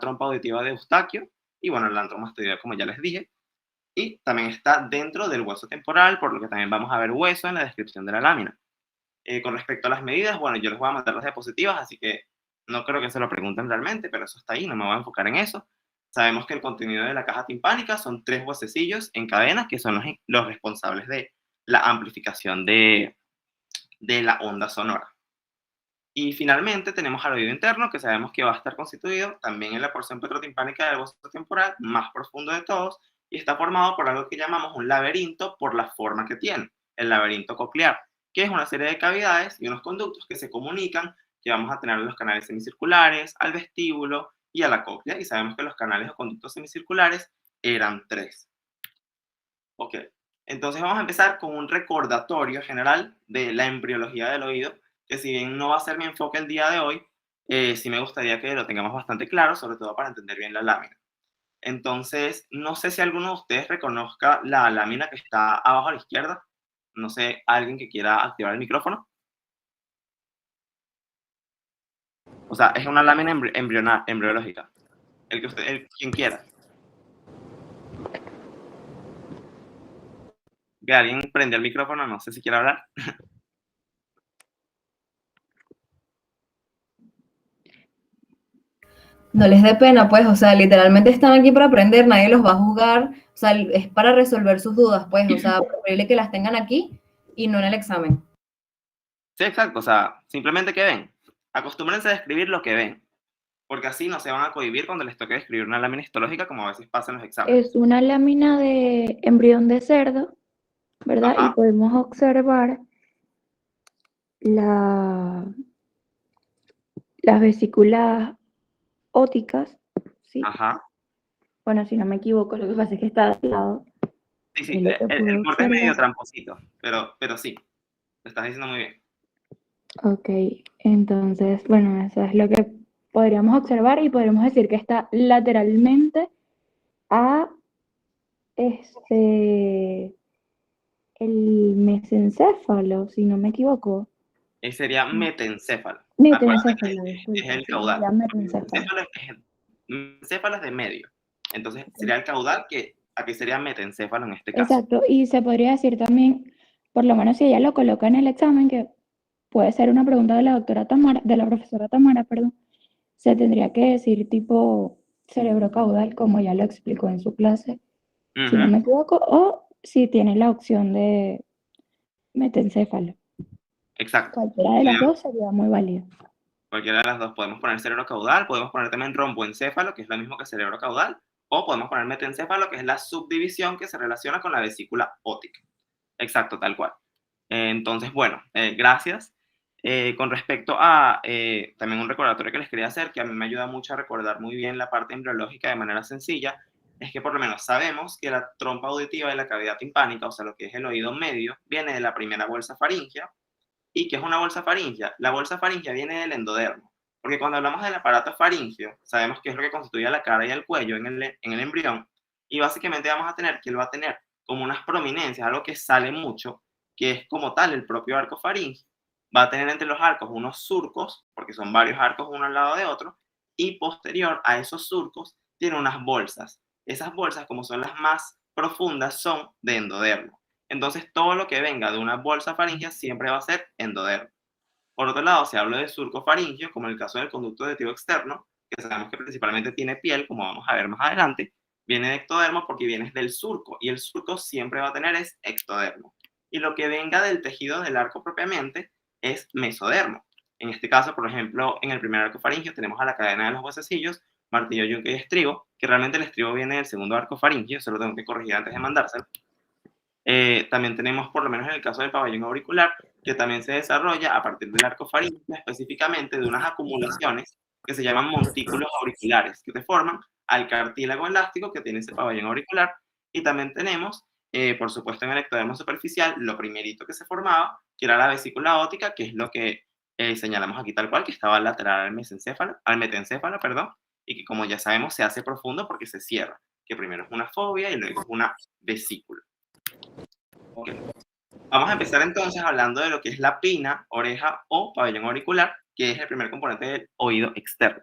trompa auditiva de Eustaquio, y bueno, la antromastoidea, como ya les dije, y también está dentro del hueso temporal, por lo que también vamos a ver hueso en la descripción de la lámina. Con respecto a las medidas, bueno, yo les voy a mandar las diapositivas, así que no creo que se lo pregunten realmente, pero eso está ahí, no me voy a enfocar en eso. Sabemos que el contenido de la caja timpánica son 3 huesecillos en cadena, que son los responsables de la amplificación de la onda sonora. Y finalmente tenemos al oído interno, que sabemos que va a estar constituido también en la porción petrotimpánica del hueso temporal, más profundo de todos, y está formado por algo que llamamos un laberinto por la forma que tiene, el laberinto coclear, que es una serie de cavidades y unos conductos que se comunican, que vamos a tener los canales semicirculares, al vestíbulo y a la cóclea, y sabemos que los canales o conductos semicirculares eran 3. Ok, entonces vamos a empezar con un recordatorio general de la embriología del oído, que si bien no va a ser mi enfoque el día de hoy, sí me gustaría que lo tengamos bastante claro, sobre todo para entender bien la lámina. Entonces, no sé si alguno de ustedes reconozca la lámina que está abajo a la izquierda. No sé, alguien que quiera activar el micrófono. O sea, es una lámina embriológica. Quien quiera. Que alguien prende el micrófono, no sé si quiere hablar. No les dé pena, pues, o sea, literalmente están aquí para aprender, nadie los va a juzgar, o sea, es para resolver sus dudas, pues, o sea, preferible que las tengan aquí y no en el examen. Sí, exacto. O sea, simplemente que ven. Acostúmbrense a describir lo que ven, porque así no se van a cohibir cuando les toque describir una lámina histológica, como a veces pasa en los exámenes. Es una lámina de embrión de cerdo, ¿verdad? Y Ajá, podemos observar la, las vesículas ópticas, ¿sí? ajá. Bueno, si no me equivoco, lo que pasa es que está de lado. Sí, Es sí, lo que el puedo corte es medio observar. tramposito, pero sí, lo estás diciendo muy bien. Ok, entonces, bueno, eso es lo que podríamos observar y podríamos decir que está lateralmente a este, el mesencéfalo, si no me equivoco. Sería metencéfalo. Acuérdate que Metencéfalo, es disculpa, el sí, caudal. sería metencéfalo. Metencéfalo es de medio. Entonces sería el caudal, que aquí sería metencéfalo en este caso. Exacto, y se podría decir también, por lo menos si ella lo coloca en el examen, que puede ser una pregunta de la doctora Tamara, de la profesora Tamara, perdón, se tendría que decir tipo cerebro caudal, como ya lo explicó en su clase, si no Ujú, me equivoco, o si tiene la opción de metencéfalo. exacto. Cualquiera de las dos sería muy válida. Cualquiera de las dos. Podemos poner cerebro caudal, podemos poner también romboencéfalo, que es lo mismo que cerebro caudal, o podemos poner metencéfalo, que es la subdivisión que se relaciona con la vesícula óptica. Exacto, tal cual. Entonces, bueno, gracias. Con respecto a también un recordatorio que les quería hacer, que a mí me ayuda mucho a recordar muy bien la parte embriológica de manera sencilla, es que por lo menos sabemos que la trompa auditiva de la cavidad timpánica, o sea, lo que es el oído medio, viene de la primera bolsa faríngea. ¿Y qué es una bolsa faríngea? La bolsa faríngea viene del endodermo, porque cuando hablamos del aparato faríngeo, sabemos que es lo que constituye la cara y el cuello en el embrión, y básicamente vamos a tener que él va a tener como unas prominencias, algo que sale mucho, que es como tal el propio arco faríngeo. Va a tener entre los arcos unos surcos, porque son varios arcos uno al lado de otro, y posterior a esos surcos tiene unas bolsas. Esas bolsas, como son las más profundas, son de endodermo. Entonces, todo lo que venga de una bolsa faríngea siempre va a ser endodermo. Por otro lado, si hablo de surco faríngeo, como en el caso del conducto auditivo externo, que sabemos que principalmente tiene piel, como vamos a ver más adelante, viene de ectodermo porque viene del surco, y el surco siempre va a tener es ectodermo. Y lo que venga del tejido del arco propiamente es mesodermo. En este caso, por ejemplo, en el primer arco faríngeo tenemos a la cadena de los huesecillos, martillo, yunque y estribo, que realmente el estribo viene del segundo arco faríngeo, eso lo tengo que corregir antes de mandárselo. También tenemos, por lo menos en el caso del pabellón auricular, que también se desarrolla a partir del arco faríngeo, específicamente de unas acumulaciones que se llaman montículos auriculares, que te forman al cartílago elástico que tiene ese pabellón auricular. Y también tenemos, por supuesto, en el ectodermo superficial, lo primerito que se formaba, que era la vesícula óptica, que es lo que señalamos aquí tal cual, que estaba lateral al metencéfalo, perdón, y que como ya sabemos se hace profundo porque se cierra, que primero es una fobia y luego es una vesícula. Ok. Vamos a empezar entonces hablando de lo que es la pina, oreja o pabellón auricular, que es el primer componente del oído externo.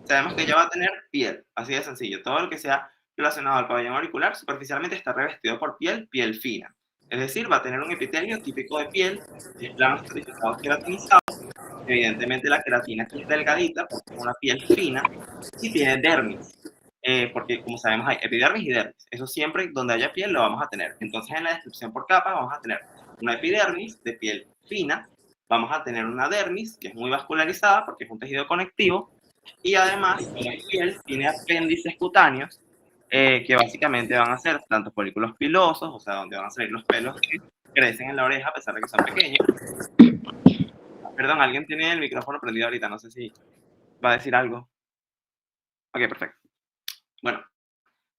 sabemos que ella va a tener piel, así de sencillo. Todo lo que sea relacionado al pabellón auricular superficialmente está revestido por piel, piel fina. Es decir, va a tener un epitelio típico de piel, que es plano estratificado queratinizado. Evidentemente la queratina aquí es delgadita porque es una piel fina y tiene dermis. Porque como sabemos hay epidermis y dermis. Eso siempre donde haya piel lo vamos a tener. Entonces en la descripción por capas vamos a tener una epidermis de piel fina, vamos a tener una dermis que es muy vascularizada porque es un tejido conectivo y además como es piel tiene apéndices cutáneos que básicamente van a ser tanto folículos pilosos, o sea, donde van a salir los pelos que crecen en la oreja a pesar de que son pequeños. Perdón, alguien tiene el micrófono prendido ahorita, no sé si va a decir algo. Ok, perfecto. Bueno,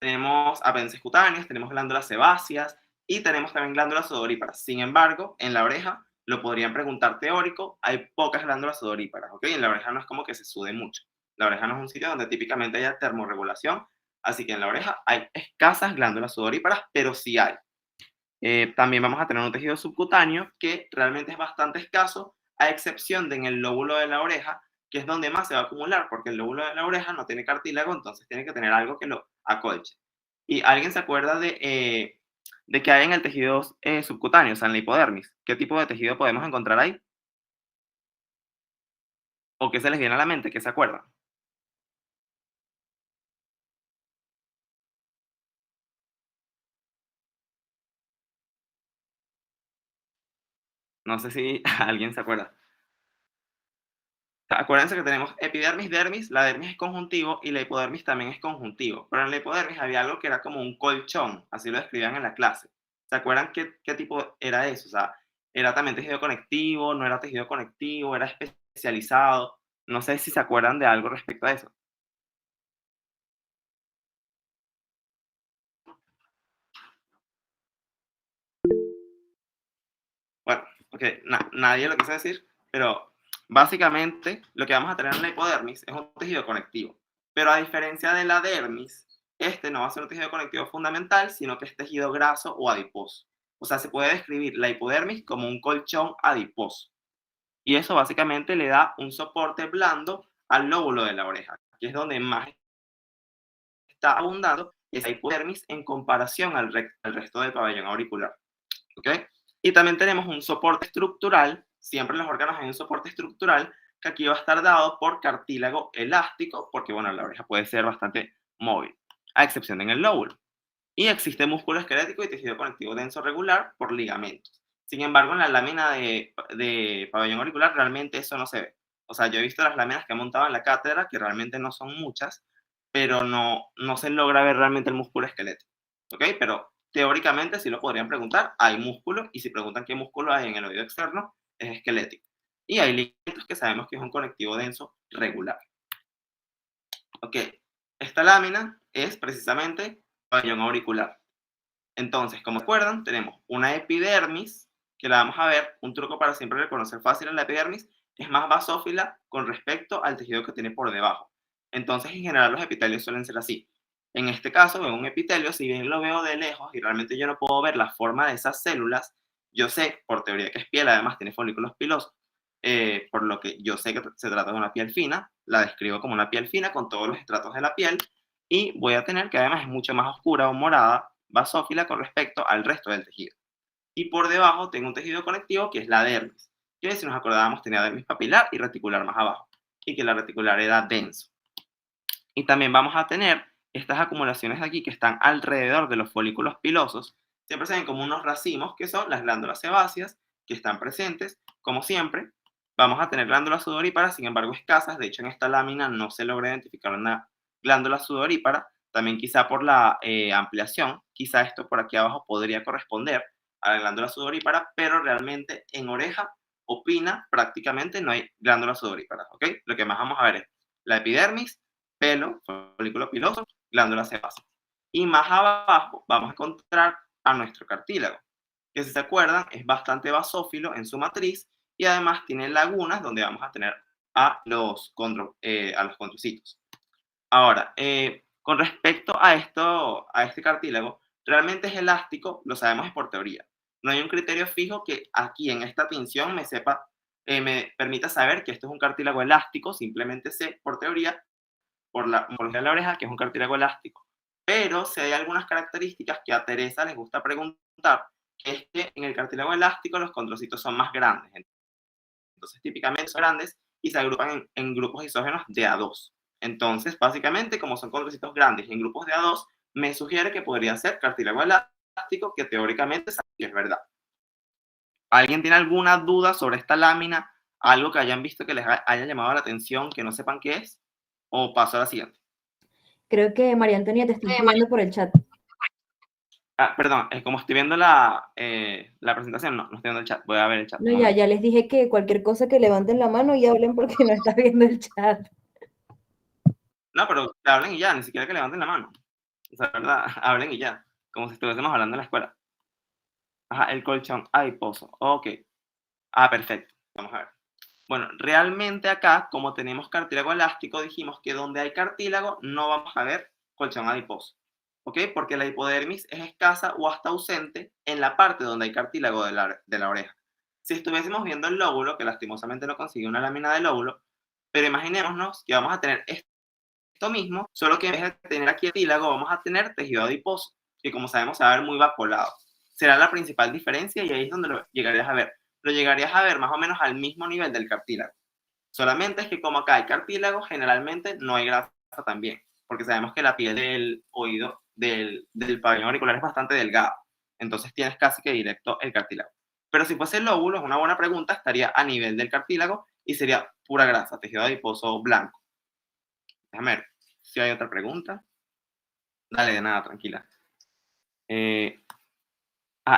tenemos apéndices cutáneos, tenemos glándulas sebáceas y tenemos también glándulas sudoríparas. Sin embargo, en la oreja lo podrían preguntar teórico, hay pocas glándulas sudoríparas, ¿ok? En la oreja no es como que se sude mucho. La oreja no es un sitio donde típicamente haya termorregulación, así que en la oreja hay escasas glándulas sudoríparas, pero sí hay. También vamos a tener un tejido subcutáneo que realmente es bastante escaso, a excepción de en el lóbulo de la oreja, que es donde más se va a acumular, porque el lóbulo de la oreja no tiene cartílago, entonces tiene que tener algo que lo acolche. ¿Y alguien se acuerda de qué hay en el tejido subcutáneo, o sea, en la hipodermis? ¿Qué tipo de tejido podemos encontrar ahí? ¿O qué se les viene a la mente? ¿Qué se acuerdan? No sé si alguien se acuerda. Acuérdense que tenemos epidermis, dermis, la dermis es conjuntivo y la hipodermis también es conjuntivo, pero en la hipodermis había algo que era como un colchón, así lo describían en la clase. ¿Se acuerdan qué tipo era eso? O sea, ¿era también tejido conectivo, no era tejido conectivo, era especializado? No sé si se acuerdan de algo respecto a eso. Bueno, ok, nadie lo quiso decir, pero básicamente lo que vamos a tener en la hipodermis es un tejido conectivo. Pero a diferencia de la dermis, este no va a ser un tejido conectivo fundamental, sino que es tejido graso o adiposo. O sea, se puede describir la hipodermis como un colchón adiposo. Y eso básicamente le da un soporte blando al lóbulo de la oreja, que es donde más está abundando esa hipodermis en comparación al resto del pabellón auricular. ¿Ok? Y también tenemos un soporte estructural, siempre en los órganos hay un soporte estructural, que aquí va a estar dado por cartílago elástico, porque bueno, la oreja puede ser bastante móvil, a excepción en el lóbulo. Y existe músculo esquelético y tejido conectivo denso regular por ligamentos. Sin embargo, en la lámina de pabellón auricular realmente eso no se ve. O sea, yo he visto las láminas que he montado en la cátedra, que realmente no son muchas, pero no se logra ver realmente el músculo esquelético. ¿Ok? Pero teóricamente sí lo podrían preguntar, hay músculo, y si preguntan qué músculo hay en el oído externo, es esquelético. Y hay ligamentos que sabemos que es un conectivo denso regular. Ok, esta lámina es precisamente pabellón auricular. Entonces, como recuerdan, tenemos una epidermis, que la vamos a ver, un truco para siempre reconocer fácil en la epidermis, es más basófila con respecto al tejido que tiene por debajo. Entonces, en general, los epitelios suelen ser así. En este caso, veo un epitelio, si bien lo veo de lejos y realmente yo no puedo ver la forma de esas células, yo sé, por teoría que es piel, además tiene folículos pilosos, por lo que yo sé que se trata de una piel fina, la describo como una piel fina con todos los estratos de la piel, y voy a tener que además es mucho más oscura o morada, basófila con respecto al resto del tejido. Y por debajo tengo un tejido conectivo que es la dermis, que si nos acordábamos tenía dermis papilar y reticular más abajo, y que la reticular era denso. Y también vamos a tener estas acumulaciones de aquí que están alrededor de los folículos pilosos, siempre se ven como unos racimos que son las glándulas sebáceas que están presentes, como siempre. Vamos a tener glándulas sudoríparas, sin embargo escasas, de hecho en esta lámina no se logra identificar una glándula sudorípara, también quizá por la ampliación, quizá esto por aquí abajo podría corresponder a la glándula sudorípara, pero realmente en oreja o pina prácticamente no hay glándulas sudoríparas, ¿ok? Lo que más vamos a ver es la epidermis, pelo, folículo piloso, glándula sebácea. Y más abajo vamos a encontrar a nuestro cartílago, que si se acuerdan es bastante basófilo en su matriz y además tiene lagunas donde vamos a tener a los condrocitos. Ahora, con respecto a este cartílago, realmente es elástico, lo sabemos es por teoría. No hay un criterio fijo que aquí en esta tinción me permita saber que esto es un cartílago elástico, simplemente sé por teoría por la morfología de la oreja, que es un cartílago elástico. Pero si hay algunas características que a Teresa les gusta preguntar, que es que en el cartílago elástico los condrocitos son más grandes. Entonces, típicamente son grandes y se agrupan en grupos isógenos de A2. Entonces, básicamente, como son condrocitos grandes y en grupos de A2, me sugiere que podría ser cartílago elástico, que teóricamente es verdad. ¿Alguien tiene alguna duda sobre esta lámina? ¿Algo que hayan visto que les haya llamado la atención, que no sepan qué es? ¿O paso a la siguiente? Creo que María Antonia te está escribiendo por el chat. Perdón, como estoy viendo la presentación, no estoy viendo el chat. Voy a ver el chat. No, ya les dije que cualquier cosa que levanten la mano y hablen porque no está viendo el chat. No, pero que hablen y ya, ni siquiera que levanten la mano. O sea, verdad, hablen y ya, como si estuviésemos hablando en la escuela. Ajá, el colchón adiposo, ok. Perfecto, vamos a ver. Bueno, realmente acá, como tenemos cartílago elástico, dijimos que donde hay cartílago no vamos a ver colchón adiposo, ¿ok? Porque la hipodermis es escasa o hasta ausente en la parte donde hay cartílago de la oreja. Si estuviésemos viendo el lóbulo, que lastimosamente no consigue una lámina de lóbulo, pero imaginémonos que vamos a tener esto mismo, solo que en vez de tener aquí cartílago, vamos a tener tejido adiposo, que como sabemos se va a ver muy vaporado. Será la principal diferencia y ahí es donde lo llegarías a ver. Lo llegarías a ver más o menos al mismo nivel del cartílago. Solamente es que como acá hay cartílago, generalmente no hay grasa también, porque sabemos que la piel del oído, del pabellón auricular es bastante delgada. Entonces tienes casi que directo el cartílago. Pero si fuese el lóbulo, es una buena pregunta, estaría a nivel del cartílago y sería pura grasa, tejido adiposo blanco. Déjame ver si hay otra pregunta. Dale, de nada, tranquila.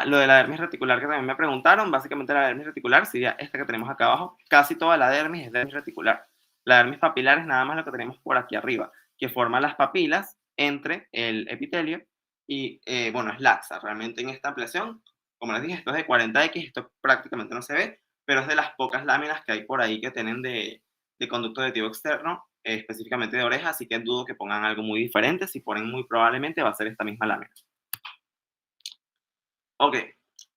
Lo de la dermis reticular que también me preguntaron, básicamente la dermis reticular sería esta que tenemos acá abajo. Casi toda la dermis es dermis reticular. La dermis papilar es nada más lo que tenemos por aquí arriba, que forma las papilas entre el epitelio y, bueno, es laxa. Realmente en esta ampliación, como les dije, esto es de 40X, esto prácticamente no se ve, pero es de las pocas láminas que hay por ahí que tienen de conducto auditivo externo, específicamente de oreja, así que dudo que pongan algo muy diferente. Si ponen muy probablemente va a ser esta misma lámina. Ok,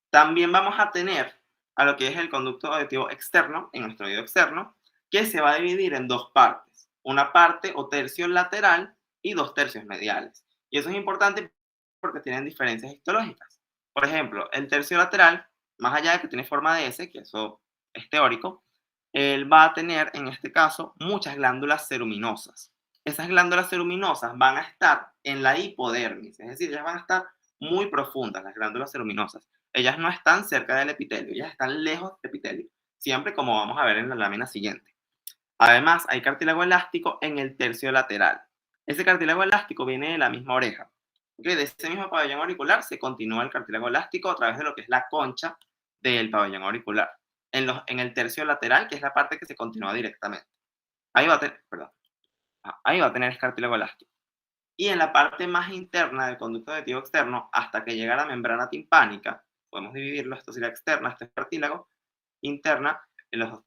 también vamos a tener a lo que es el conducto auditivo externo, en nuestro oído externo, que se va a dividir en dos partes. Una parte o tercio lateral y dos tercios mediales. Y eso es importante porque tienen diferencias histológicas. Por ejemplo, el tercio lateral, más allá de que tiene forma de S, que eso es teórico, él va a tener, en este caso, muchas glándulas ceruminosas. Esas glándulas ceruminosas van a estar en la hipodermis, es decir, ellas van a estar muy profundas, las glándulas ceruminosas. Ellas no están cerca del epitelio, ellas están lejos del epitelio, siempre como vamos a ver en la lámina siguiente. Además, hay cartílago elástico en el tercio lateral. Ese cartílago elástico viene de la misma oreja. ¿Okay? De ese mismo pabellón auricular se continúa el cartílago elástico a través de lo que es la concha del pabellón auricular. En el tercio lateral, que es la parte que se continúa directamente. Ahí va a tener el cartílago elástico. Y en la parte más interna del conducto auditivo externo, hasta que llega a la membrana timpánica, podemos dividirlo, esto sería externa, este es cartílago, interna, en los dos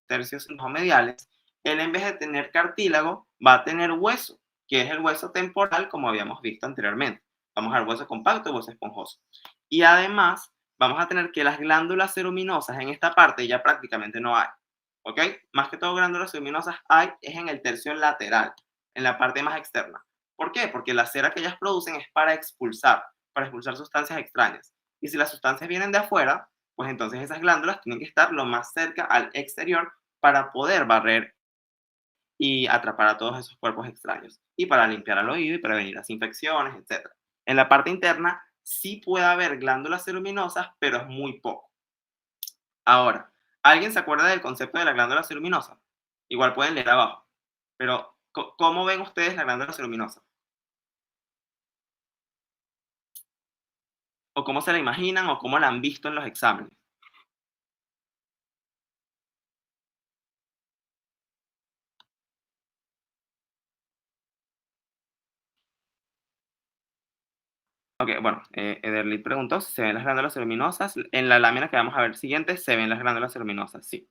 tercios mediales, él en vez de tener cartílago, va a tener hueso, que es el hueso temporal, como habíamos visto anteriormente. Vamos a ver hueso compacto y hueso esponjoso. Y además, vamos a tener que las glándulas ceruminosas en esta parte ya prácticamente no hay. ¿Ok? Más que todo glándulas ceruminosas hay es en el tercio lateral, en la parte más externa. ¿Por qué? Porque la cera que ellas producen es para expulsar sustancias extrañas. Y si las sustancias vienen de afuera, pues entonces esas glándulas tienen que estar lo más cerca al exterior para poder barrer y atrapar a todos esos cuerpos extraños. Y para limpiar el oído y prevenir las infecciones, etc. En la parte interna sí puede haber glándulas ceruminosas, pero es muy poco. Ahora, ¿alguien se acuerda del concepto de la glándula ceruminosa? Igual pueden leer abajo. Pero, ¿cómo ven ustedes la glándula ceruminosa? ¿O cómo se la imaginan o cómo la han visto en los exámenes? Ok, bueno, Ederly preguntó si se ven las glándulas ceruminosas. En la lámina que vamos a ver siguiente se ven las glándulas ceruminosas, sí.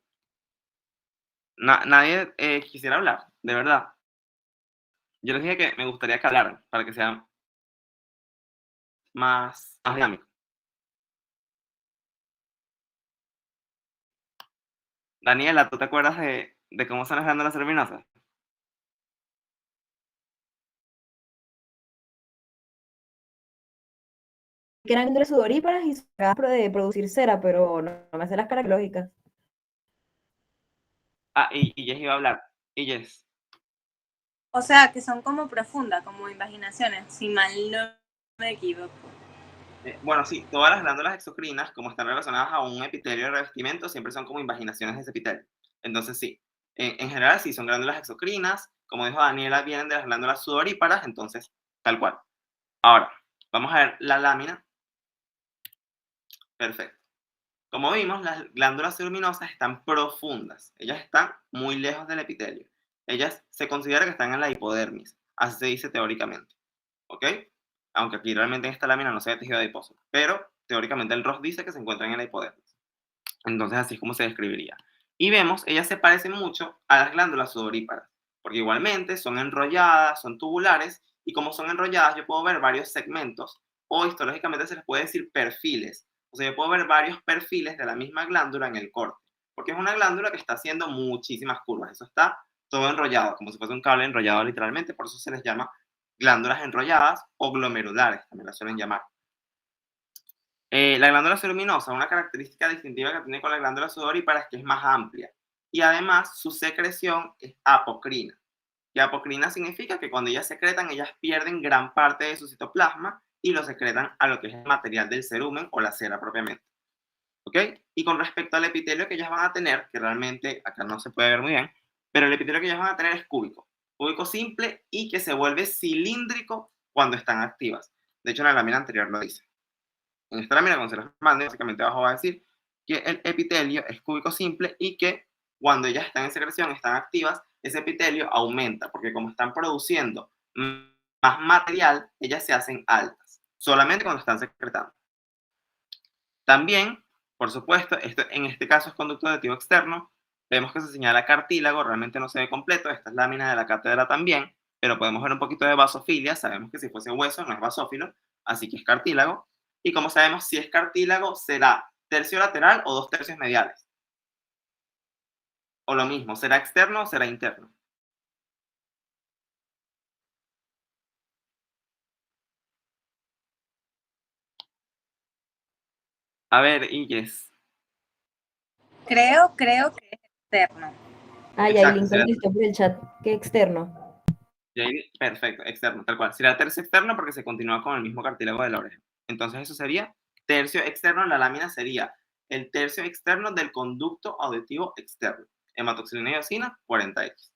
Nadie quisiera hablar, de verdad. Yo les dije que me gustaría que hablaran para que sea más dinámico. Daniela, ¿tú te acuerdas de cómo son las glándulas ceruminosas? que eran glándulas sudoríparas y se encargaban de producir cera, pero no me sé las características. Ah, y Jess iba a hablar. Y Jess. O sea, que son como profundas, como invaginaciones, si mal no me equivoco. Bueno, sí, todas las glándulas exocrinas, como están relacionadas a un epitelio de revestimiento, siempre son como invaginaciones de ese epitelio. Entonces, sí, en general sí son glándulas exocrinas, como dijo Daniela, vienen de las glándulas sudoríparas, entonces, tal cual. Ahora, vamos a ver la lámina. Perfecto. Como vimos, las glándulas ceruminosas están profundas, ellas están muy lejos del epitelio. Ellas se considera que están en la hipodermis, así se dice teóricamente, ¿ok? Aunque aquí realmente en esta lámina no se ve tejido adiposo, pero teóricamente el ROS dice que se encuentran en la hipodermis. Entonces así es como se describiría. Y vemos, ellas se parecen mucho a las glándulas sudoríparas, porque igualmente son enrolladas, son tubulares, y como son enrolladas yo puedo ver varios segmentos, o histológicamente se les puede decir perfiles. O sea, yo puedo ver varios perfiles de la misma glándula en el corte, porque es una glándula que está haciendo muchísimas curvas. Eso está todo enrollado, como si fuese un cable enrollado literalmente, por eso se les llama glándulas enrolladas o glomerulares, también las suelen llamar. La glándula ceruminosa, una característica distintiva que tiene con la glándula sudorípara es que es más amplia y además su secreción es apocrina. Y apocrina significa que cuando ellas secretan, ellas pierden gran parte de su citoplasma y lo secretan a lo que es el material del cerumen o la cera propiamente. ¿Ok? Y con respecto al epitelio que ellas van a tener, que realmente acá no se puede ver muy bien, pero el epitelio que ellas van a tener es cúbico simple y que se vuelve cilíndrico cuando están activas. De hecho, en la lámina anterior lo dice. En esta lámina, cuando se las mande, básicamente abajo va a decir que el epitelio es cúbico simple y que cuando ellas están en secreción, están activas, ese epitelio aumenta, porque como están produciendo más material, ellas se hacen altas, solamente cuando están secretando. También, por supuesto, en este caso es conducto auditivo externo, vemos que se señala cartílago, realmente no se ve completo, esta es lámina de la cátedra también, pero podemos ver un poquito de basofilia, sabemos que si fuese hueso no es basófilo, así que es cartílago. Y como sabemos, si es cartílago, será tercio lateral o 2/3 mediales. O lo mismo, ¿será externo o será interno? A ver, Illes. Creo que es externo. Ah, ya, Exacto, Lincoln será, contestó por el chat que externo. perfecto, externo, tal cual. Será tercio externo porque se continúa con el mismo cartílago de la oreja. Entonces eso sería tercio externo, en la lámina sería el tercio externo del conducto auditivo externo. Hematoxilina y eosina, 40X.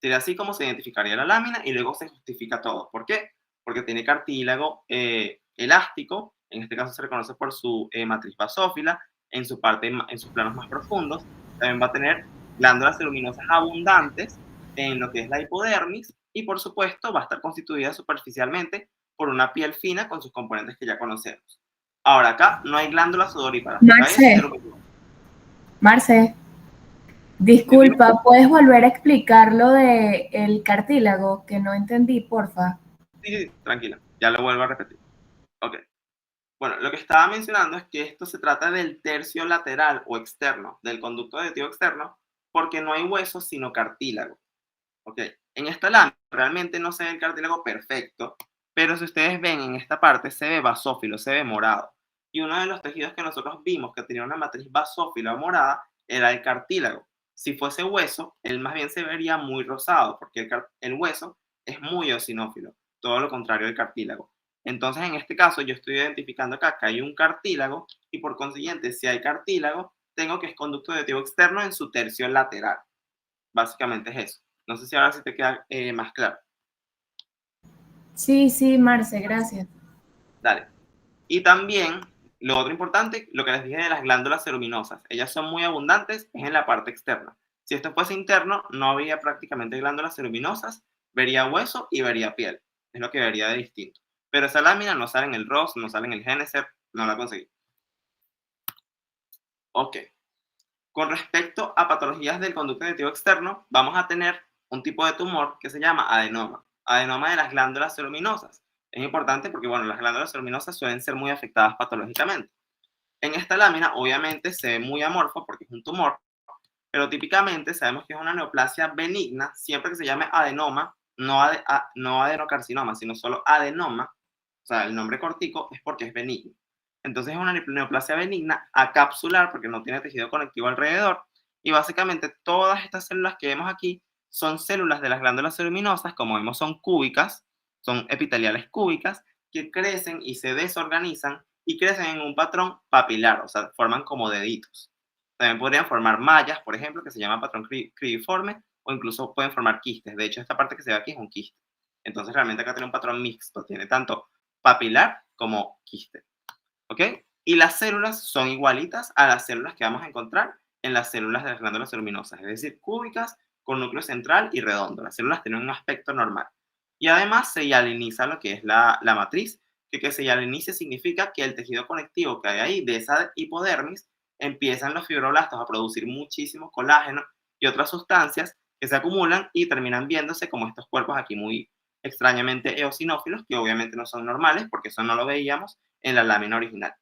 Sería así como se identificaría la lámina y luego se justifica todo. ¿Por qué? Porque tiene cartílago elástico, en este caso se reconoce por su matriz basófila, en sus planos más profundos. También va a tener glándulas ceruminosas abundantes en lo que es la hipodermis y por supuesto va a estar constituida superficialmente por una piel fina con sus componentes que ya conocemos. Ahora acá no hay glándulas sudoríparas. Marce, disculpa, ¿puedes volver a explicar lo del cartílago? Que no entendí, porfa. Sí, tranquila, ya lo vuelvo a repetir. Ok. Bueno, lo que estaba mencionando es que esto se trata del tercio lateral o externo, del conducto auditivo externo, porque no hay huesos sino cartílago. Ok. En esta lámina realmente no se ve el cartílago perfecto, pero si ustedes ven en esta parte se ve basófilo, se ve morado. Y uno de los tejidos que nosotros vimos que tenía una matriz basófila o morada era el cartílago. Si fuese hueso, él más bien se vería muy rosado, porque el hueso es muy eosinófilo, todo lo contrario del cartílago. Entonces, en este caso, yo estoy identificando acá que hay un cartílago y por consiguiente, si hay cartílago, tengo que es conducto auditivo externo en su tercio lateral. Básicamente es eso. No sé si ahora sí te queda más claro. Sí, Marce, gracias. Dale. Y también, lo otro importante, lo que les dije de las glándulas ceruminosas. Ellas son muy abundantes, es en la parte externa. Si esto fuese interno, no habría prácticamente glándulas ceruminosas, vería hueso y vería piel. Es lo que vería de distinto. Pero esa lámina no sale en el ROS, no sale en el Geneser, no la conseguí. Ok. Con respecto a patologías del conducto auditivo externo, vamos a tener un tipo de tumor que se llama adenoma. Adenoma de las glándulas ceruminosas. Es importante porque, bueno, las glándulas ceruminosas suelen ser muy afectadas patológicamente. En esta lámina, obviamente, se ve muy amorfo porque es un tumor, pero típicamente sabemos que es una neoplasia benigna siempre que se llame adenoma, no adenocarcinoma, sino solo adenoma. O sea, el nombre cortico es porque es benigno. Entonces es una neoplasia benigna acapsular porque no tiene tejido conectivo alrededor. Y básicamente todas estas células que vemos aquí son células de las glándulas ceruminosas, como vemos son cúbicas, son epiteliales cúbicas, que crecen y se desorganizan y crecen en un patrón papilar, o sea, forman como deditos. También podrían formar mallas, por ejemplo, que se llama patrón cribiforme, o incluso pueden formar quistes. De hecho, esta parte que se ve aquí es un quiste. Entonces, realmente acá tiene un patrón mixto, tiene tanto papilar como quiste. ¿Ok? Y las células son igualitas a las células que vamos a encontrar en las células de las glándulas ceruminosas, es decir, cúbicas con núcleo central y redondo. Las células tienen un aspecto normal. Y además se hialiniza lo que es la matriz, que se hialinice significa que el tejido conectivo que hay ahí de esa hipodermis empiezan los fibroblastos a producir muchísimo colágeno y otras sustancias que se acumulan y terminan viéndose como estos cuerpos aquí muy extrañamente eosinófilos, que obviamente no son normales porque eso no lo veíamos en la lámina original.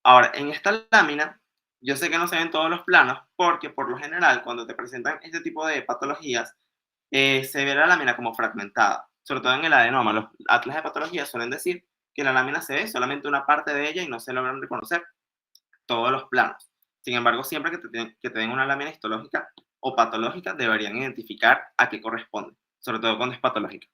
Ahora, en esta lámina, yo sé que no se ven todos los planos porque por lo general cuando te presentan este tipo de patologías, se ve la lámina como fragmentada, sobre todo en el adenoma. Los atlas de patología suelen decir que la lámina se ve solamente una parte de ella y no se logran reconocer todos los planos. Sin embargo, siempre que te den una lámina histológica o patológica, deberían identificar a qué corresponde, sobre todo cuando es patológica.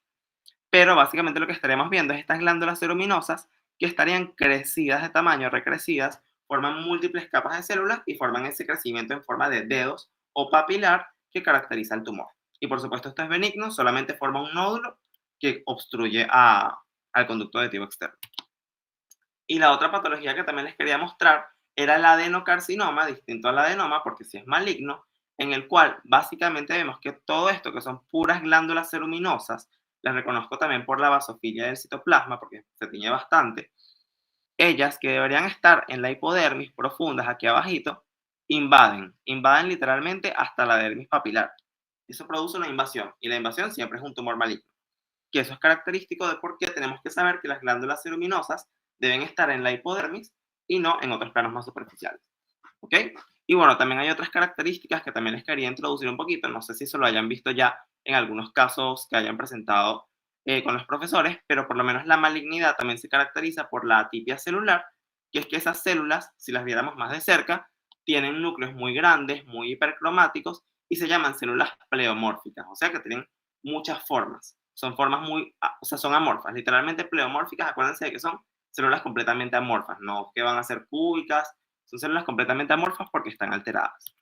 Pero básicamente lo que estaremos viendo es estas glándulas ceruminosas que estarían crecidas de tamaño, recrecidas, forman múltiples capas de células y forman ese crecimiento en forma de dedos o papilar que caracteriza el tumor. Y por supuesto esto es benigno, solamente forma un nódulo que obstruye al conducto adhesivo externo. Y la otra patología que también les quería mostrar era el adenocarcinoma, distinto al adenoma porque sí es maligno, en el cual básicamente vemos que todo esto, que son puras glándulas ceruminosas, las reconozco también por la basofilia del citoplasma, porque se tiñe bastante, ellas que deberían estar en la hipodermis profundas aquí abajito, invaden literalmente hasta la dermis papilar. Eso produce una invasión, y la invasión siempre es un tumor maligno. Que eso es característico de por qué tenemos que saber que las glándulas ceruminosas deben estar en la hipodermis y no en otros planos más superficiales. ¿Ok? Y bueno, también hay otras características que también les quería introducir un poquito. No sé si eso lo hayan visto ya en algunos casos que hayan presentado con los profesores, pero por lo menos la malignidad también se caracteriza por la atipia celular, que es que esas células, si las viéramos más de cerca, tienen núcleos muy grandes, muy hipercromáticos y se llaman células pleomórficas, o sea que tienen muchas formas. Son formas son amorfas, literalmente pleomórficas. Acuérdense de que son células completamente amorfas, no que van a ser cúbicas, son células completamente amorfas porque están alteradas.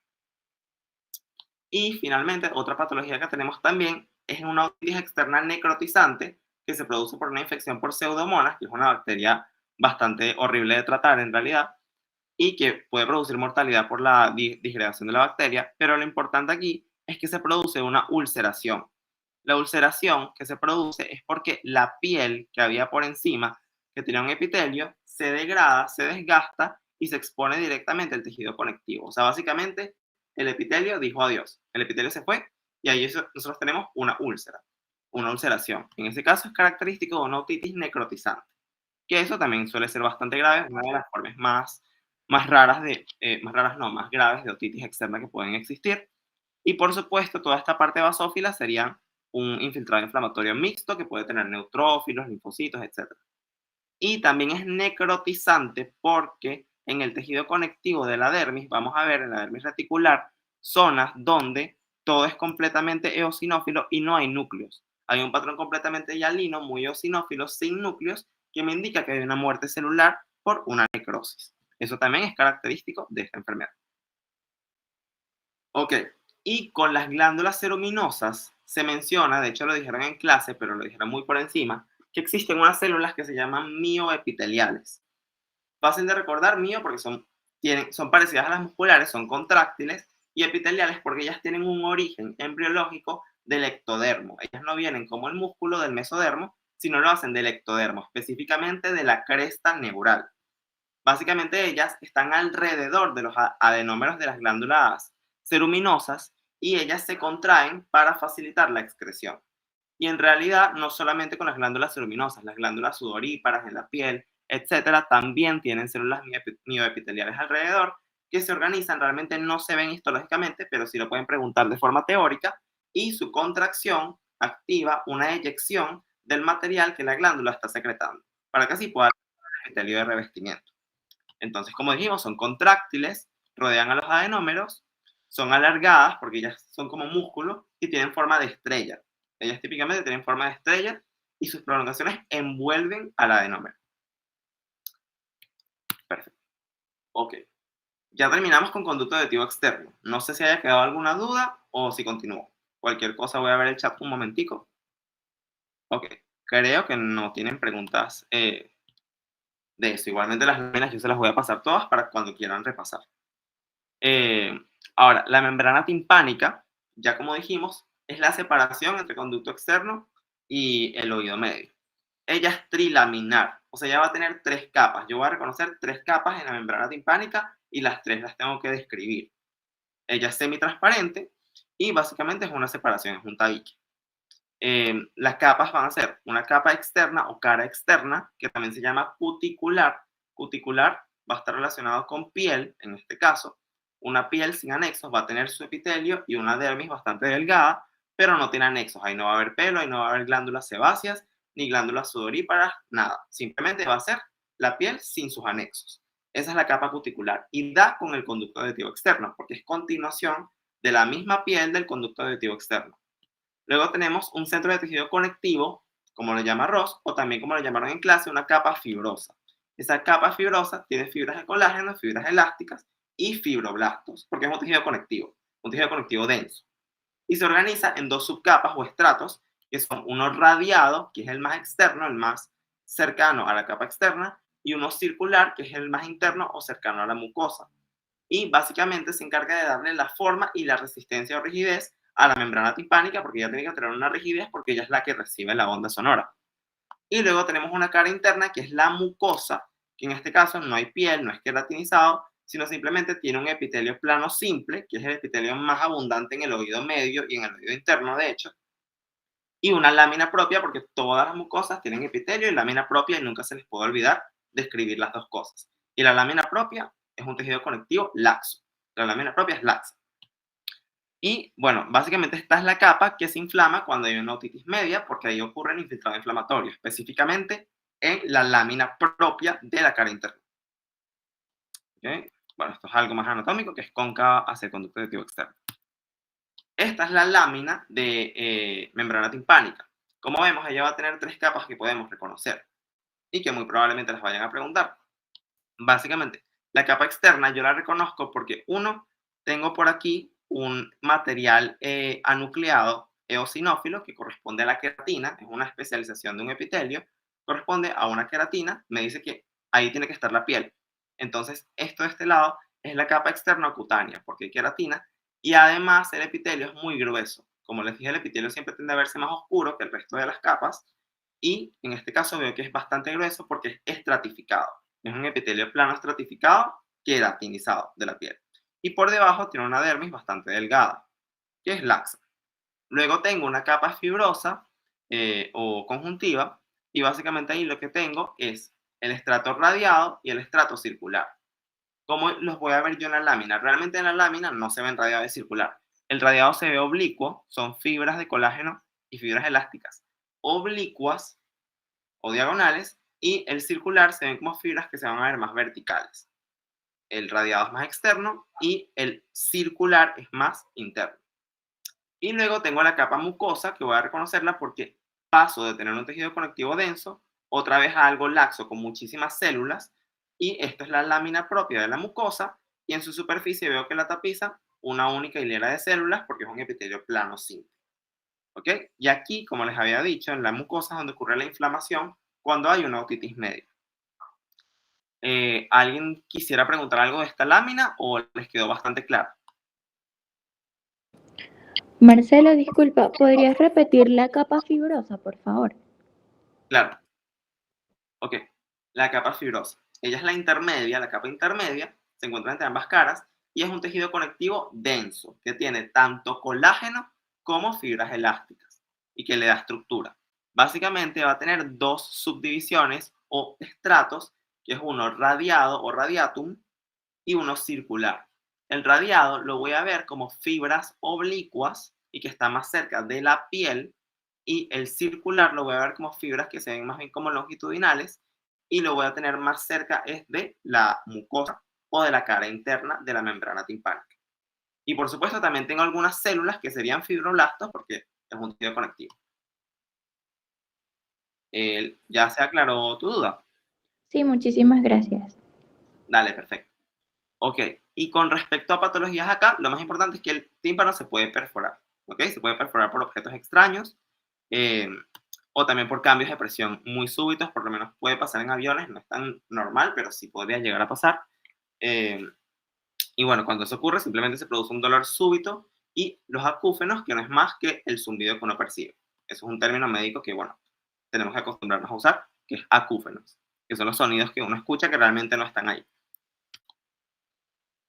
Y finalmente, otra patología que tenemos también es una otitis externa necrotizante que se produce por una infección por pseudomonas, que es una bacteria bastante horrible de tratar en realidad, y que puede producir mortalidad por la disgregación de la bacteria, pero lo importante aquí es que se produce una ulceración. La ulceración que se produce es porque la piel que había por encima, que tenía un epitelio, se degrada, se desgasta y se expone directamente al tejido conectivo. O sea, básicamente el epitelio dijo adiós. El epitelio se fue y ahí nosotros tenemos una úlcera, una ulceración. En ese caso es característico de una otitis necrotizante, que eso también suele ser bastante grave, una de las formas más graves de otitis externa que pueden existir. Y por supuesto, toda esta parte basófila sería un infiltrado inflamatorio mixto que puede tener neutrófilos, linfocitos, etc. Y también es necrotizante porque en el tejido conectivo de la dermis, vamos a ver en la dermis reticular, zonas donde todo es completamente eosinófilo y no hay núcleos. Hay un patrón completamente hialino, muy eosinófilo, sin núcleos, que me indica que hay una muerte celular por una necrosis. Eso también es característico de esta enfermedad. Ok, y con las glándulas ceruminosas se menciona, de hecho lo dijeron en clase, pero lo dijeron muy por encima, que existen unas células que se llaman mioepiteliales. Fácil de recordar, mio porque son parecidas a las musculares, son contráctiles, y epiteliales porque ellas tienen un origen embriológico del ectodermo. Ellas no vienen como el músculo del mesodermo, sino lo hacen del ectodermo, específicamente de la cresta neural. Básicamente ellas están alrededor de los adenómeros de las glándulas ceruminosas y ellas se contraen para facilitar la excreción. Y en realidad, no solamente con las glándulas ceruminosas, las glándulas sudoríparas en la piel, etcétera, también tienen células mioepiteliales alrededor que se organizan, realmente no se ven histológicamente, pero sí lo pueden preguntar de forma teórica, y su contracción activa una eyección del material que la glándula está secretando, para que así pueda haber un epitelio de revestimiento. Entonces, como dijimos, son contráctiles, rodean a los adenómeros, son alargadas porque ellas son como músculos y tienen forma de estrella. Ellas típicamente tienen forma de estrella y sus prolongaciones envuelven al adenómero. Perfecto. Ok. Ya terminamos con conducto auditivo externo. No sé si haya quedado alguna duda o si continúo. Cualquier cosa voy a ver el chat un momentico. Ok. Creo que no tienen preguntas de eso. Igualmente las láminas yo se las voy a pasar todas para cuando quieran repasar. Ahora, la membrana timpánica, ya como dijimos, es la separación entre conducto externo y el oído medio. Ella es trilaminar, o sea, ella va a tener 3 capas. Yo voy a reconocer 3 capas en la membrana timpánica y las 3 las tengo que describir. Ella es semitransparente y básicamente es una separación, es un tabique. Las capas van a ser una capa externa o cara externa, que también se llama cuticular. Cuticular va a estar relacionado con piel, en este caso. Una piel sin anexos va a tener su epitelio y una dermis bastante delgada, pero no tiene anexos. Ahí no va a haber pelo, ahí no va a haber glándulas sebáceas, ni glándulas sudoríparas, nada. Simplemente va a ser la piel sin sus anexos. Esa es la capa cuticular y da con el conducto auditivo externo, porque es continuación de la misma piel del conducto auditivo externo. Luego tenemos un centro de tejido conectivo, como lo llama Ross, o también como lo llamaron en clase, una capa fibrosa. Esa capa fibrosa tiene fibras de colágeno, fibras elásticas y fibroblastos, porque es un tejido conectivo denso. Y se organiza en 2 subcapas o estratos, que son uno radiado, que es el más externo, el más cercano a la capa externa, y uno circular, que es el más interno o cercano a la mucosa. Y básicamente se encarga de darle la forma y la resistencia o rigidez a la membrana timpánica, porque ella tiene que tener una rigidez porque ella es la que recibe la onda sonora. Y luego tenemos una cara interna que es la mucosa, que en este caso no hay piel, no es queratinizado, sino simplemente tiene un epitelio plano simple, que es el epitelio más abundante en el oído medio y en el oído interno, de hecho, y una lámina propia, porque todas las mucosas tienen epitelio y lámina propia, y nunca se les puede olvidar describir las 2 cosas. Y la lámina propia es un tejido conectivo laxo. La lámina propia es laxa. Y bueno, básicamente esta es la capa que se inflama cuando hay una otitis media, porque ahí ocurre el infiltrado inflamatorio, específicamente en la lámina propia de la cara interna. ¿Okay? Bueno, esto es algo más anatómico, que es cóncava hacia el conducto auditivo externo. Esta es la lámina de membrana timpánica. Como vemos, ella va a tener 3 capas que podemos reconocer y que muy probablemente las vayan a preguntar. Básicamente, la capa externa yo la reconozco porque, uno, tengo por aquí un material anucleado eosinófilo que corresponde a la queratina, es una especialización de un epitelio, corresponde a una queratina, me dice que ahí tiene que estar la piel. Entonces, esto de este lado es la capa externa cutánea, porque hay queratina, y además el epitelio es muy grueso. Como les dije, el epitelio siempre tiende a verse más oscuro que el resto de las capas, y en este caso veo que es bastante grueso porque es estratificado. Es un epitelio plano estratificado, queratinizado de la piel. Y por debajo tiene una dermis bastante delgada, que es laxa. Luego tengo una capa fibrosa o conjuntiva, y básicamente ahí lo que tengo es el estrato radiado y el estrato circular. ¿Cómo los voy a ver yo en la lámina? Realmente en la lámina no se ven radiado y circular. El radiado se ve oblicuo, son fibras de colágeno y fibras elásticas oblicuas o diagonales, y el circular se ven como fibras que se van a ver más verticales. El radiado es más externo y el circular es más interno. Y luego tengo la capa mucosa, que voy a reconocerla porque paso de tener un tejido conectivo denso otra vez a algo laxo con muchísimas células, y esto es la lámina propia de la mucosa, y en su superficie veo que la tapiza una única hilera de células porque es un epitelio plano simple. ¿Ok? Y aquí, como les había dicho, en la mucosa es donde ocurre la inflamación cuando hay una otitis media. ¿Alguien quisiera preguntar algo de esta lámina o les quedó bastante claro? Marcelo, disculpa, ¿podrías repetir la capa fibrosa, por favor? Claro. Ok, la capa fibrosa. Ella es la intermedia, la capa intermedia, se encuentra entre ambas caras y es un tejido conectivo denso que tiene tanto colágeno como fibras elásticas y que le da estructura. Básicamente va a tener 2 subdivisiones o estratos, que es uno radiado o radiatum y uno circular. El radiado lo voy a ver como fibras oblicuas y que está más cerca de la piel, y el circular lo voy a ver como fibras que se ven más bien como longitudinales y lo voy a tener más cerca es de la mucosa o de la cara interna de la membrana timpánica. Y por supuesto también tengo algunas células que serían fibroblastos porque es un tejido conectivo. ¿Ya se aclaró tu duda? Sí, muchísimas gracias. Dale, perfecto. Ok, y con respecto a patologías acá, lo más importante es que el tímpano se puede perforar, ¿ok? Se puede perforar por objetos extraños eh, o también por cambios de presión muy súbitos, por lo menos puede pasar en aviones, no es tan normal, pero sí podría llegar a pasar. Eh, y bueno, cuando eso ocurre, simplemente se produce un dolor súbito y los acúfenos, que no es más que el zumbido que uno percibe. Eso es un término médico que, bueno, tenemos que acostumbrarnos a usar, que es acúfenos, que son los sonidos que uno escucha que realmente no están ahí.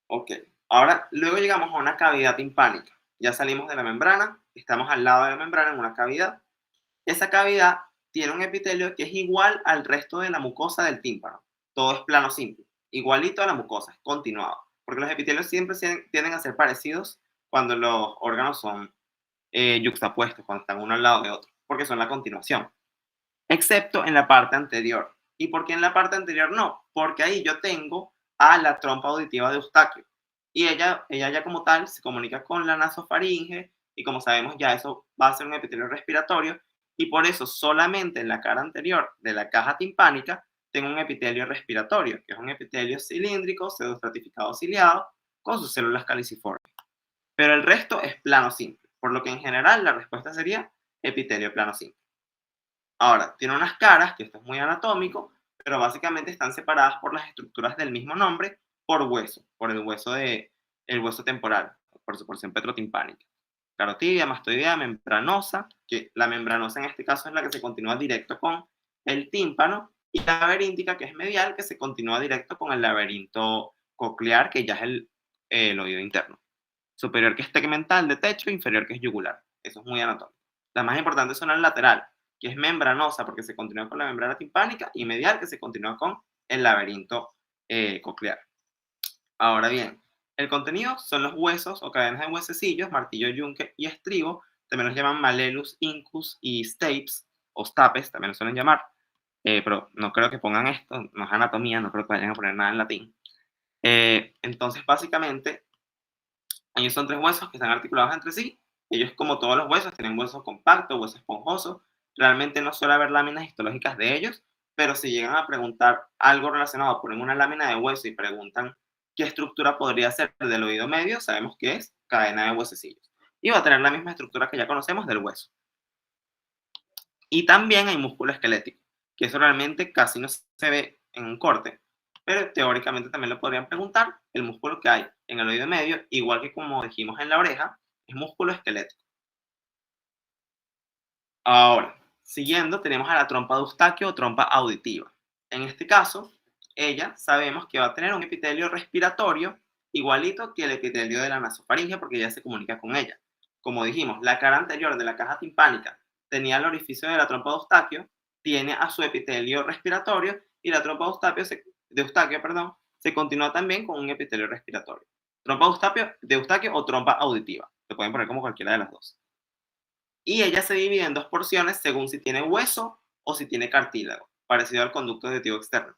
Ok, ahora luego llegamos a una cavidad timpánica. Ya salimos de la membrana, estamos al lado de la membrana en una cavidad. Esa cavidad tiene un epitelio que es igual al resto de la mucosa del tímpano. Todo es plano simple, igualito a la mucosa, es continuado. Porque los epitelios siempre tienden a ser parecidos cuando los órganos son yuxtapuestos, cuando están uno al lado de otro, porque son la continuación. Excepto en la parte anterior. ¿Y por qué en la parte anterior no? Porque ahí yo tengo a la trompa auditiva de Eustaquio. Y ella ya como tal se comunica con la nasofaringe y como sabemos ya eso va a ser un epitelio respiratorio y por eso solamente en la cara anterior de la caja timpánica tengo un epitelio respiratorio, que es un epitelio cilíndrico, pseudoestratificado ciliado, con sus células caliciformes. Pero el resto es plano simple, por lo que en general la respuesta sería epitelio plano simple. Ahora, tiene unas caras, que esto es muy anatómico, pero básicamente están separadas por las estructuras del mismo nombre por hueso, por el hueso temporal, por su porción petrotimpánica. Carotidia, mastoidea, membranosa, que la membranosa en este caso es la que se continúa directo con el tímpano, y la laberíntica, que es medial, que se continúa directo con el laberinto coclear, que ya es el oído interno. Superior, que es tegmental de techo, inferior, que es yugular. Eso es muy anatómico. Las más importantes son el lateral, que es membranosa porque se continúa con la membrana timpánica, y medial, que se continúa con el laberinto coclear. Ahora bien, el contenido son los huesos o cadenas de huesecillos, martillo, yunque y estribo. También los llaman malleolus, incus y stapes, o stapes, también lo suelen llamar. Pero no creo que pongan esto, no es anatomía, no creo que vayan a poner nada en latín. Entonces, básicamente, ellos son tres huesos que están articulados entre sí. Ellos, como todos los huesos, tienen hueso compacto, hueso esponjoso. Realmente no suele haber láminas histológicas de ellos, pero si llegan a preguntar algo relacionado, ponen una lámina de hueso y preguntan qué estructura podría ser del oído medio, sabemos que es cadena de huesecillos. Y va a tener la misma estructura que ya conocemos del hueso. Y también hay músculo esquelético, que eso realmente casi no se ve en un corte, pero teóricamente también lo podrían preguntar. El músculo que hay en el oído medio, igual que como dijimos en la oreja, es músculo esquelético. Ahora, siguiendo, tenemos a la trompa de Eustaquio o trompa auditiva. En este caso, ella sabemos que va a tener un epitelio respiratorio igualito que el epitelio de la nasofaringe porque ya se comunica con ella. Como dijimos, la cara anterior de la caja timpánica tenía el orificio de la trompa de Eustaquio, tiene a su epitelio respiratorio y la trompa de Eustaquio, se continúa también con un epitelio respiratorio. Trompa de Eustaquio o trompa auditiva. Se pueden poner como cualquiera de las dos. Y ella se divide en dos porciones según si tiene hueso o si tiene cartílago, parecido al conducto auditivo externo.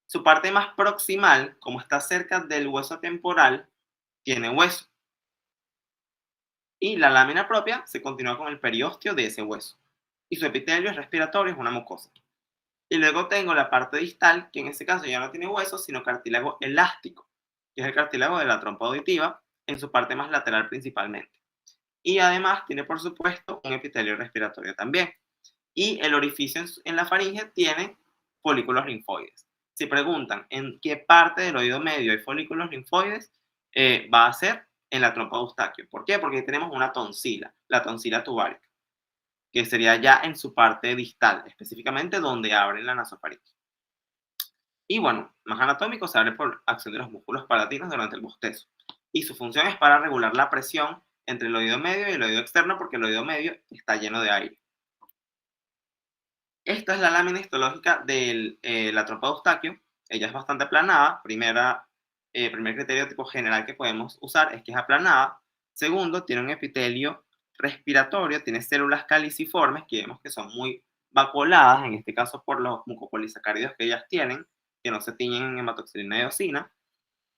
Su parte más proximal, como está cerca del hueso temporal, tiene hueso. Y la lámina propia se continúa con el periósteo de ese hueso. Y su epitelio respiratorio es una mucosa. Y luego tengo la parte distal, que en este caso ya no tiene hueso, sino cartílago elástico, que es el cartílago de la trompa auditiva, en su parte más lateral principalmente. Y además tiene, por supuesto, un epitelio respiratorio también. Y el orificio en la faringe tiene folículos linfoides. Si preguntan en qué parte del oído medio hay folículos linfoides, va a ser en la trompa de Eustaquio. ¿Por qué? Porque tenemos una tonsila, la tonsila tubárica, que sería ya en su parte distal, específicamente donde abre la nasofaringe. Y bueno, más anatómico, se abre por acción de los músculos palatinos durante el bostezo. Y su función es para regular la presión entre el oído medio y el oído externo, porque el oído medio está lleno de aire. Esta es la lámina histológica de la trompa de Eustaquio. Ella es bastante aplanada. Primer criterio tipo general que podemos usar es que es aplanada. Segundo, tiene un epitelio respiratorio, tiene células caliciformes, que vemos que son muy vacuoladas, en este caso por los mucopolisacáridos que ellas tienen, que no se tiñen en hematoxilina y eosina.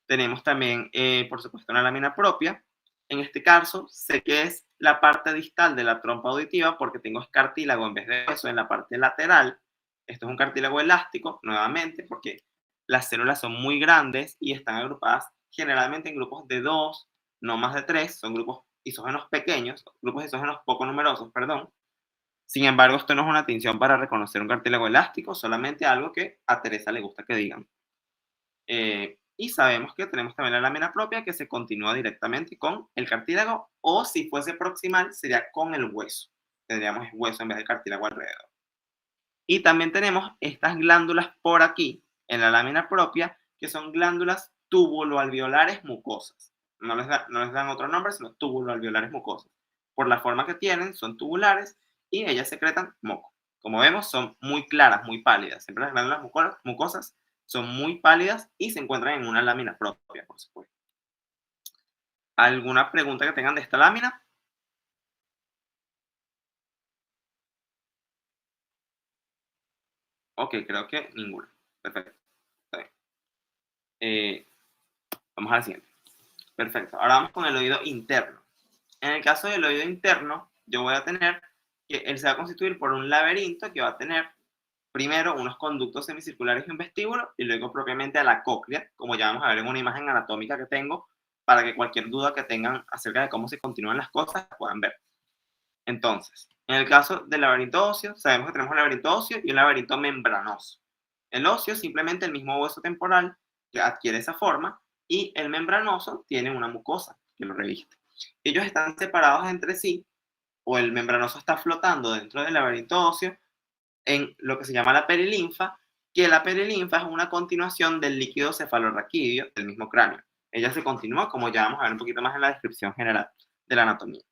Tenemos también, por supuesto, una lámina propia. En este caso, sé que es la parte distal de la trompa auditiva porque tengo cartílago en vez de hueso en la parte lateral. Esto es un cartílago elástico, nuevamente, porque las células son muy grandes y están agrupadas generalmente en grupos de 2, no más de 3. Son grupos isógenos pequeños, grupos isógenos poco numerosos, perdón. Sin embargo, esto no es una tinción para reconocer un cartílago elástico, solamente algo que a Teresa le gusta que digan. Y sabemos que tenemos también la lámina propia que se continúa directamente con el cartílago, o si fuese proximal sería con el hueso. Tendríamos hueso en vez de cartílago alrededor. Y también tenemos estas glándulas por aquí, en la lámina propia, que son glándulas túbulo-alveolares mucosas. No les dan otro nombre, sino túbulo-alveolares mucosas. Por la forma que tienen, son tubulares y ellas secretan moco. Como vemos, son muy claras, muy pálidas. Siempre las glándulas mucosas son muy pálidas y se encuentran en una lámina propia, por supuesto. ¿Alguna pregunta que tengan de esta lámina? Ok, creo que ninguna. Perfecto. Está bien. Vamos a la siguiente. Perfecto. Ahora vamos con el oído interno. En el caso del oído interno, yo voy a tener que él se va a constituir por un laberinto que va a tener primero unos conductos semicirculares y un vestíbulo, y luego propiamente a la cóclea, como ya vamos a ver en una imagen anatómica que tengo, para que cualquier duda que tengan acerca de cómo se continúan las cosas puedan ver. Entonces, en el caso del laberinto óseo, sabemos que tenemos un laberinto óseo y un laberinto membranoso. El óseo es simplemente el mismo hueso temporal que adquiere esa forma, y el membranoso tiene una mucosa que lo reviste. Ellos están separados entre sí, o el membranoso está flotando dentro del laberinto óseo en lo que se llama la perilinfa, que la perilinfa es una continuación del líquido cefalorraquídeo del mismo cráneo. Ella se continúa, como ya vamos a ver un poquito más en la descripción general de la anatomía.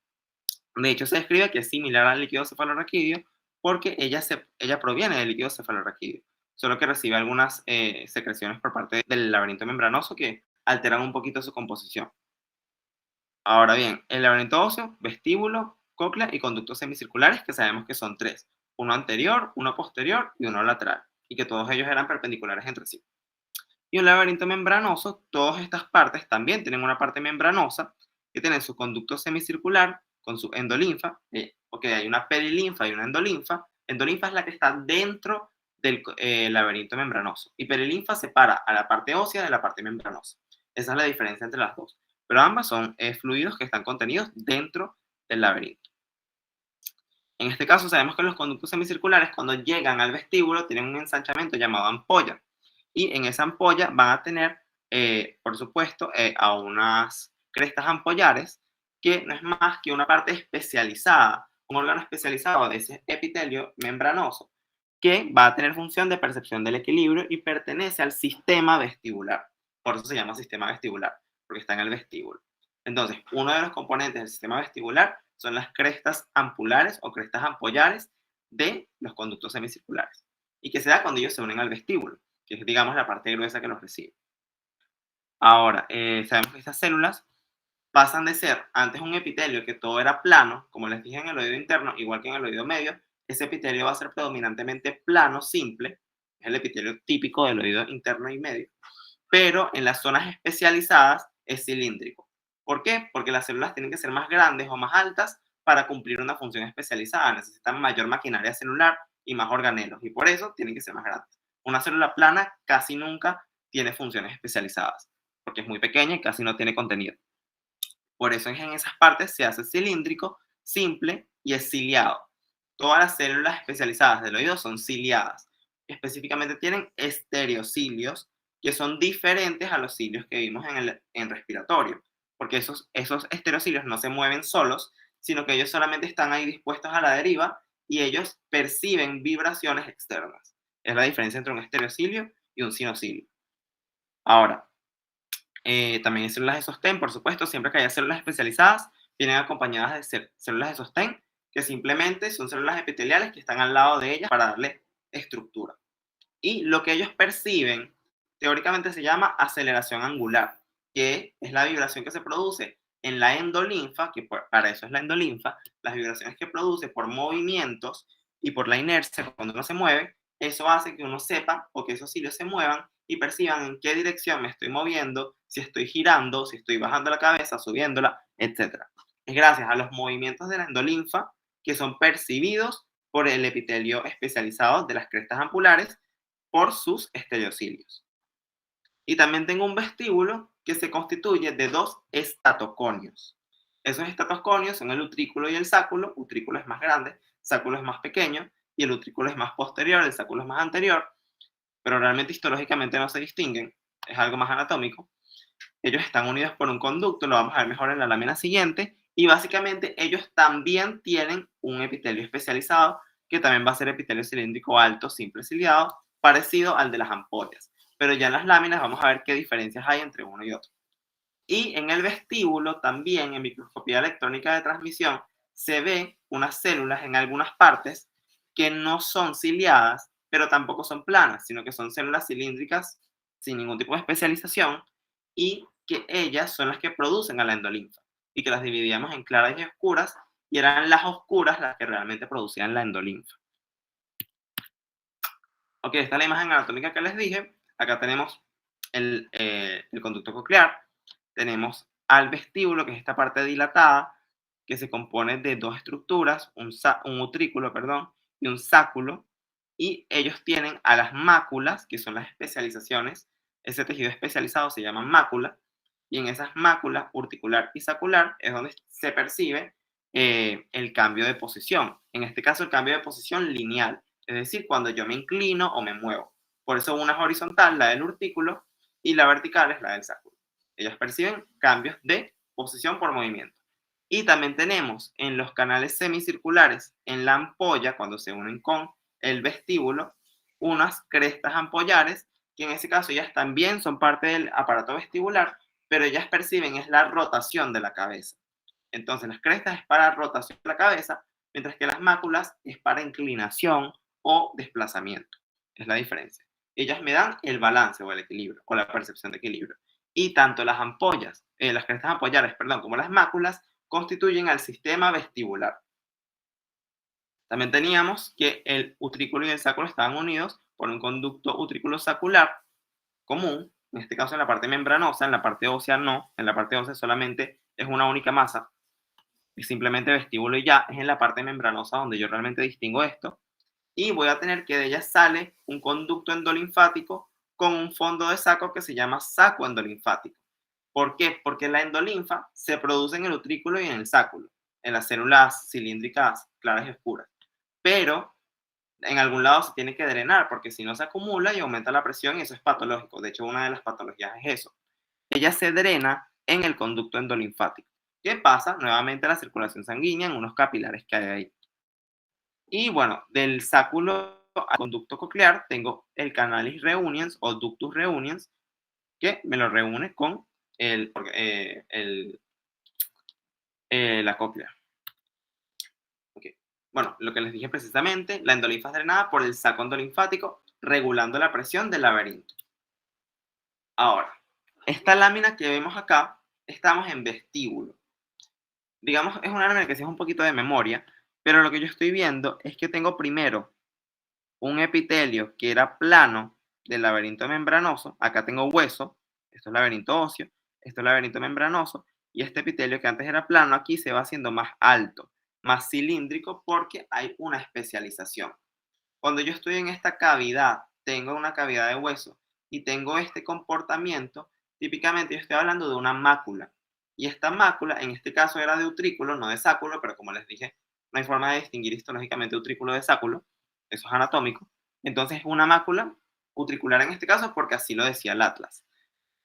De hecho, se describe que es similar al líquido cefalorraquídeo porque ella proviene del líquido cefalorraquídeo, solo que recibe algunas secreciones por parte del laberinto membranoso que alteran un poquito su composición. Ahora bien, el laberinto óseo, vestíbulo, cóclea y conductos semicirculares, que sabemos que son 3. Uno anterior, uno posterior y uno lateral, y que todos ellos eran perpendiculares entre sí. Y un laberinto membranoso, todas estas partes también tienen una parte membranosa que tiene su conducto semicircular con su endolinfa. Ok, hay una perilinfa y una endolinfa. Endolinfa es la que está dentro del laberinto membranoso, y perilinfa separa a la parte ósea de la parte membranosa. Esa es la diferencia entre las dos, pero ambas son fluidos que están contenidos dentro del laberinto. En este caso sabemos que los conductos semicirculares, cuando llegan al vestíbulo, tienen un ensanchamiento llamado ampolla, y en esa ampolla van a tener, por supuesto, a unas crestas ampollares, que no es más que una parte especializada, un órgano especializado de ese epitelio membranoso, que va a tener función de percepción del equilibrio y pertenece al sistema vestibular. Por eso se llama sistema vestibular, porque está en el vestíbulo. Entonces, uno de los componentes del sistema vestibular son las crestas ampulares o crestas ampollares de los conductos semicirculares, y que se da cuando ellos se unen al vestíbulo, que es, digamos, la parte gruesa que los recibe. Ahora, sabemos que estas células pasan de ser antes un epitelio que todo era plano, como les dije en el oído interno, igual que en el oído medio. Ese epitelio va a ser predominantemente plano, simple, es el epitelio típico del oído interno y medio, pero en las zonas especializadas es cilíndrico. ¿Por qué? Porque las células tienen que ser más grandes o más altas para cumplir una función especializada. Necesitan mayor maquinaria celular y más organelos, y por eso tienen que ser más grandes. Una célula plana casi nunca tiene funciones especializadas, porque es muy pequeña y casi no tiene contenido. Por eso en esas partes se hace cilíndrico, simple y es ciliado. Todas las células especializadas del oído son ciliadas. Específicamente tienen estereocilios, que son diferentes a los cilios que vimos en respiratorio, porque esos estereocilios no se mueven solos, sino que ellos solamente están ahí dispuestos a la deriva y ellos perciben vibraciones externas. Es la diferencia entre un estereocilio y un sinocilio. Ahora, también hay células de sostén, por supuesto. Siempre que haya células especializadas, vienen acompañadas de células de sostén, que simplemente son células epiteliales que están al lado de ellas para darle estructura. Y lo que ellos perciben, teóricamente se llama aceleración angular, que es la vibración que se produce en la endolinfa, que para eso es la endolinfa, las vibraciones que produce por movimientos y por la inercia, cuando uno se mueve, eso hace que uno sepa o que esos cilios se muevan y perciban en qué dirección me estoy moviendo, si estoy girando, si estoy bajando la cabeza, subiéndola, etc. Es gracias a los movimientos de la endolinfa que son percibidos por el epitelio especializado de las crestas ampulares por sus estereocilios. Y también tengo un vestíbulo que se constituye de dos estatoconios. Esos estatoconios son el utrículo y el sáculo. Utrículo es más grande, sáculo es más pequeño, y el utrículo es más posterior, el sáculo es más anterior, pero realmente histológicamente no se distinguen, es algo más anatómico. Ellos están unidos por un conducto, lo vamos a ver mejor en la lámina siguiente, y básicamente ellos también tienen un epitelio especializado, que también va a ser epitelio cilíndrico alto, simple ciliado, parecido al de las ampollas. Pero ya en las láminas vamos a ver qué diferencias hay entre uno y otro. Y en el vestíbulo también, en microscopía electrónica de transmisión, se ve unas células en algunas partes que no son ciliadas, pero tampoco son planas, sino que son células cilíndricas sin ningún tipo de especialización, y que ellas son las que producen a la endolinfa, y que las dividíamos en claras y oscuras, y eran las oscuras las que realmente producían la endolinfa. Ok, esta es la imagen anatómica que les dije. Acá tenemos el conducto coclear, tenemos al vestíbulo, que es esta parte dilatada, que se compone de dos estructuras, un utrículo, y un sáculo, y ellos tienen a las máculas, que son las especializaciones. Ese tejido especializado se llama mácula, y en esas máculas, urticular y sacular, es donde se percibe el cambio de posición. En este caso, el cambio de posición lineal, es decir, cuando yo me inclino o me muevo. Por eso una es horizontal, la del urtículo, y la vertical es la del sáculo. Ellas perciben cambios de posición por movimiento. Y también tenemos en los canales semicirculares, en la ampolla, cuando se unen con el vestíbulo, unas crestas ampollares, que en ese caso ellas también son parte del aparato vestibular, pero ellas perciben es la rotación de la cabeza. Entonces las crestas es para rotación de la cabeza, mientras que las máculas es para inclinación o desplazamiento. Es la diferencia. Ellas me dan el balance o el equilibrio, o la percepción de equilibrio. Y tanto las ampollas, las crestas ampollares, como las máculas, constituyen al sistema vestibular. También teníamos que el utrículo y el sáculo estaban unidos por un conducto utrículo-sacular común, en este caso en la parte membranosa, en la parte ósea no, en la parte ósea solamente es una única masa, es simplemente vestíbulo y ya, es en la parte membranosa donde yo realmente distingo esto, y voy a tener que de ella sale un conducto endolinfático con un fondo de saco que se llama saco endolinfático. ¿Por qué? Porque la endolinfa se produce en el utrículo y en el sáculo, en las células cilíndricas claras y oscuras, pero en algún lado se tiene que drenar, porque si no se acumula y aumenta la presión, y eso es patológico. De hecho, una de las patologías es eso. Ella se drena en el conducto endolinfático. ¿Qué pasa? Nuevamente la circulación sanguínea en unos capilares que hay ahí. Y bueno, del sáculo al conducto coclear tengo el canalis reuniens o ductus reuniens, que me lo reúne con la cóclea. Okay. Bueno, lo que les dije precisamente, la endolinfa es drenada por el saco endolinfático, regulando la presión del laberinto. Ahora, esta lámina que vemos acá, estamos en vestíbulo. Digamos, es una lámina que sí es un poquito de memoria, pero lo que yo estoy viendo es que tengo primero un epitelio que era plano del laberinto membranoso. Acá tengo hueso, esto es laberinto óseo, esto es laberinto membranoso, y este epitelio que antes era plano aquí se va haciendo más alto, más cilíndrico, porque hay una especialización. Cuando yo estoy en esta cavidad, tengo una cavidad de hueso y tengo este comportamiento, típicamente yo estoy hablando de una mácula. Y esta mácula, en este caso era de utrículo, no de sáculo, pero como les dije, no hay forma de distinguir histológicamente utrículo de sáculo, eso es anatómico. Entonces es una mácula utricular en este caso porque así lo decía el atlas.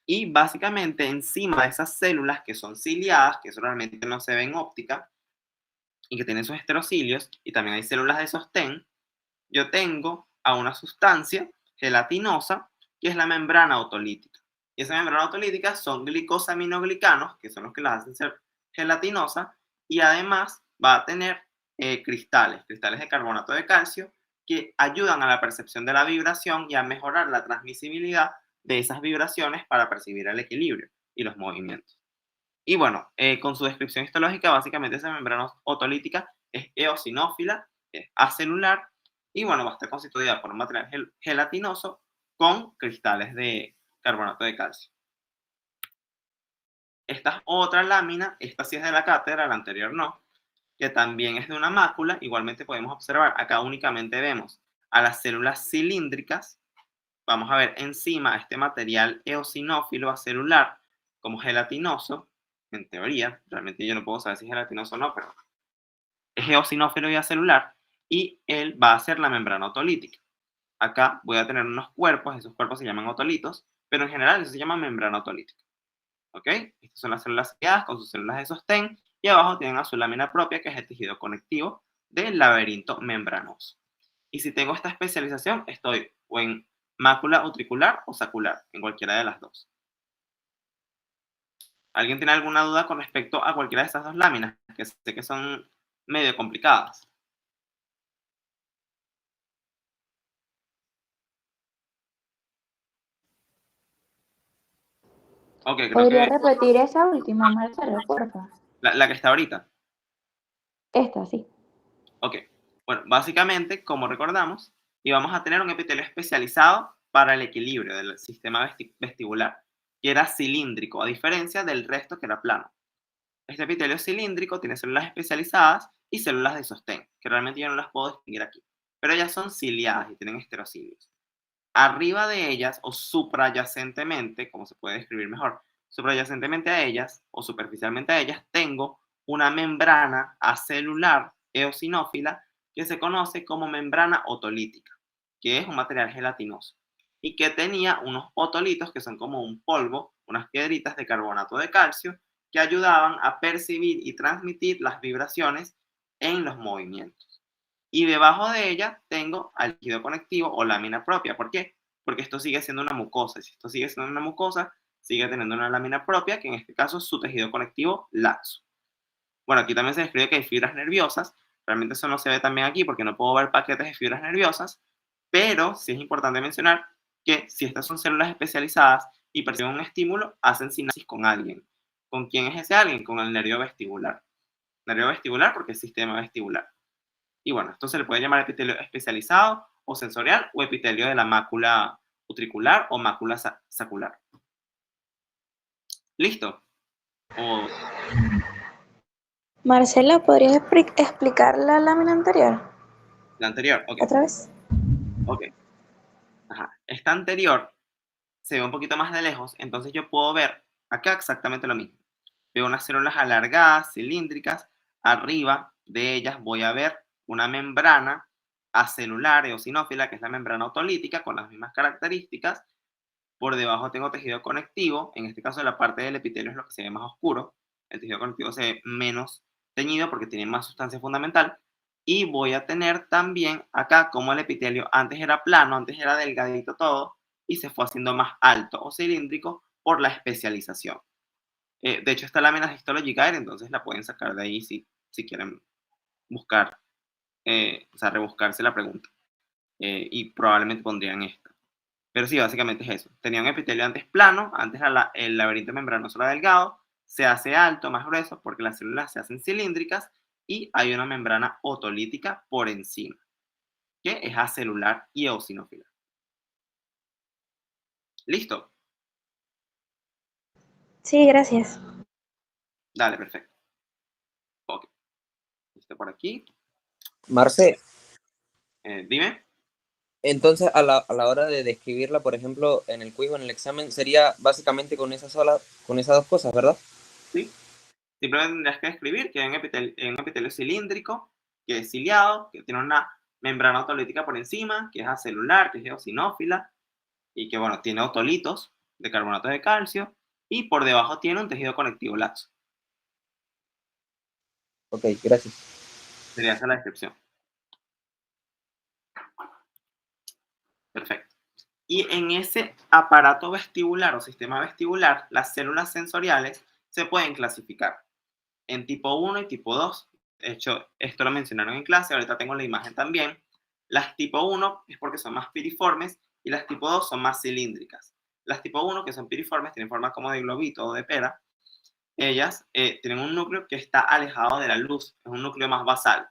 Y básicamente encima de esas células que son ciliadas, que eso realmente no se ve en óptica, y que tienen sus esterocilios, y también hay células de sostén, yo tengo a una sustancia gelatinosa que es la membrana autolítica. Y esa membrana autolítica son glicosaminoglicanos, que son los que las hacen ser gelatinosas, y además va a tener cristales de carbonato de calcio, que ayudan a la percepción de la vibración y a mejorar la transmisibilidad de esas vibraciones para percibir el equilibrio y los movimientos. Y bueno, con su descripción histológica, básicamente esa membrana otolítica es eosinófila es acelular, y bueno, va a estar constituida por un material gelatinoso con cristales de carbonato de calcio. Esta es otra lámina, esta sí es de la cátedra, la anterior no, que también es de una mácula. Igualmente podemos observar, acá únicamente vemos a las células cilíndricas. Vamos a ver encima este material eosinófilo acelular como gelatinoso, en teoría, realmente yo no puedo saber si es gelatinoso o no, pero es eosinófilo y acelular, y él va a ser la membrana otolítica. Acá voy a tener unos cuerpos, esos cuerpos se llaman otolitos, pero en general eso se llama membrana otolítica. ¿Ok? Estas son las células ciliadas con sus células de sostén, y abajo tienen a su lámina propia, que es el tejido conectivo del laberinto membranoso. Y si tengo esta especialización, estoy o en mácula utricular o sacular, en cualquiera de las dos. ¿Alguien tiene alguna duda con respecto a cualquiera de estas dos láminas? Que sé que son medio complicadas. Ok, creo ¿Podría que repetir esa última, Marcelo, porfa? la que está ahorita. Esta, sí. Ok, bueno, básicamente, como recordamos, íbamos a tener un epitelio especializado para el equilibrio del sistema vestibular, que era cilíndrico, a diferencia del resto que era plano. Este epitelio cilíndrico tiene células especializadas y células de sostén, que realmente yo no las puedo distinguir aquí, pero ellas son ciliadas y tienen esterocilios. Arriba de ellas, o suprayacentemente, como se puede describir mejor, suprayacentemente a ellas, o superficialmente a ellas, tengo una membrana acelular eosinófila que se conoce como membrana otolítica, que es un material gelatinoso, y que tenía unos otolitos que son como un polvo, unas piedritas de carbonato de calcio, que ayudaban a percibir y transmitir las vibraciones en los movimientos. Y debajo de ella tengo al tejido conectivo o lámina propia. ¿Por qué? Porque esto sigue siendo una mucosa. Y si esto sigue siendo una mucosa, sigue teniendo una lámina propia, que en este caso es su tejido conectivo laxo. Bueno, aquí también se describe que hay fibras nerviosas. Realmente eso no se ve también aquí porque no puedo ver paquetes de fibras nerviosas, pero sí es importante mencionar que si estas son células especializadas y perciben un estímulo, hacen sinapsis con alguien. ¿Con quién es ese alguien? Con el nervio vestibular. Nervio vestibular porque es sistema vestibular. Y bueno, esto se le puede llamar epitelio especializado o sensorial, o epitelio de la mácula utricular o mácula sacular. ¿Listo? O Marcela, ¿podrías explicar la lámina anterior la anterior. Ok, otra vez? ok. Ajá. Esta anterior se ve un poquito más de lejos, entonces yo puedo ver acá exactamente lo mismo. Veo unas células alargadas, cilíndricas. Arriba de ellas voy a ver una membrana acelular eosinófila, que es la membrana otolítica, con las mismas características. Por debajo tengo tejido conectivo. En este caso, la parte del epitelio es lo que se ve más oscuro. El tejido conectivo se ve menos teñido porque tiene más sustancia fundamental. Y voy a tener también acá como el epitelio antes era plano, antes era delgadito todo, y se fue haciendo más alto o cilíndrico por la especialización. De hecho, esta lámina es Histology Guide, entonces la pueden sacar de ahí si quieren buscar, o sea, rebuscarse la pregunta. Y probablemente pondrían esta. Pero sí, básicamente es eso. Tenía un epitelio antes plano, antes el laberinto membranoso era delgado, se hace alto, más grueso, porque las células se hacen cilíndricas, y hay una membrana otolítica por encima, que es acelular y eosinófila. ¿Listo? Sí, gracias. Dale, perfecto. Ok. Listo por aquí. Marce, Dime. entonces a la hora de describirla, por ejemplo, en el quiz o en el examen, sería básicamente con esas dos cosas, ¿verdad? ¿Sí? Simplemente tendrías que describir que hay un epitelio cilíndrico, que es ciliado, que tiene una membrana otolítica por encima, que es acelular, que es eosinófila, y que, bueno, tiene otolitos de carbonato de calcio, y por debajo tiene un tejido conectivo laxo. Ok, gracias. Sería esa la descripción. Perfecto. Y en ese aparato vestibular o sistema vestibular, las células sensoriales se pueden clasificar en tipo 1 y tipo 2. De hecho, esto lo mencionaron en clase, ahorita tengo la imagen también. Las tipo 1 es porque son más piriformes y las tipo 2 son más cilíndricas. Las tipo 1, que son piriformes, tienen forma como de globito o de pera. Ellas tienen un núcleo que está alejado de la luz, es un núcleo más basal.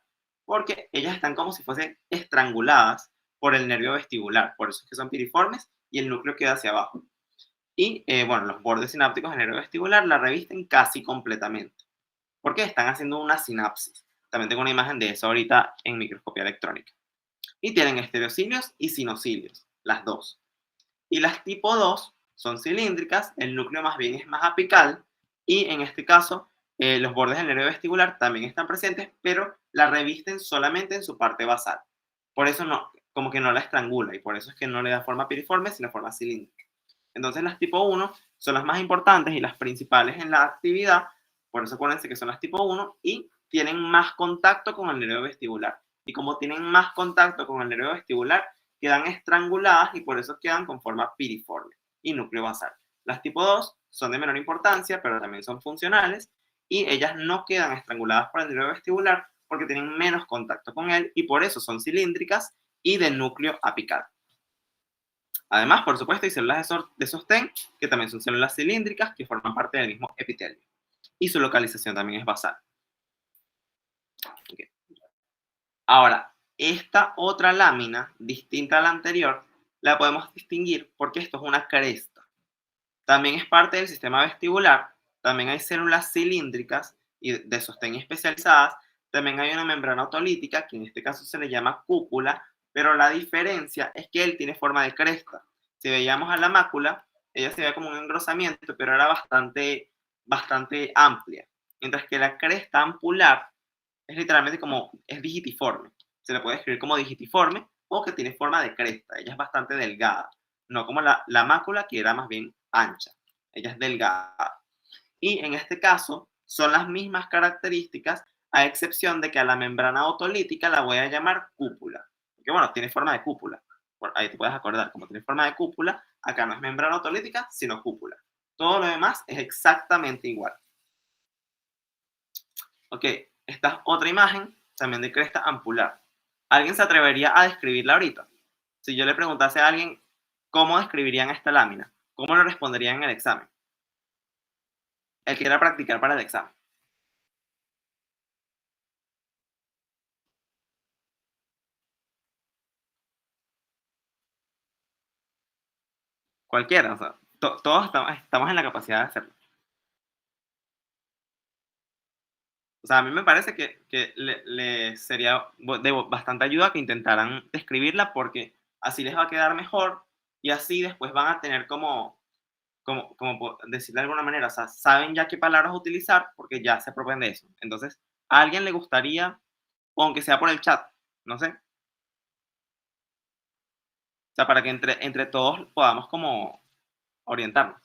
porque ellas están como si fuesen estranguladas por el nervio vestibular, por eso es que son piriformes y el núcleo queda hacia abajo. Y bueno, los bordes sinápticos del nervio vestibular la revisten casi completamente, porque están haciendo una sinapsis. También tengo una imagen de eso ahorita en microscopía electrónica. Y tienen estereocilios y sinocilios, las dos. Y las tipo 2 son cilíndricas, el núcleo más bien es más apical, y en este caso los bordes del nervio vestibular también están presentes, pero la revisten solamente en su parte basal. Por eso no, como que no la estrangula, y por eso es que no le da forma piriforme, sino forma cilíndrica. Entonces las tipo 1 son las más importantes y las principales en la actividad, por eso acuérdense que son las tipo 1, y tienen más contacto con el nervio vestibular. Y como tienen más contacto con el nervio vestibular, quedan estranguladas y por eso quedan con forma piriforme y núcleo basal. Las tipo 2 son de menor importancia, pero también son funcionales, y ellas no quedan estranguladas por el nervio vestibular porque tienen menos contacto con él y por eso son cilíndricas y de núcleo apical. Además, por supuesto, hay células de sostén, que también son células cilíndricas, que forman parte del mismo epitelio. Y su localización también es basal. Okay. Ahora, esta otra lámina, distinta a la anterior, la podemos distinguir porque esto es una cresta. También es parte del sistema vestibular. También hay células cilíndricas y de sostén especializadas. También hay una membrana otolítica, que en este caso se le llama cúpula, pero la diferencia es que él tiene forma de cresta. Si veíamos a la mácula, ella se veía como un engrosamiento, pero era bastante amplia. Mientras que la cresta ampular es literalmente como, es digitiforme. Se le puede escribir como digitiforme o que tiene forma de cresta. Ella es bastante delgada. No como la mácula, que era más bien ancha. Ella es delgada. Y en este caso, son las mismas características, a excepción de que a la membrana otolítica la voy a llamar cúpula. Que bueno, tiene forma de cúpula. Ahí te puedes acordar, como tiene forma de cúpula, acá no es membrana otolítica, sino cúpula. Todo lo demás es exactamente igual. Ok, esta es otra imagen, también de cresta ampular. ¿Alguien se atrevería a describirla ahorita? Si yo le preguntase a alguien cómo describirían esta lámina, ¿cómo lo responderían en el examen? El que quiera practicar para el examen. Cualquiera, o sea, todos estamos en la capacidad de hacerlo. O sea, a mí me parece que le sería de bastante ayuda que intentaran describirla porque así les va a quedar mejor y así después van a tener como decirlo de alguna manera, o sea, saben ya qué palabras utilizar porque ya se propende eso. Entonces, ¿a alguien le gustaría, o aunque sea por el chat, no sé? O sea, para que entre todos podamos como orientarnos.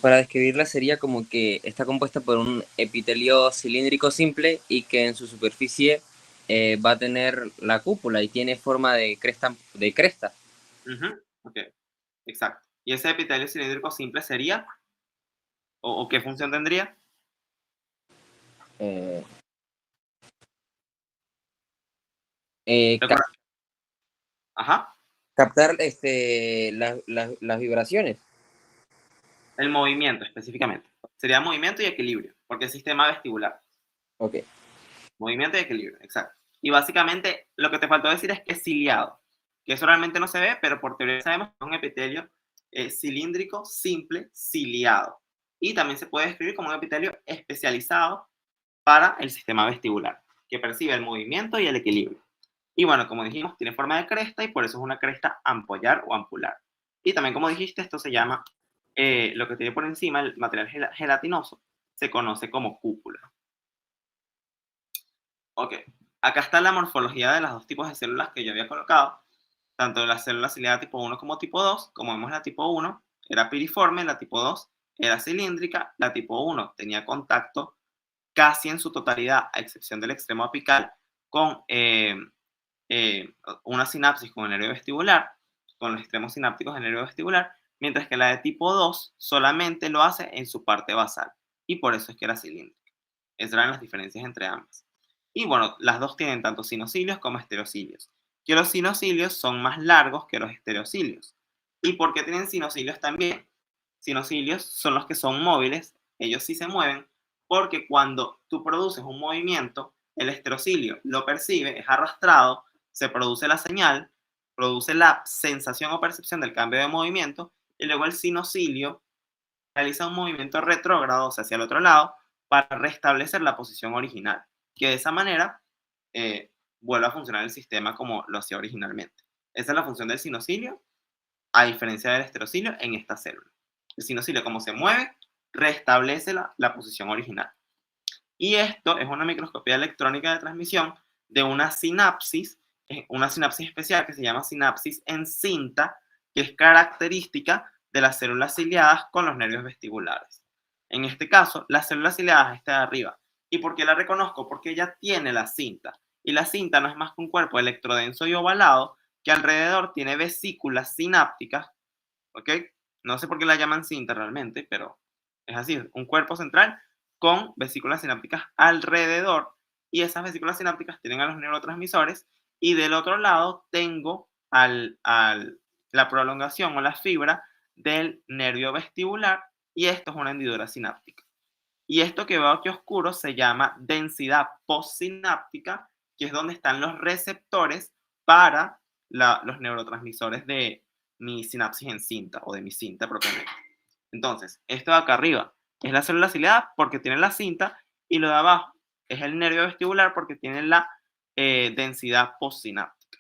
Para describirla sería como que está compuesta por un epitelio cilíndrico simple y que en su superficie va a tener la cúpula y tiene forma de cresta. Ok, exacto. ¿Y ese epitelio cilíndrico simple sería? ¿O qué función tendría? Ajá. Captar las vibraciones. El movimiento específicamente. Sería movimiento y equilibrio, porque es sistema vestibular. Ok. Movimiento y equilibrio, exacto. Y básicamente lo que te faltó decir es que es ciliado, que eso realmente no se ve, pero por teoría sabemos que es un epitelio cilíndrico simple ciliado. Y también se puede describir como un epitelio especializado para el sistema vestibular, que percibe el movimiento y el equilibrio. Y bueno, como dijimos, tiene forma de cresta y por eso es una cresta ampollar o ampular. Y también, como dijiste, esto se llama, lo que tiene por encima, el material gelatinoso, se conoce como cúpula. Ok, acá está la morfología de los dos tipos de células que yo había colocado, tanto la célula ciliada tipo 1 como tipo 2. Como vemos, la tipo 1 era piriforme, la tipo 2 era cilíndrica, la tipo 1 tenía contacto casi en su totalidad, a excepción del extremo apical, con una sinapsis con el nervio vestibular, con los extremos sinápticos del nervio vestibular, mientras que la de tipo 2 solamente lo hace en su parte basal, y por eso es que era cilíndrica. Esas eran las diferencias entre ambas. Y bueno, las dos tienen tanto sinocilios como estereocilios, que los sinocilios son más largos que los estereocilios. ¿Y por qué tienen sinocilios también? Sinocilios son los que son móviles, ellos sí se mueven, porque cuando tú produces un movimiento, el esterocilio lo percibe, es arrastrado, se produce la señal, produce la sensación o percepción del cambio de movimiento, y luego el sinocilio realiza un movimiento retrógrado, o sea, hacia el otro lado, para restablecer la posición original, que de esa manera vuelve a funcionar el sistema como lo hacía originalmente. Esa es la función del sinocilio, a diferencia del esterocilio en esta célula. El sinocilio, como se mueve, restablece la posición original. Y esto es una microscopía electrónica de transmisión de una sinapsis especial que se llama sinapsis en cinta, que es característica de las células ciliadas con los nervios vestibulares. En este caso, la célula ciliada está de arriba. ¿Y por qué la reconozco? Porque ella tiene la cinta. Y la cinta no es más que un cuerpo electrodenso y ovalado que alrededor tiene vesículas sinápticas, ¿ok? No sé por qué la llaman cinta realmente, pero es así, un cuerpo central con vesículas sinápticas alrededor, y esas vesículas sinápticas tienen a los neurotransmisores, y del otro lado tengo la prolongación o la fibra del nervio vestibular, y esto es una hendidura sináptica. Y esto que veo aquí oscuro se llama densidad postsináptica, que es donde están los receptores para los neurotransmisores de mi sinapsis en cinta o de mi cinta propiamente. Entonces, esto de acá arriba es la célula ciliada porque tiene la cinta, y lo de abajo es el nervio vestibular porque tiene la densidad postsináptica.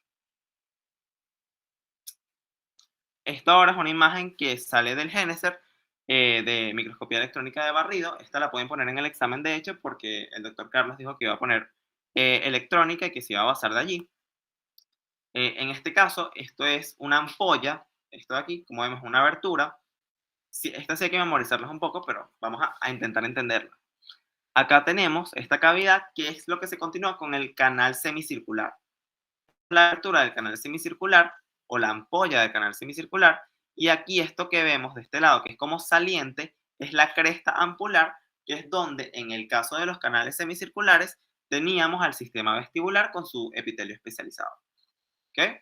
Esta ahora es una imagen que sale del GENESER de microscopía electrónica de barrido. Esta la pueden poner en el examen, de hecho, porque el doctor Carlos dijo que iba a poner electrónica y que se iba a basar de allí. En este caso, esto es una ampolla, esto de aquí, como vemos, una abertura. Sí, esta sí hay que memorizarlas un poco, pero vamos a intentar entenderla. Acá tenemos esta cavidad, que es lo que se continúa con el canal semicircular. La abertura del canal semicircular o la ampolla del canal semicircular, y aquí esto que vemos de este lado, que es como saliente, es la cresta ampular, que es donde en el caso de los canales semicirculares teníamos al sistema vestibular con su epitelio especializado. ¿Ok?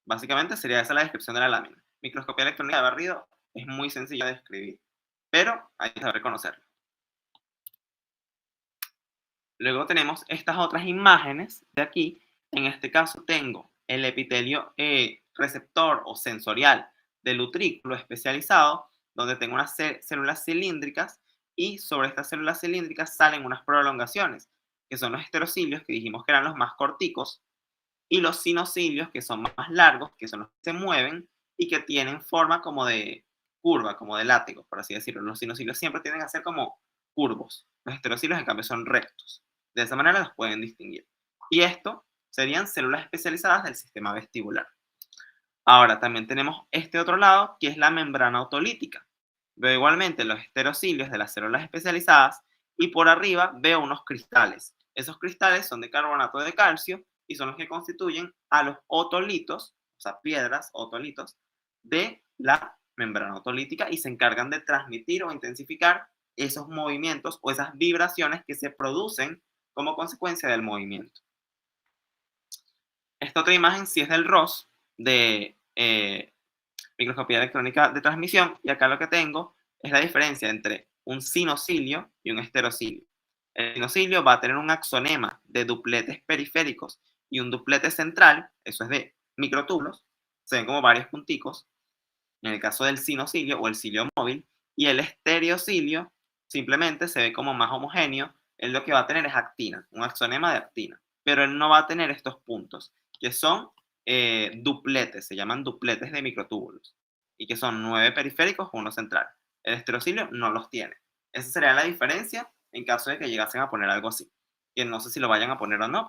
Básicamente sería esa la descripción de la lámina. Microscopía electrónica de barrido es muy sencilla de describir, pero hay que saber reconocerlo. Luego tenemos estas otras imágenes de aquí. En este caso tengo el epitelio receptor o sensorial del utrículo especializado, donde tengo unas células cilíndricas, y sobre estas células cilíndricas salen unas prolongaciones, que son los esterocilios, que dijimos que eran los más corticos, y los sinocilios, que son más largos, que son los que se mueven y que tienen forma como de curva, como de látigo, por así decirlo. Los sinocilios siempre tienden a ser como curvos. Los esterocilios, en cambio, son rectos. De esa manera los pueden distinguir. Y esto serían células especializadas del sistema vestibular. Ahora también tenemos este otro lado, que es la membrana otolítica. Veo igualmente los esterocilios de las células especializadas, y por arriba veo unos cristales. Esos cristales son de carbonato de calcio y son los que constituyen a los otolitos, o sea, piedras, otolitos, de la membrana otolítica, y se encargan de transmitir o intensificar esos movimientos o esas vibraciones que se producen como consecuencia del movimiento. Esta otra imagen sí es del ROS, de microscopía electrónica de transmisión, y acá lo que tengo es la diferencia entre un sinocilio y un esterocilio. El sinocilio va a tener un axonema de dupletes periféricos y un duplete central, eso es de microtúbulos, se ven como varios punticos, en el caso del sinocilio o el cilio móvil, y el estereocilio simplemente se ve como más homogéneo. Él lo que va a tener es actina, un axonema de actina, pero él no va a tener estos puntos, que son dupletes, se llaman dupletes de microtúbulos, y que son 9 periféricos con 1 central. El esterocilio no los tiene. Esa sería la diferencia en caso de que llegasen a poner algo así, que no sé si lo vayan a poner o no,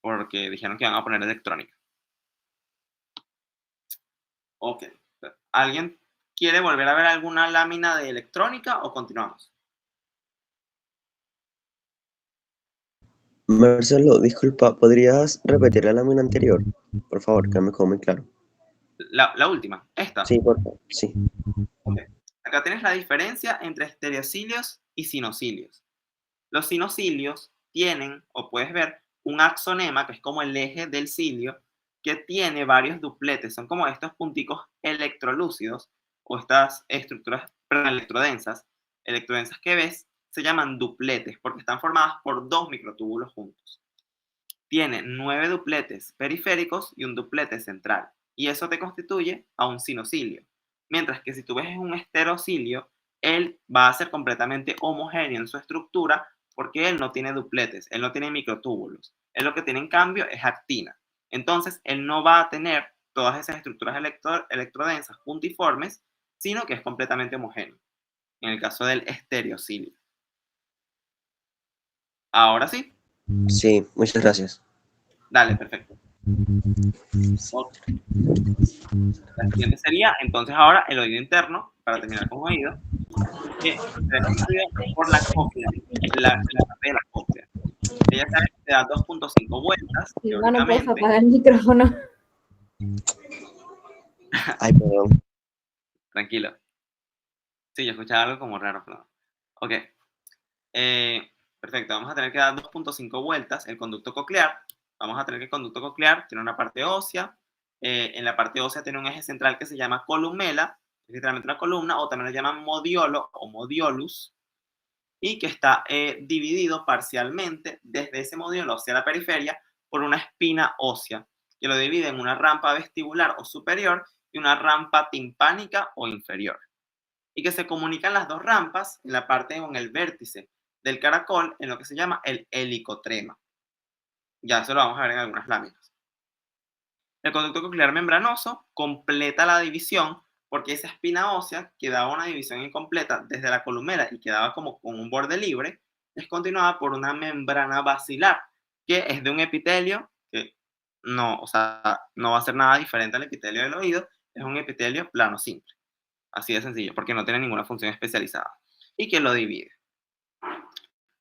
porque dijeron que iban a poner electrónica. Ok. ¿Alguien quiere volver a ver alguna lámina de electrónica o continuamos? Marcelo, disculpa, ¿podrías repetir la lámina anterior? Por favor, que me quedó muy claro. La última, esta. Sí, por favor, sí. Okay. Acá tienes la diferencia entre estereocilios y sinocilios. Los sinocilios tienen, o puedes ver, un axonema, que es como el eje del cilio, que tiene varios dupletes. Son como estos punticos electrolúcidos, o estas estructuras electrodensas que ves, se llaman dupletes porque están formadas por 2 microtúbulos juntos. Tiene 9 dupletes periféricos y un duplete central. Y eso te constituye a un sinocilio. Mientras que si tú ves un esterocilio, él va a ser completamente homogéneo en su estructura porque él no tiene dupletes, él no tiene microtúbulos. Él lo que tiene en cambio es actina. Entonces, él no va a tener todas esas estructuras electrodensas puntiformes, sino que es completamente homogéneo. En el caso del estereocilio. Ahora sí. Sí, muchas gracias. Dale, perfecto. La siguiente sería, entonces, ahora el oído interno, para terminar con oído, que se constituye por la cóclea, la parte de la cóclea. Ella sabe que te da 2.5 vueltas, Bueno, pues teóricamente. apaga el micrófono. Ay, perdón. Tranquilo. Sí, yo escuchaba algo como raro, perdón. Ok. Perfecto, vamos a tener que dar 2.5 vueltas el conducto coclear. Vamos a tener que el conducto coclear tiene una parte ósea. En la parte ósea tiene un eje central que se llama columela, es literalmente una columna, o también lo llaman modiolo o modiolus, y que está dividido parcialmente desde ese modiolo hacia la periferia por una espina ósea, que lo divide en una rampa vestibular o superior y una rampa timpánica o inferior. Y que se comunican las dos rampas en la parte con el vértice del caracol en lo que se llama el helicotrema. Ya eso lo vamos a ver en algunas láminas. El conducto coclear membranoso completa la división porque esa espina ósea que daba una división incompleta desde la columela y quedaba como con un borde libre, es continuada por una membrana basilar que es de un epitelio que no, o sea, no va a ser nada diferente al epitelio del oído, es un epitelio plano simple. Así de sencillo, porque no tiene ninguna función especializada. Y que lo divide.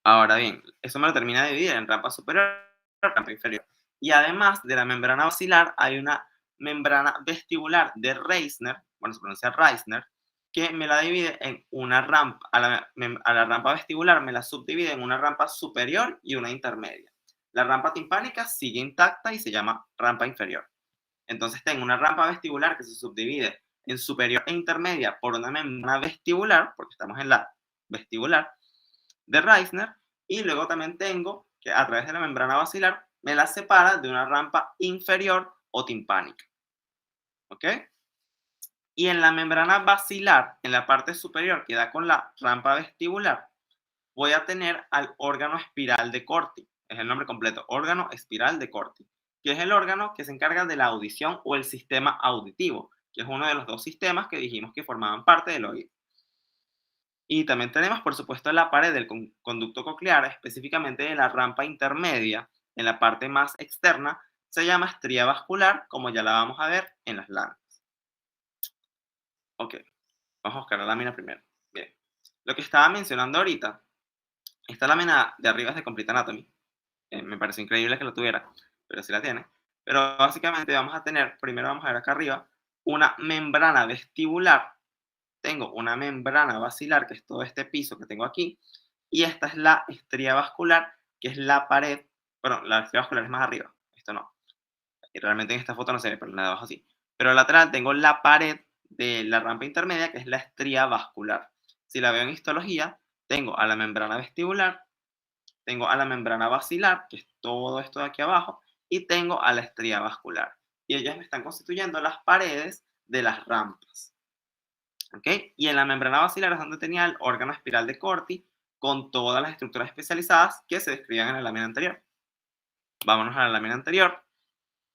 Ahora bien, eso me lo termina de dividir en rampa superior y rampa inferior. Y además de la membrana basilar, hay una membrana vestibular de Reisner, bueno, se pronuncia Reisner, que me la divide en una rampa, a la rampa vestibular me la subdivide en una rampa superior y una intermedia. La rampa timpánica sigue intacta y se llama rampa inferior. Entonces tengo una rampa vestibular que se subdivide en superior e intermedia por una membrana vestibular, porque estamos en la vestibular de Reisner, y luego también tengo que a través de la membrana basilar me la separa de una rampa inferior o timpánica. ¿Ok? Y en la membrana basilar, en la parte superior que da con la rampa vestibular, voy a tener al órgano espiral de Corti. Es el nombre completo, órgano espiral de Corti, que es el órgano que se encarga de la audición o el sistema auditivo, que es uno de los dos sistemas que dijimos que formaban parte del oído. Y también tenemos, por supuesto, la pared del conducto coclear, específicamente de la rampa intermedia, en la parte más externa, se llama estría vascular, como ya la vamos a ver en las láminas. Ok, vamos a buscar la lámina primero. Bien, lo que estaba mencionando ahorita, esta lámina de arriba es de Complete Anatomy. Me pareció increíble que lo tuviera, pero sí la tiene. Pero básicamente vamos a tener, primero vamos a ver acá arriba, una membrana vestibular. Tengo una membrana basilar, que es todo este piso que tengo aquí, y esta es la estría vascular, que es la pared, bueno, la estría vascular es más arriba, esto no. Y realmente en esta foto no se ve, pero en la de abajo sí. Pero lateral tengo la pared de la rampa intermedia, que es la estría vascular. Si la veo en histología, tengo a la membrana vestibular, tengo a la membrana basilar, que es todo esto de aquí abajo, y tengo a la estría vascular. Y ellas me están constituyendo las paredes de las rampas. ¿Ok? Y en la membrana basilar es donde tenía el órgano espiral de Corti con todas las estructuras especializadas que se describían en la lámina anterior. Vámonos a la lámina anterior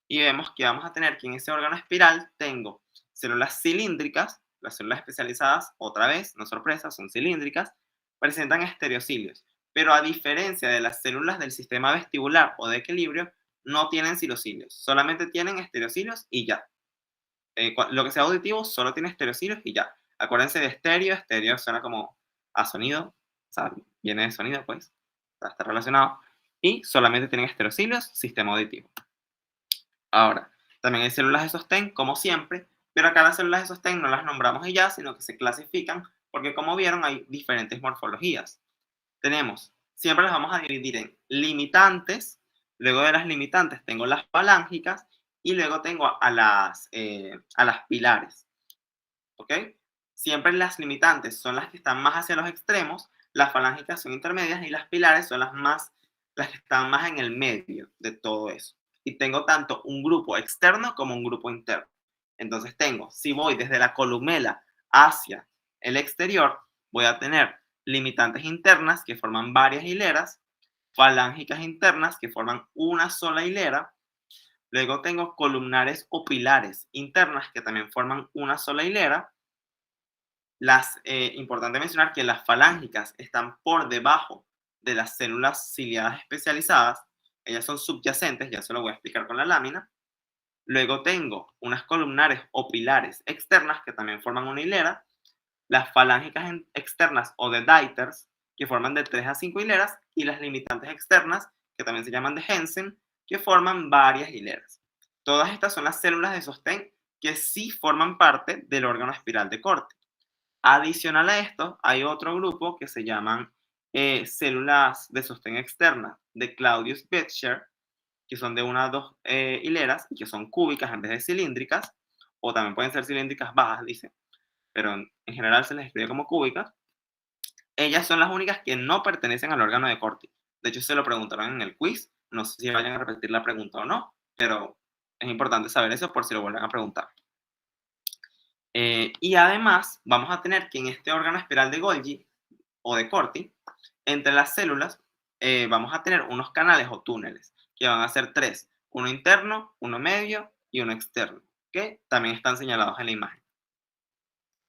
y vemos que vamos a tener que en ese órgano espiral tengo células cilíndricas, las células especializadas, otra vez, no sorpresa, son cilíndricas, presentan estereocilios, pero a diferencia de las células del sistema vestibular o de equilibrio, no tienen silocilios, solamente tienen estereocilios y ya. Lo que sea auditivo solo tiene estereocilios y ya. Acuérdense de estéreo, estéreo suena como a sonido, o sea, viene de sonido, pues, está relacionado, y solamente tienen estereocilios, sistema auditivo. Ahora, también hay células de sostén, como siempre, pero acá las células de sostén no las nombramos y ya, sino que se clasifican porque, como vieron, hay diferentes morfologías. Tenemos, siempre las vamos a dividir en limitantes, luego de las limitantes tengo las falángicas y luego tengo a las pilares. ¿Ok? Siempre las limitantes son las que están más hacia los extremos, las falángicas son intermedias y las pilares son las que están más en el medio de todo eso. Y tengo tanto un grupo externo como un grupo interno. Entonces si voy desde la columela hacia el exterior, voy a tener limitantes internas que forman varias hileras, falángicas internas que forman una sola hilera. Luego tengo columnares o pilares internas que también forman una sola hilera. Importante mencionar que las falángicas están por debajo de las células ciliadas especializadas. Ellas son subyacentes, ya se lo voy a explicar con la lámina. Luego tengo unas columnares o pilares externas que también forman una hilera. Las falángicas externas o de Deiters, que forman de 3 a 5 hileras. Y las limitantes externas, que también se llaman de Hensen, que forman varias hileras. Todas estas son las células de sostén que sí forman parte del órgano espiral de Corti. Adicional a esto, hay otro grupo que se llaman células de sostén externas de Claudius-Betcher, que son de 1 a 2 hileras y que son cúbicas en vez de cilíndricas, o también pueden ser cilíndricas bajas, dice, pero en general se les escribe como cúbicas. Ellas son las únicas que no pertenecen al órgano de Corti. De hecho, se lo preguntaron en el quiz. No sé si vayan a repetir la pregunta o no, pero es importante saber eso por si lo vuelven a preguntar. Y además, vamos a tener que en este órgano espiral de Golgi o de Corti, entre las células, vamos a tener unos canales o túneles, que van a ser 3, uno interno, uno medio y uno externo, que también están señalados en la imagen.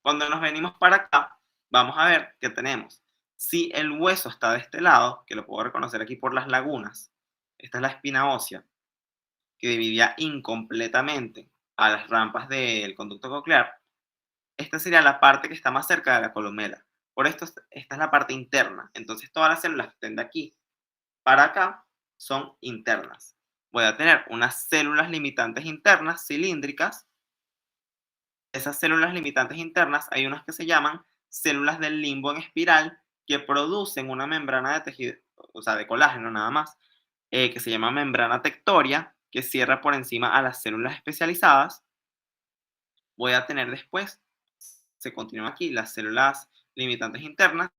Cuando nos venimos para acá, vamos a ver que tenemos, si el hueso está de este lado, que lo puedo reconocer aquí por las lagunas, esta es la espina ósea, que dividía incompletamente a las rampas del conducto coclear. Esta sería la parte que está más cerca de la columela. Por esto, esta es la parte interna. Entonces, todas las células que estén de aquí para acá son internas. Voy a tener unas células limitantes internas cilíndricas. Esas células limitantes internas, hay unas que se llaman células del limbo en espiral que producen una membrana de tejido, o sea, de colágeno nada más, que se llama membrana tectoria, que cierra por encima a las células especializadas. Voy a tener después, se continúa aquí, las células limitantes internas.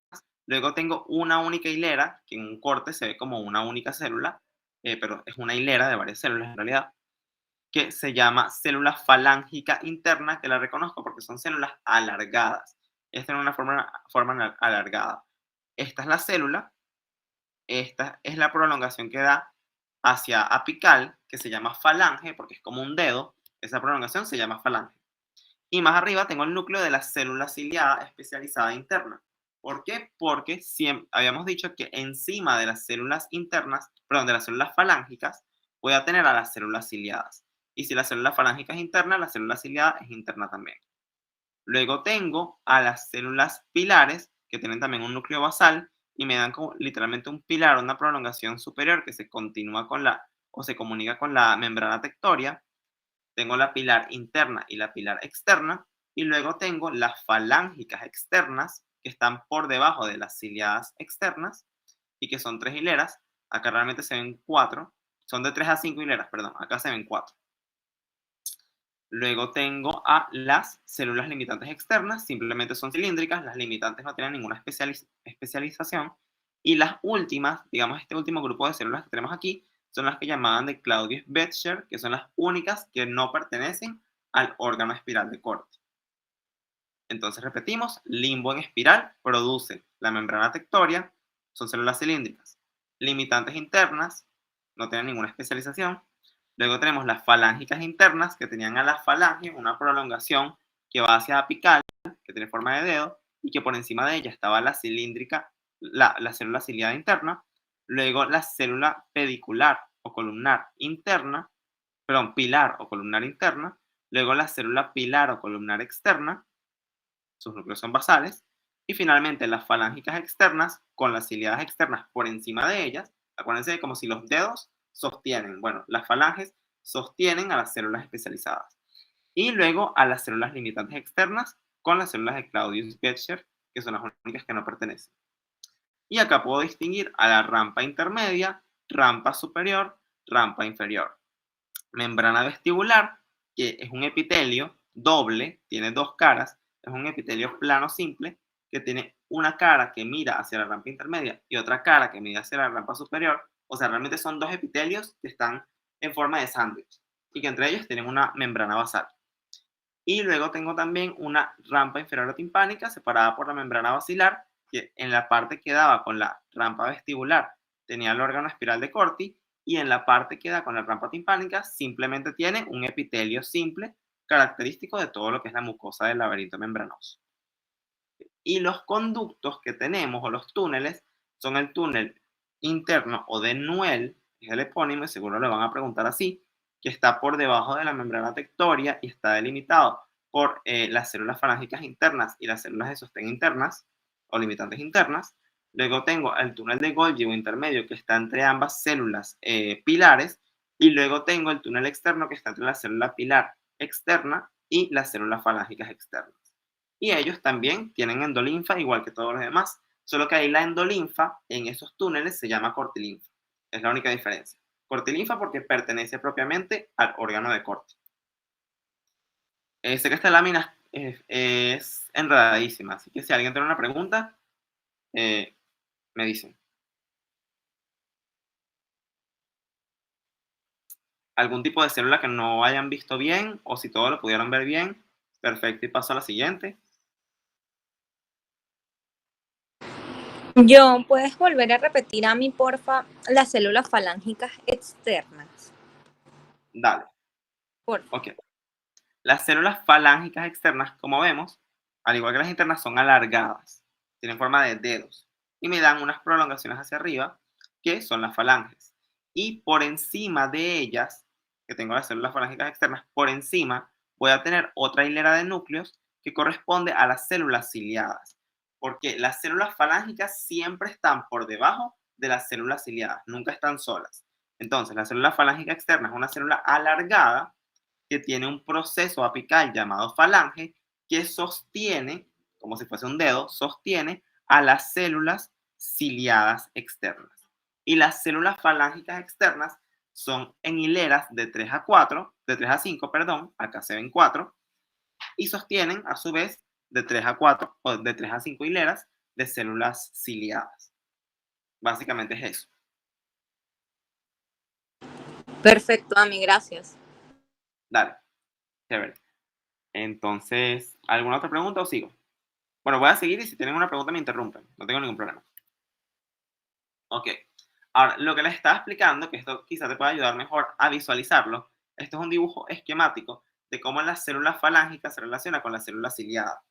Luego tengo una única hilera, que en un corte se ve como una única célula, pero es una hilera de varias células en realidad, que se llama célula falángica interna, que la reconozco porque son células alargadas. Esta tiene una forma alargada. Esta es la célula, esta es la prolongación que da hacia apical, que se llama falange, porque es como un dedo, esa prolongación se llama falange. Y más arriba tengo el núcleo de la célula ciliada especializada interna. ¿Por qué? Porque habíamos dicho que encima de las células internas, perdón, de las células falángicas, voy a tener a las células ciliadas. Y si la célula falángica es interna, la célula ciliada es interna también. Luego tengo a las células pilares, que tienen también un núcleo basal, y me dan como literalmente un pilar, una prolongación superior que se continúa con o se comunica con la membrana tectoria. Tengo la pilar interna y la pilar externa, y luego tengo las falángicas externas, que están por debajo de las ciliadas externas, y que son 3 hileras. Acá realmente se ven 4, son de 3 a 5 hileras, perdón, acá se ven 4. Luego tengo a las células limitantes externas, simplemente son cilíndricas, las limitantes no tienen ninguna especialización. Y las últimas, digamos este último grupo de células que tenemos aquí, son las que llamaban de Claudius-Betcher, que son las únicas que no pertenecen al órgano espiral de Corti. Entonces repetimos, limbo en espiral produce la membrana tectoria, son células cilíndricas. Limitantes internas, no tienen ninguna especialización. Luego tenemos las falángicas internas, que tenían a la falange una prolongación que va hacia apical, que tiene forma de dedo, y que por encima de ella estaba la cilíndrica, la célula ciliada interna. Luego la célula pedicular o columnar interna, perdón, pilar o columnar interna. Luego la célula pilar o columnar externa, sus núcleos son basales. Y finalmente las falángicas externas con las ciliadas externas por encima de ellas. Acuérdense de como si los dedos sostienen, bueno, las falanges sostienen a las células especializadas. Y luego a las células limitantes externas con las células de Claudius-Betcher, que son las únicas que no pertenecen. Y acá puedo distinguir a la rampa intermedia, rampa superior, rampa inferior. Membrana vestibular, que es un epitelio doble, tiene 2 caras, es un epitelio plano simple que tiene una cara que mira hacia la rampa intermedia y otra cara que mira hacia la rampa superior. O sea, realmente son dos epitelios que están en forma de sándwich y que entre ellos tienen una membrana basal. Y luego tengo también una rampa inferior timpánica separada por la membrana basilar, que en la parte que daba con la rampa vestibular tenía el órgano espiral de Corti, y en la parte que da con la rampa timpánica simplemente tiene un epitelio simple característico de todo lo que es la mucosa del laberinto membranoso. Y los conductos que tenemos, o los túneles, son el túnel interno o de Nouel, es el epónimo y seguro le van a preguntar así, que está por debajo de la membrana tectoria y está delimitado por las células falángicas internas y las células de sostén internas o limitantes internas. Luego tengo el túnel de Golgi o intermedio que está entre ambas células pilares, y luego tengo el túnel externo que está entre la célula pilar externa y las células falángicas externas. Y ellos también tienen endolinfa igual que todos los demás, solo que ahí la endolinfa en esos túneles se llama cortilinfa. Es la única diferencia. Cortilinfa porque pertenece propiamente al órgano de Corti. Sé que esta lámina es enredadísima, así que si alguien tiene una pregunta, me dicen. ¿Algún tipo de célula que no hayan visto bien o si todo lo pudieron ver bien? Perfecto, y paso a la siguiente. John, ¿puedes volver a repetir a mí, porfa, las células falángicas externas? Dale. Porfa. Ok. Las células falángicas externas, como vemos, al igual que las internas, son alargadas, tienen forma de dedos y me dan unas prolongaciones hacia arriba, que son las falanges. Y por encima de ellas, que tengo las células falángicas externas, por encima voy a tener otra hilera de núcleos que corresponde a las células ciliadas, porque las células falángicas siempre están por debajo de las células ciliadas, nunca están solas. Entonces, la célula falángica externa es una célula alargada que tiene un proceso apical llamado falange que sostiene, como si fuese un dedo, sostiene a las células ciliadas externas. Y las células falángicas externas son en hileras de 3 a 4, de 3 a 5, perdón, acá se ven 4, y sostienen a su vez de 3 a 4 o de 3 a 5 hileras de células ciliadas. Básicamente es eso. Perfecto, Ami, gracias. Dale, chévere. Entonces, ¿alguna otra pregunta o sigo? Bueno, voy a seguir y si tienen una pregunta me interrumpen. No tengo ningún problema. Ok. Ahora, lo que les estaba explicando, que esto quizá te pueda ayudar mejor a visualizarlo, esto es un dibujo esquemático de cómo la célula falángica se relaciona con la célula ciliada.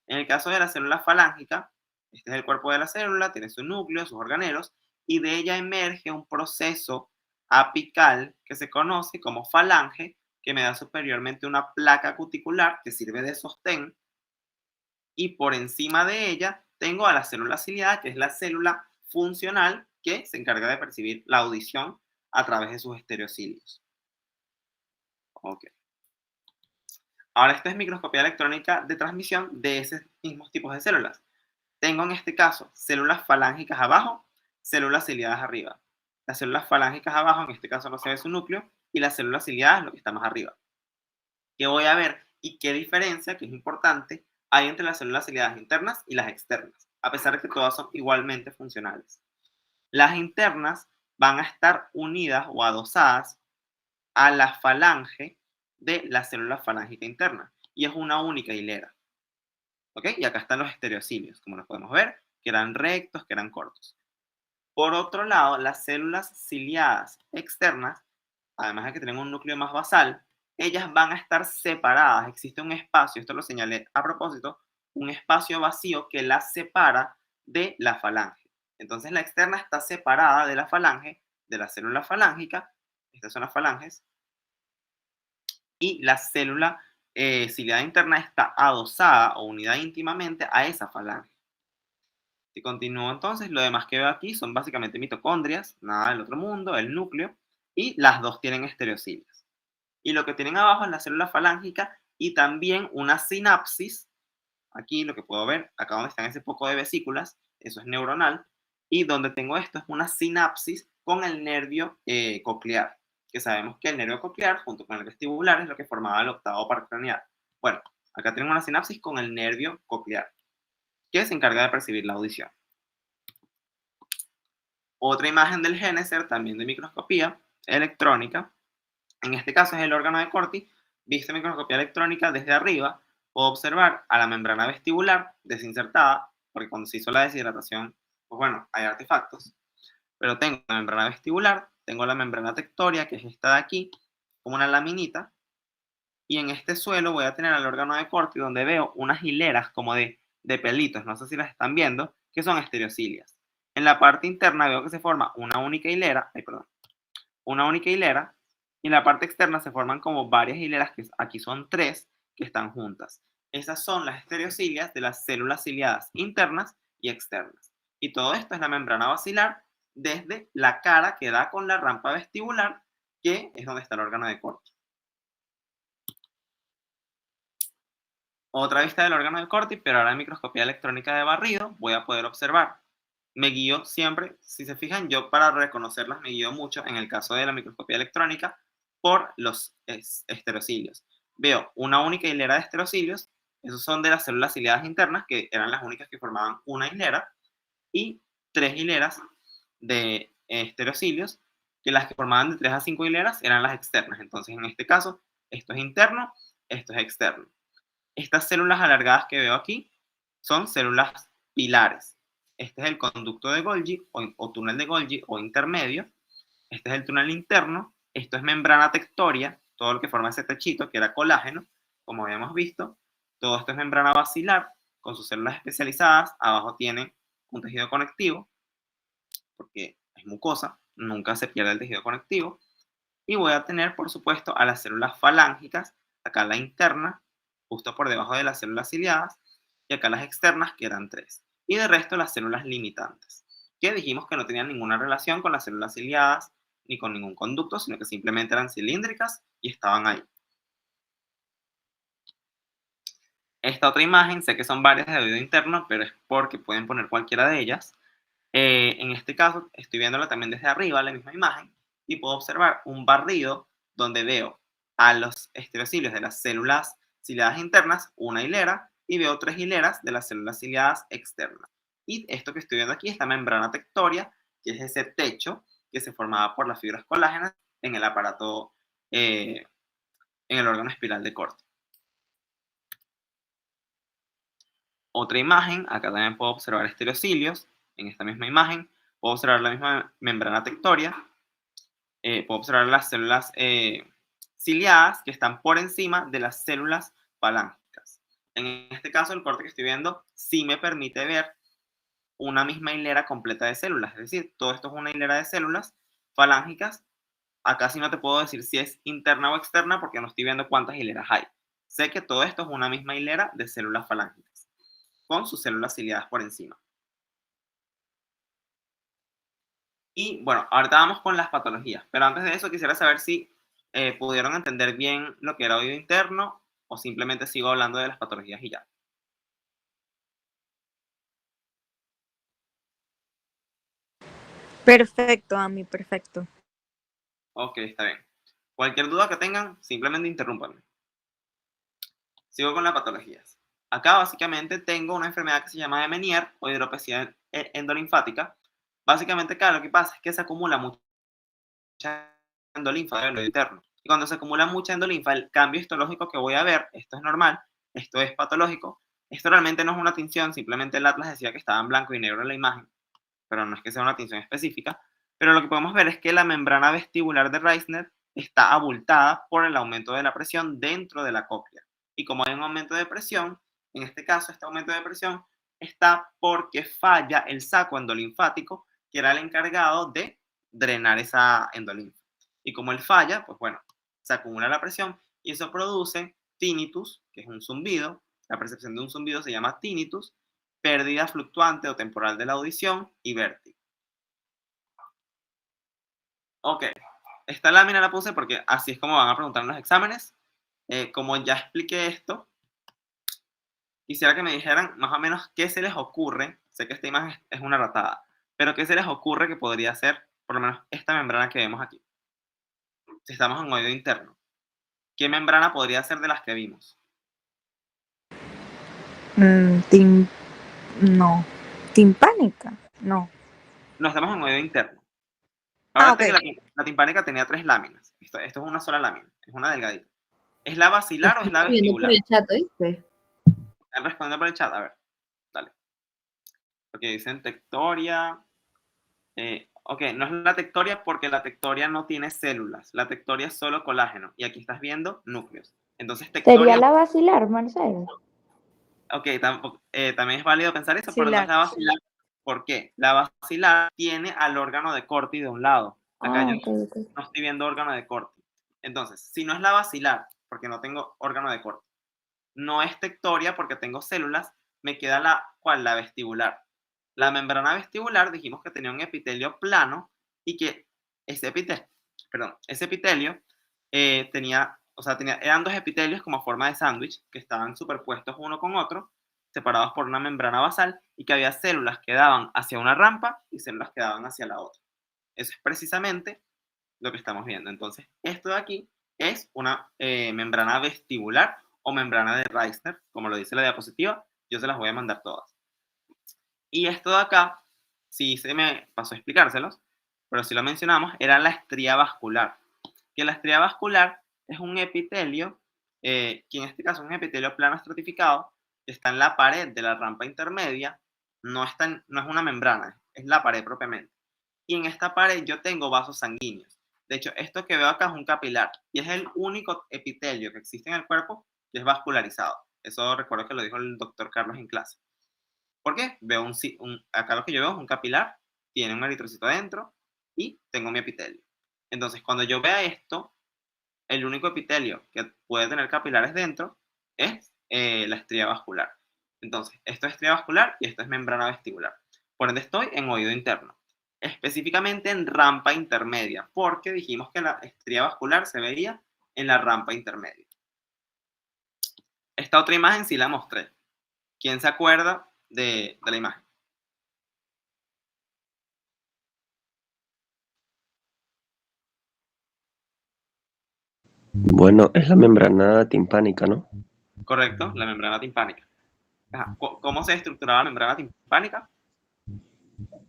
En el caso de la célula falángica, este es el cuerpo de la célula, tiene su núcleo, sus organelos, y de ella emerge un proceso apical que se conoce como falange, que me da superiormente una placa cuticular que sirve de sostén, y por encima de ella tengo a la célula ciliada, que es la célula funcional que se encarga de percibir la audición a través de sus estereocilios. Ok. Ahora, esto es microscopía electrónica de transmisión de esos mismos tipos de células. Tengo en este caso células falángicas abajo, células ciliadas arriba. Las células falángicas abajo, en este caso no se ve su núcleo, y las células ciliadas, lo que está más arriba. ¿Qué voy a ver y qué diferencia, que es importante, hay entre las células ciliadas internas y las externas, a pesar de que todas son igualmente funcionales? Las internas van a estar unidas o adosadas a la falange de la célula falángica interna, y es una única hilera. ¿Ok? Y acá están los estereocilios, como los podemos ver, que eran rectos, que eran cortos. Por otro lado, las células ciliadas externas, además de que tienen un núcleo más basal, ellas van a estar separadas. Existe un espacio, esto lo señalé a propósito, un espacio vacío que las separa de la falange. Entonces la externa está separada de la falange, de la célula falángica, estas son las falanges, y la célula ciliada interna está adosada o unida íntimamente a esa falange. Si continúo entonces, lo demás que veo aquí son básicamente mitocondrias, nada del otro mundo, el núcleo, y las dos tienen estereocilios. Y lo que tienen abajo es la célula falángica y también una sinapsis. Aquí lo que puedo ver, acá donde están ese poco de vesículas, eso es neuronal. Y donde tengo esto es una sinapsis con el nervio coclear, que sabemos que el nervio coclear junto con el vestibular es lo que formaba el octavo par craneal. Bueno, acá tengo una sinapsis con el nervio coclear. que se encarga de percibir la audición. Otra imagen del Géneser, también de microscopía electrónica. En este caso es el órgano de Corti, visto en microscopía electrónica desde arriba. Puedo observar a la membrana vestibular desinsertada, porque cuando se hizo la deshidratación, pues bueno, hay artefactos. Pero tengo la membrana vestibular, tengo la membrana tectoria, que es esta de aquí, como una laminita. Y en este suelo voy a tener el órgano de Corti, donde veo unas hileras como de pelitos, no sé si las están viendo, que son estereocilias. En la parte interna veo que se forma una única hilera, una única hilera, y en la parte externa se forman como varias hileras, que aquí son 3, que están juntas. Esas son las estereocilias de las células ciliadas internas y externas. Y todo esto es la membrana basilar desde la cara que da con la rampa vestibular, que es donde está el órgano de Corti. Otra vista del órgano de Corti, pero ahora en microscopía electrónica de barrido, voy a poder observar. Me guío siempre, si se fijan, yo para reconocerlas me guío mucho, en el caso de la microscopía electrónica, por los estereocilios. Veo una única hilera de estereocilios, esos son de las células ciliadas internas, que eran las únicas que formaban una hilera, y 3 hileras de estereocilios, que las que formaban de 3 a 5 hileras eran las externas. Entonces, en este caso, esto es interno, esto es externo. Estas células alargadas que veo aquí son células pilares. Este es el conducto de Golgi o túnel de Golgi o intermedio. Este es el túnel interno. Esto es membrana tectoria, todo lo que forma ese techito que era colágeno, como habíamos visto. Todo esto es membrana basilar con sus células especializadas. Abajo tiene un tejido conectivo, porque es mucosa, nunca se pierde el tejido conectivo. Y voy a tener, por supuesto, a las células falángicas, acá la interna, justo por debajo de las células ciliadas, y acá las externas, que eran 3. Y de resto las células limitantes, que dijimos que no tenían ninguna relación con las células ciliadas, ni con ningún conducto, sino que simplemente eran cilíndricas y estaban ahí. Esta otra imagen, sé que son varias de oído interno, pero es porque pueden poner cualquiera de ellas. En este caso, estoy viéndola también desde arriba, la misma imagen, y puedo observar un barrido donde veo a los estereocilios de las células ciliadas internas, una hilera, y veo 3 hileras de las células ciliadas externas. Y esto que estoy viendo aquí es la membrana tectoria, que es ese techo que se formaba por las fibras colágenas en el aparato, en el órgano espiral de Corti. Otra imagen, acá también puedo observar estereocilios, en esta misma imagen, puedo observar la misma membrana tectoria, puedo observar las células ciliadas que están por encima de las células falángicas. En este caso, el corte que estoy viendo sí me permite ver una misma hilera completa de células, es decir, todo esto es una hilera de células falángicas. Acá sí no te puedo decir si es interna o externa porque no estoy viendo cuántas hileras hay. Sé que todo esto es una misma hilera de células falángicas, con sus células ciliadas por encima. Y bueno, ahorita vamos con las patologías, pero antes de eso quisiera saber si pudieron entender bien lo que era oído interno o simplemente sigo hablando de las patologías y ya. Perfecto, Ami, perfecto. Ok, está bien. Cualquier duda que tengan, simplemente interrúmpanme. Sigo con las patologías. Acá básicamente tengo una enfermedad que se llama de Meniere o hidropesía endolinfática. Básicamente acá lo que pasa es que se acumula mucha endolinfa del oído interno. Y cuando se acumula mucha endolinfa, el cambio histológico que voy a ver, esto es normal, esto es patológico, esto realmente no es una tinción, simplemente el atlas decía que estaba en blanco y negro en la imagen, pero no es que sea una tinción específica. Pero lo que podemos ver es que la membrana vestibular de Reisner está abultada por el aumento de la presión dentro de la cóclea. Y como hay un aumento de presión, en este caso este aumento de presión está porque falla el saco endolinfático, que era el encargado de drenar esa endolinfa. Y como él falla, pues bueno, se acumula la presión y eso produce tinnitus, que es un zumbido. La percepción de un zumbido se llama tinnitus, pérdida fluctuante o temporal de la audición y vértigo. Ok, esta lámina la puse porque así es como van a preguntar en los exámenes. Como ya expliqué esto, quisiera que me dijeran más o menos qué se les ocurre. Sé que esta imagen es una ratada, pero qué se les ocurre que podría ser por lo menos esta membrana que vemos aquí. Si estamos en oído interno, ¿qué membrana podría ser de las que vimos? No. ¿Timpánica? No. No, estamos en oído interno. Ah, Acuérdate ok. que la timpánica tenía 3 láminas. Esto es una sola lámina, es una delgadita. ¿Es la basilar o es la Estoy viendo por vestibular? el chat, ¿oíste? Están respondiendo por el chat, a ver, dale. Porque dicen tectoria. Ok, no es la tectoria porque la tectoria no tiene células. La tectoria es solo colágeno. Y aquí estás viendo núcleos. Entonces, ¿Sería tectoria. la basilar, Marcelo? Ok, también es válido pensar eso, pero no es Basilar. la basilar. ¿Por qué? La basilar tiene al órgano de Corti de un lado. Acá Ah, yo ok, ok. no estoy viendo órgano de Corti. Entonces, si no es la basilar, porque no tengo órgano de Corti, no es tectoria porque tengo células, me queda ¿cuál? La vestibular. La membrana vestibular dijimos que tenía un epitelio plano y que ese epitelio eran 2 epitelios como forma de sándwich que estaban superpuestos uno con otro, separados por una membrana basal y que había células que daban hacia una rampa y células que daban hacia la otra. Eso es precisamente lo que estamos viendo. Entonces, esto de aquí es una membrana vestibular o membrana de Reissner, como lo dice la diapositiva. Yo se las voy a mandar todas. Y esto de acá, sí se me pasó a explicárselos, pero si lo mencionamos, era la estría vascular. Que la estría vascular es un epitelio, que en este caso es un epitelio plano estratificado, que está en la pared de la rampa intermedia, no es una membrana, es la pared propiamente. Y en esta pared yo tengo vasos sanguíneos. De hecho, esto que veo acá es un capilar y es el único epitelio que existe en el cuerpo que es vascularizado. Eso recuerdo que lo dijo el doctor Carlos en clase. ¿Por qué? Veo acá lo que yo veo es un capilar, tiene un eritrocito adentro y tengo mi epitelio. Entonces, cuando yo vea esto, el único epitelio que puede tener capilares dentro es la estría vascular. Entonces, esto es estría vascular y esto es membrana vestibular. Por ende, estoy en oído interno. Específicamente en rampa intermedia, porque dijimos que la estría vascular se veía en la rampa intermedia. Esta otra imagen sí la mostré. ¿Quién se acuerda de la imagen? Bueno, es la membrana timpánica, ¿no? Correcto, la membrana timpánica. ¿Cómo se estructuraba la membrana timpánica?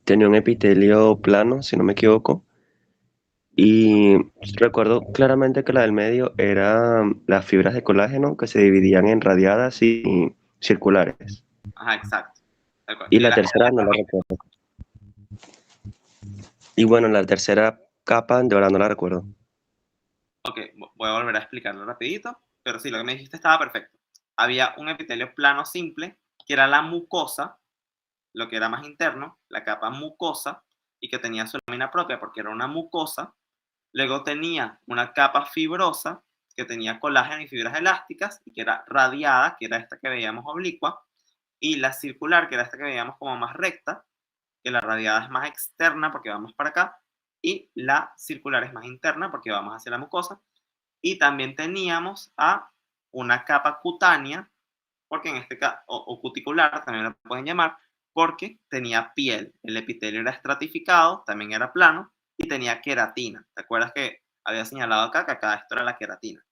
Tenía un epitelio plano, si no me equivoco. Y recuerdo claramente que la del medio eran las fibras de colágeno que se dividían en radiadas y circulares. Ajá, exacto. Y la tercera no la recuerdo. Y bueno, la tercera capa de verdad no la recuerdo. Ok, voy a volver a explicarlo rapidito, pero sí, lo que me dijiste estaba perfecto. Había un epitelio plano simple, que era la mucosa, lo que era más interno, la capa mucosa, y que tenía su lámina propia porque era una mucosa. Luego tenía una capa fibrosa, que tenía colágeno y fibras elásticas, y que era radiada, que era esta que veíamos oblicua, y la circular, que era esta que veíamos como más recta, que la radiada es más externa porque vamos para acá, y la circular es más interna porque vamos hacia la mucosa. Y también teníamos a una capa cutánea, porque en este caso, o cuticular también la pueden llamar, porque tenía piel. El epitelio era estratificado, también era plano, y tenía queratina. ¿Te acuerdas que había señalado acá que acá esto era la queratina?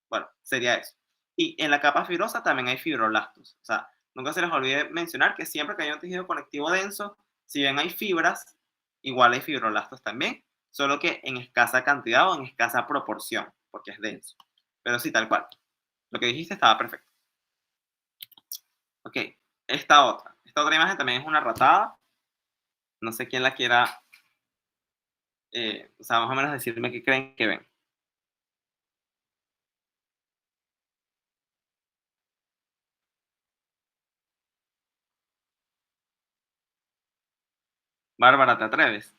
Bueno, sería eso. Y en la capa fibrosa también hay fibroblastos. O sea, nunca se les olvide mencionar que siempre que hay un tejido conectivo denso, si bien hay fibras, igual hay fibroblastos también, solo que en escasa cantidad o en escasa proporción, porque es denso. Pero sí, tal cual. Lo que dijiste estaba perfecto. Ok, esta otra imagen también es una ratada. No sé quién la quiera, o sea, más o menos decirme qué creen que ven. Bárbara, ¿te atreves?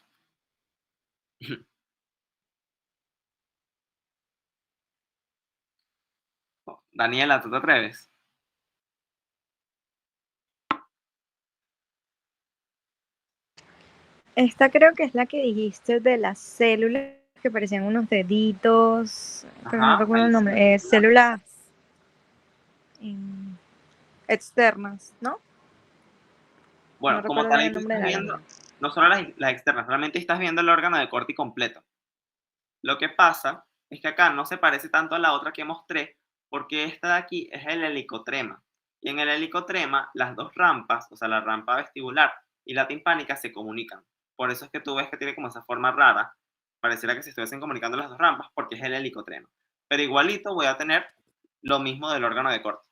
Daniela, ¿tú te atreves? Esta creo que es la que dijiste de las células que parecían unos deditos, pero no Ajá, recuerdo ahí el sí. nombre. Células externas, ¿no? No Bueno, como recuerdo tal, bien ahí el tú nombre estás de la viendo, lámina. no solo las externas, realmente estás viendo el órgano de Corti completo. Lo que pasa es que acá no se parece tanto a la otra que mostré, porque esta de aquí es el helicotrema. Y en el helicotrema, las dos rampas, o sea, la rampa vestibular y la timpánica, se comunican. Por eso es que tú ves que tiene como esa forma rara. Pareciera que se estuviesen comunicando las dos rampas porque es el helicotrema. Pero igualito voy a tener lo mismo del órgano de Corti.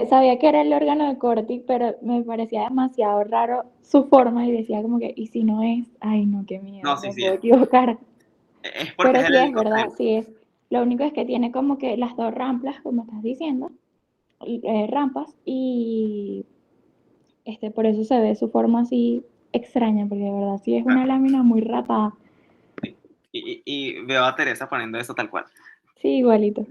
Sabía que era el órgano de Corti, pero me parecía demasiado raro su forma y decía como que, ¿y si no es? Ay, no, qué miedo, No, sí, me sí puedo es. equivocar. Es porque Pero es el sí es verdad, helicotrema. sí es. Lo único es que tiene como que las dos rampas, como estás diciendo, rampas, y por eso se ve su forma así extraña, porque de verdad sí es una lámina muy rapada. Y veo a Teresa poniendo eso tal cual. Sí, igualito.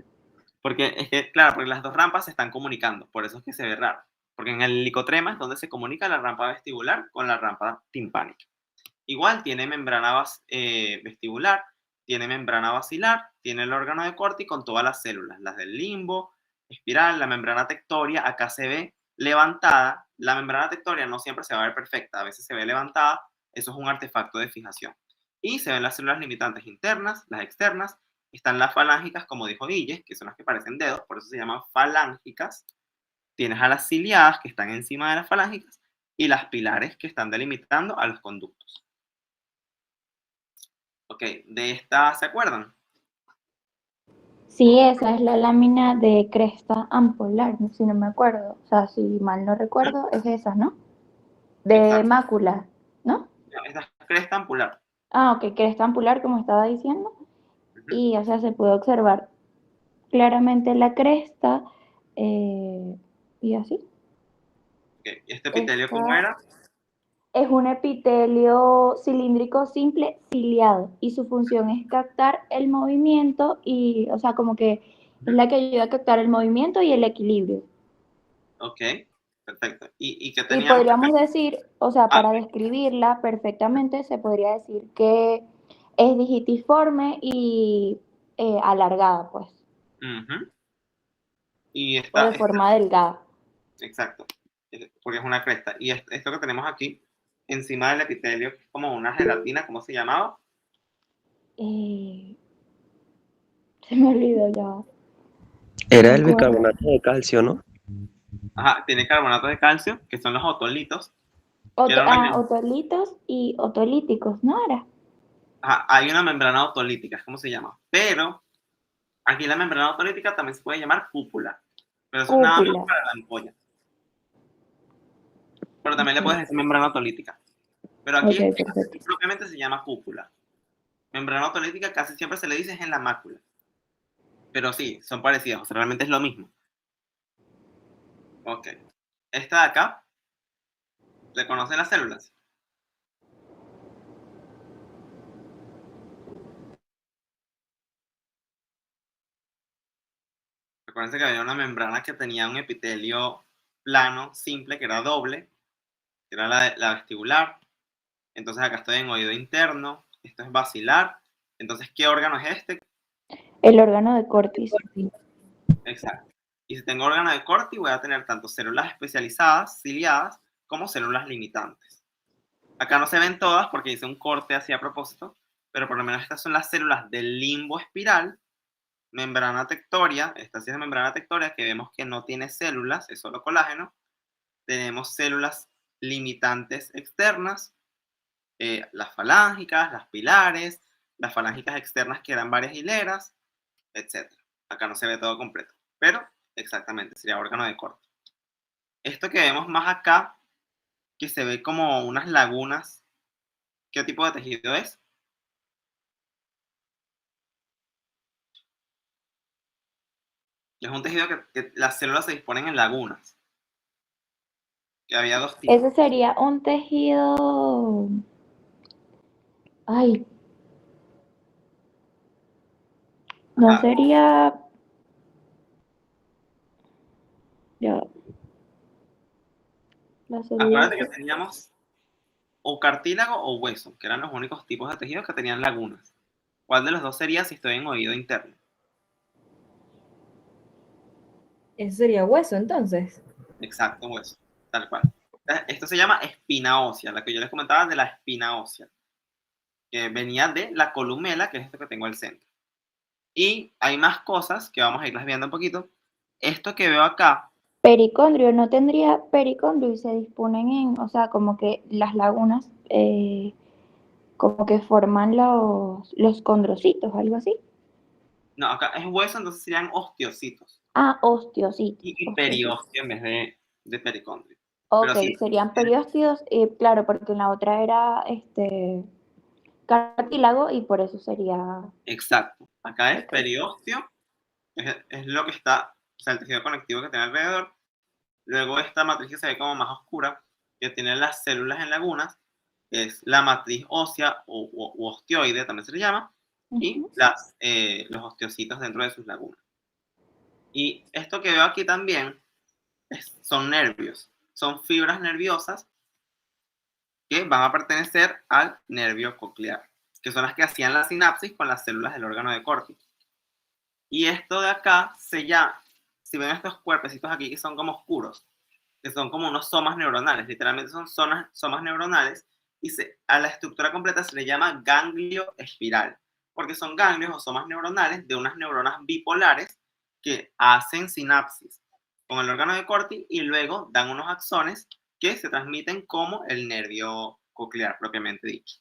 Porque es que, claro, porque las dos rampas se están comunicando, por eso es que se ve raro. Porque en el helicotrema es donde se comunica la rampa vestibular con la rampa timpánica. Igual tiene membrana vestibular, tiene membrana basilar, tiene el órgano de Corti con todas las células, las del limbo, espiral, la membrana tectoria, acá se ve levantada. La membrana tectoria no siempre se va a ver perfecta, a veces se ve levantada, eso es un artefacto de fijación. Y se ven las células limitantes internas, las externas, están las falángicas, como dijo Guille, que son las que parecen dedos, por eso se llaman falángicas. Tienes a las ciliadas, que están encima de las falángicas, y las pilares, que están delimitando a los conductos. Ok, de esta, ¿se acuerdan? Sí, esa es la lámina de cresta ampolar, si no me acuerdo. O sea, si mal no recuerdo, es esa, ¿no? De Exacto. mácula, ¿no? Esta es cresta ampular. Ah, ok, cresta ampular, como estaba diciendo. Ujú. Y, o sea, se puede observar claramente la cresta y así. Ok, ¿este epitelio cómo Esta era? es un epitelio cilíndrico simple ciliado y su función es captar el movimiento y, o sea, como que es la que ayuda a captar el movimiento y el equilibrio. Ok, perfecto. ¿Y qué Y teníamos acá? podríamos decir, o sea, Ah, para describirla perfectamente, se podría decir que es digitiforme y alargada, pues, ujú. Y o de esta, forma delgada. exacto, porque es una cresta. Y esto que tenemos aquí, encima del epitelio, que es como una gelatina, ¿cómo se llamaba? Eh, Se me olvidó ya. Era Me el acuerdo. bicarbonato de calcio, ¿no? Ajá, tiene carbonato de calcio, que son los otolitos, que era una, Otolitos y otolíticos, ¿no era? ajá, hay una membrana otolítica, ¿cómo se llama? Pero aquí la membrana otolítica también se puede llamar cúpula, pero eso es nada más Cúpula. para la ampolla. Pero también le puedes Ok, decir membrana otolítica. Pero aquí ok, perfecto. propiamente se llama cúpula. Membrana otolítica casi siempre se le dice es en la mácula. Pero sí, son parecidas, o sea, realmente es lo mismo. Ok. Esta de acá, ¿le conocen las células? Recuerden que había una membrana que tenía un epitelio plano, simple, que era doble, que era la vestibular. Entonces acá estoy en oído interno, esto es basilar. Entonces, ¿qué órgano es este? El órgano de Cortis. Exacto. Y si tengo órgano de Corti, voy a tener tanto células especializadas, ciliadas, como células limitantes. Acá no se ven todas porque hice un corte así a propósito, pero por lo menos estas son las células del limbo espiral, membrana tectoria, esta sí es membrana tectoria que vemos que no tiene células, es solo colágeno. Tenemos células limitantes externas, las falángicas, las pilares, las falángicas externas que dan varias hileras, etc. Acá no se ve todo completo, pero exactamente, sería órgano de Corti. Esto que vemos más acá, que se ve como unas lagunas, ¿qué tipo de tejido es? Es un tejido que las células se disponen en lagunas, que había dos tipos. Ese sería un tejido. Ay, no Ajá. sería. Ya, la célula. Acuérdate que teníamos o cartílago o hueso, que eran los únicos tipos de tejidos que tenían lagunas. ¿Cuál de los dos sería si estoy en oído interno? Eso sería hueso, entonces. Exacto, hueso, tal cual. Esto se llama espina ósea, la que yo les comentaba de la espina ósea, que venía de la columela, que es esto que tengo al centro. Y hay más cosas que vamos a irlas viendo un poquito. Esto que veo acá Pericondrio no tendría pericondrio y se disponen en, o sea, como que las lagunas, como que forman los condrocitos, algo así. No, acá es hueso, entonces serían osteocitos. Ah, osteocitos, Y osteocitos. periósteo en vez de pericondrio. Pero Ok, sí, serían periósteos, claro, porque en la otra era cartílago y por eso sería. exacto. Acá es Ok. periósteo, es lo que está, o sea, el tejido conectivo que tiene alrededor. Luego esta matriz que se ve como más oscura, que tiene las células en lagunas, es la matriz ósea o osteoide, también se le llama, y Ujú. los osteocitos dentro de sus lagunas. Y esto que veo aquí también son nervios, son fibras nerviosas que van a pertenecer al nervio coclear, que son las que hacían la sinapsis con las células del órgano de Corti. Y esto de acá se llama, si ven estos cuerpecitos aquí que son como oscuros, que son como unos somas neuronales, literalmente son somas neuronales, y a la estructura completa se le llama ganglio espiral, porque son ganglios o somas neuronales de unas neuronas bipolares que hacen sinapsis con el órgano de Corti y luego dan unos axones que se transmiten como el nervio coclear propiamente dicho.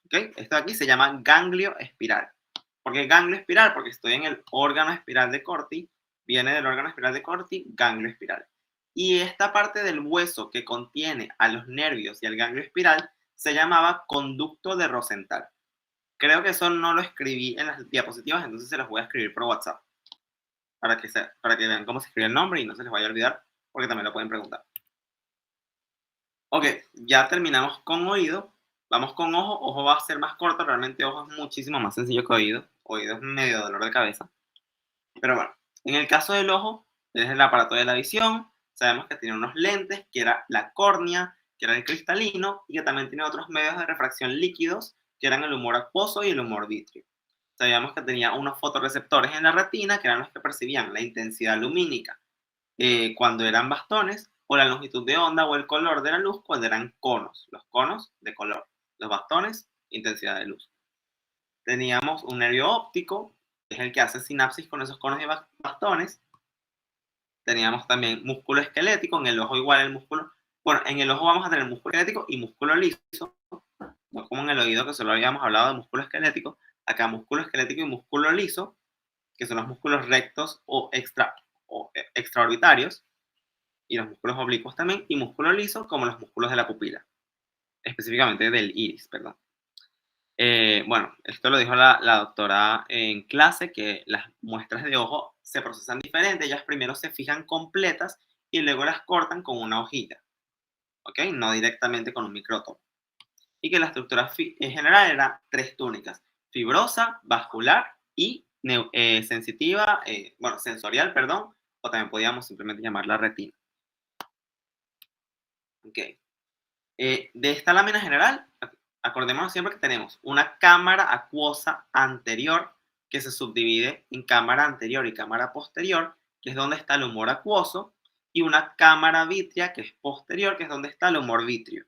¿Okay? Esto de aquí se llama ganglio espiral. ¿Por qué ganglio espiral? Porque estoy en el órgano espiral de Corti, viene del órgano espiral de Corti, ganglio espiral. Y esta parte del hueso que contiene a los nervios y al ganglio espiral se llamaba conducto de Rosenthal. Creo que eso no lo escribí en las diapositivas, entonces se los voy a escribir por WhatsApp para que vean cómo se escribe el nombre y no se les vaya a olvidar, porque también lo pueden preguntar. Ok, ya terminamos con oído. Vamos con ojo. Ojo va a ser más corto. Realmente ojo es muchísimo más sencillo que oído. Oído es medio dolor de cabeza. Pero bueno, en el caso del ojo, es el aparato de la visión. Sabemos que tiene unos lentes, que era la córnea, que era el cristalino, y que también tiene otros medios de refracción líquidos, que eran el humor acuoso y el humor vítreo. Sabíamos que tenía unos fotorreceptores en la retina, que eran los que percibían la intensidad lumínica cuando eran bastones, o la longitud de onda o el color de la luz cuando eran conos, los conos de color, los bastones, intensidad de luz. Teníamos un nervio óptico, que es el que hace sinapsis con esos conos y bastones. Teníamos también músculo esquelético, en el ojo igual el músculo, bueno, en el ojo vamos a tener músculo esquelético y músculo liso, no como en el oído que solo habíamos hablado de músculo esquelético, acá músculo esquelético y músculo liso, que son los músculos rectos o extraorbitarios, y los músculos oblicuos también, y músculo liso como los músculos de la pupila, específicamente del iris, perdón. Bueno, esto lo dijo la doctora en clase, que las muestras de ojo se procesan diferente, ellas primero se fijan completas y luego las cortan con una hojilla, ¿ok? No directamente con un micrótomo. Y que la estructura en general era 3 túnicas, fibrosa, vascular y sensitiva, bueno, sensorial, perdón, o también podíamos simplemente llamarla retina. Ok. De esta lámina general, acordémonos siempre que tenemos una cámara acuosa anterior que se subdivide en cámara anterior y cámara posterior, que es donde está el humor acuoso, y una cámara vítrea que es posterior, que es donde está el humor vítreo.